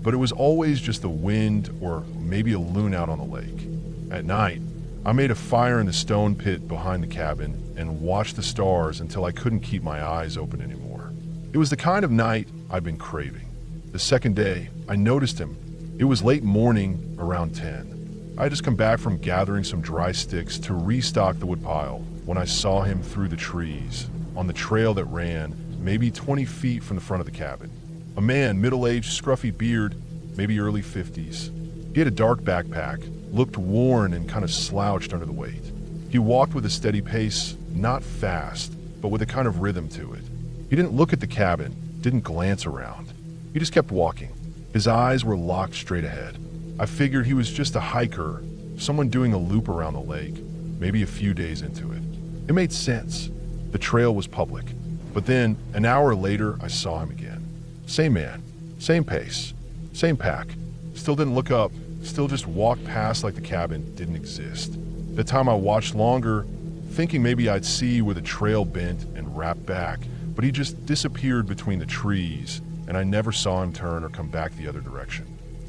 but it was always just the wind or maybe a loon out on the lake. At night, I made a fire in the stone pit behind the cabin and watched the stars until I couldn't keep my eyes open anymore. It was the kind of night I'd been craving. The second day, I noticed him. It was late morning, around 10. I had just come back from gathering some dry sticks to restock the woodpile when I saw him through the trees on the trail that ran maybe 20 feet from the front of the cabin. A man, middle-aged, scruffy beard, maybe early 50s. He had a dark backpack, looked worn and kind of slouched under the weight. He walked with a steady pace, not fast, but with a kind of rhythm to it. He didn't look at the cabin, didn't glance around. He just kept walking. His eyes were locked straight ahead. I figured he was just a hiker, someone doing a loop around the lake, maybe a few days into it. It made sense. The trail was public. But then, an hour later, I saw him again. Same man, same pace, same pack. Still didn't look up, still just walked past like the cabin didn't exist. That time I watched longer, thinking maybe I'd see where the trail bent and wrapped back, but he just disappeared between the trees, and I never saw him turn or come back the other direction.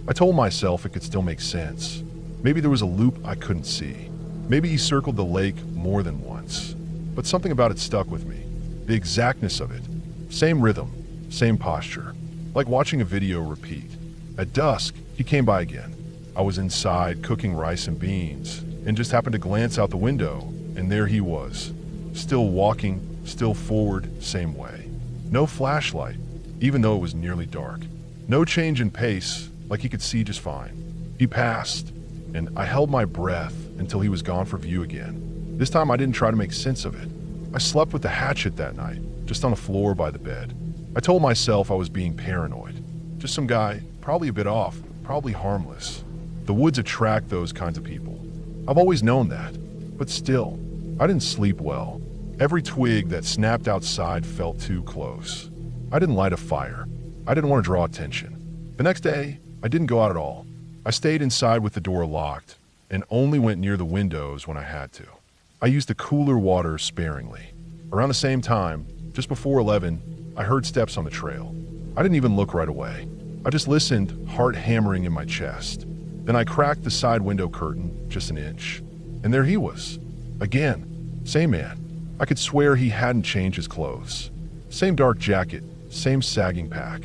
I told myself it could still make sense. Maybe there was a loop I couldn't see. Maybe he circled the lake more than once. But something about it stuck with me. The exactness of it. Same rhythm, same posture. Like watching a video repeat. At dusk, he came by again. I was inside cooking rice and beans, and just happened to glance out the window, and there he was. Still walking, still forward, same way. No flashlight, even though it was nearly dark. No change in pace, like he could see just fine. He passed, and I held my breath until he was gone from view again. This time I didn't try to make sense of it. I slept with the hatchet that night, just on the floor by the bed. I told myself I was being paranoid. Just some guy, probably a bit off, probably harmless. The woods attract those kinds of people. I've always known that, but still, I didn't sleep well. Every twig that snapped outside felt too close. I didn't light a fire. I didn't want to draw attention. The next day, I didn't go out at all. I stayed inside with the door locked and only went near the windows when I had to. I used the cooler water sparingly. Around the same time, just before 11, I heard steps on the trail. I didn't even look right away. I just listened, heart hammering in my chest. Then I cracked the side window curtain just an inch. And there he was. Again, same man. I could swear he hadn't changed his clothes. Same dark jacket, same sagging pack.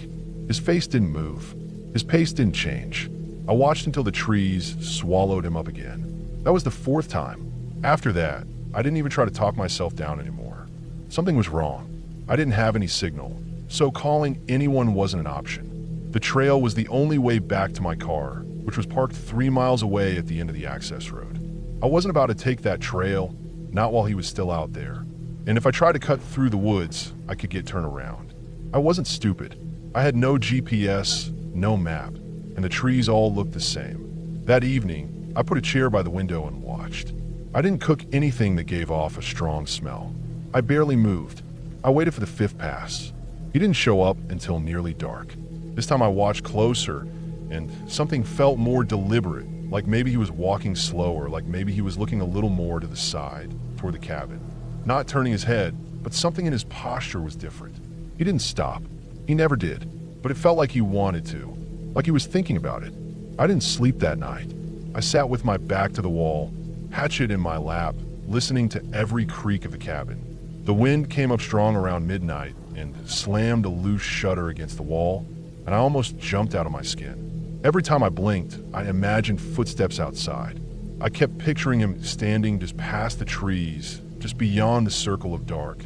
His face didn't move. His pace didn't change. I watched until the trees swallowed him up again. That was the fourth time. After that, I didn't even try to talk myself down anymore. Something was wrong. I didn't have any signal, so calling anyone wasn't an option. The trail was the only way back to my car, which was parked 3 miles away at the end of the access road. I wasn't about to take that trail, not while he was still out there. And if I tried to cut through the woods, I could get turned around. I wasn't stupid. I had no GPS, no map, and the trees all looked the same. That evening, I put a chair by the window and watched. I didn't cook anything that gave off a strong smell. I barely moved. I waited for the 5th pass. He didn't show up until nearly dark. This time I watched closer, and something felt more deliberate, like maybe he was walking slower, like maybe he was looking a little more to the side, toward the cabin. Not turning his head, but something in his posture was different. He didn't stop. He never did, but it felt like he wanted to, like he was thinking about it. I didn't sleep that night. I sat with my back to the wall, hatchet in my lap, listening to every creak of the cabin. The wind came up strong around midnight and slammed a loose shutter against the wall, and I almost jumped out of my skin. Every time I blinked, I imagined footsteps outside. I kept picturing him standing just past the trees, just beyond the circle of dark,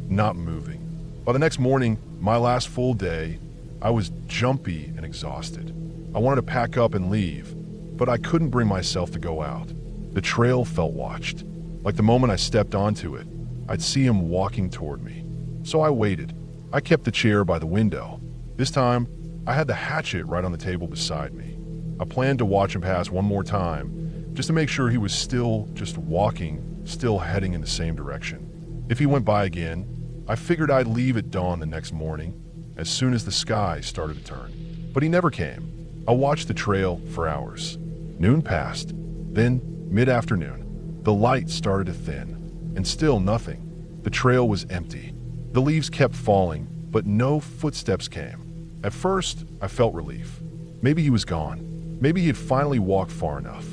not moving. By the next morning, my last full day, I was jumpy and exhausted. I wanted to pack up and leave, but I couldn't bring myself to go out. The trail felt watched. Like the moment I stepped onto it, I'd see him walking toward me. So I waited. I kept the chair by the window. This time, I had the hatchet right on the table beside me. I planned to watch him pass one more time, just to make sure he was still just walking, still heading in the same direction. If he went by again, I figured I'd leave at dawn the next morning, as soon as the sky started to turn. But he never came. I watched the trail for hours. Noon passed. Then, mid-afternoon, the light started to thin, and still nothing. The trail was empty. The leaves kept falling, but no footsteps came. At first, I felt relief. Maybe he was gone. Maybe he had finally walked far enough.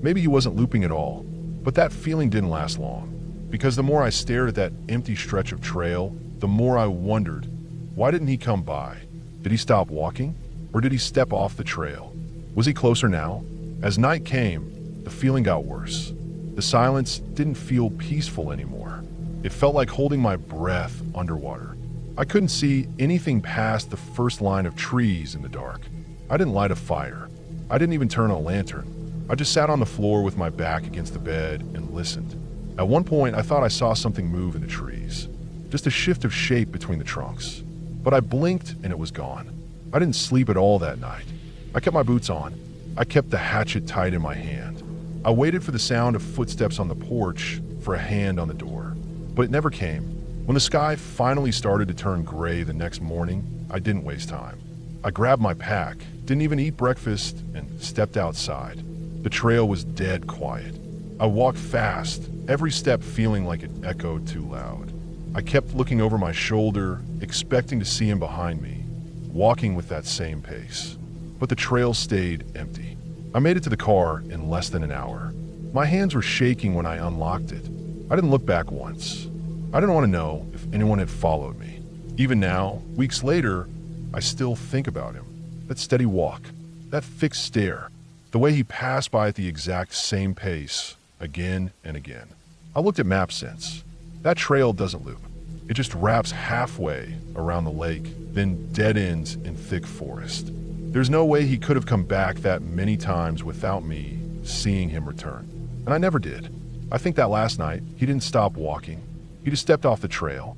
Maybe he wasn't looping at all. But that feeling didn't last long, because the more I stared at that empty stretch of trail, the more I wondered, why didn't he come by? Did he stop walking? Or did he step off the trail? Was he closer now? As night came, the feeling got worse. The silence didn't feel peaceful anymore. It felt like holding my breath underwater. I couldn't see anything past the first line of trees in the dark. I didn't light a fire. I didn't even turn on a lantern. I just sat on the floor with my back against the bed and listened. At one point, I thought I saw something move in the trees. Just a shift of shape between the trunks. But I blinked and it was gone. I didn't sleep at all that night. I kept my boots on. I kept the hatchet tight in my hand. I waited for the sound of footsteps on the porch, for a hand on the door. But it never came. When the sky finally started to turn gray the next morning, I didn't waste time. I grabbed my pack, didn't even eat breakfast, and stepped outside. The trail was dead quiet. I walked fast, every step feeling like it echoed too loud. I kept looking over my shoulder, expecting to see him behind me, walking with that same pace. But the trail stayed empty. I made it to the car in less than an hour. My hands were shaking when I unlocked it. I didn't look back once. I didn't want to know if anyone had followed me. Even now, weeks later, I still think about him. That steady walk, that fixed stare, the way he passed by at the exact same pace, again and again. I looked at maps since. That trail doesn't loop. It just wraps halfway around the lake, then dead ends in thick forest. There's no way he could have come back that many times without me seeing him return. And I never did. I think that last night, he didn't stop walking. He just stepped off the trail,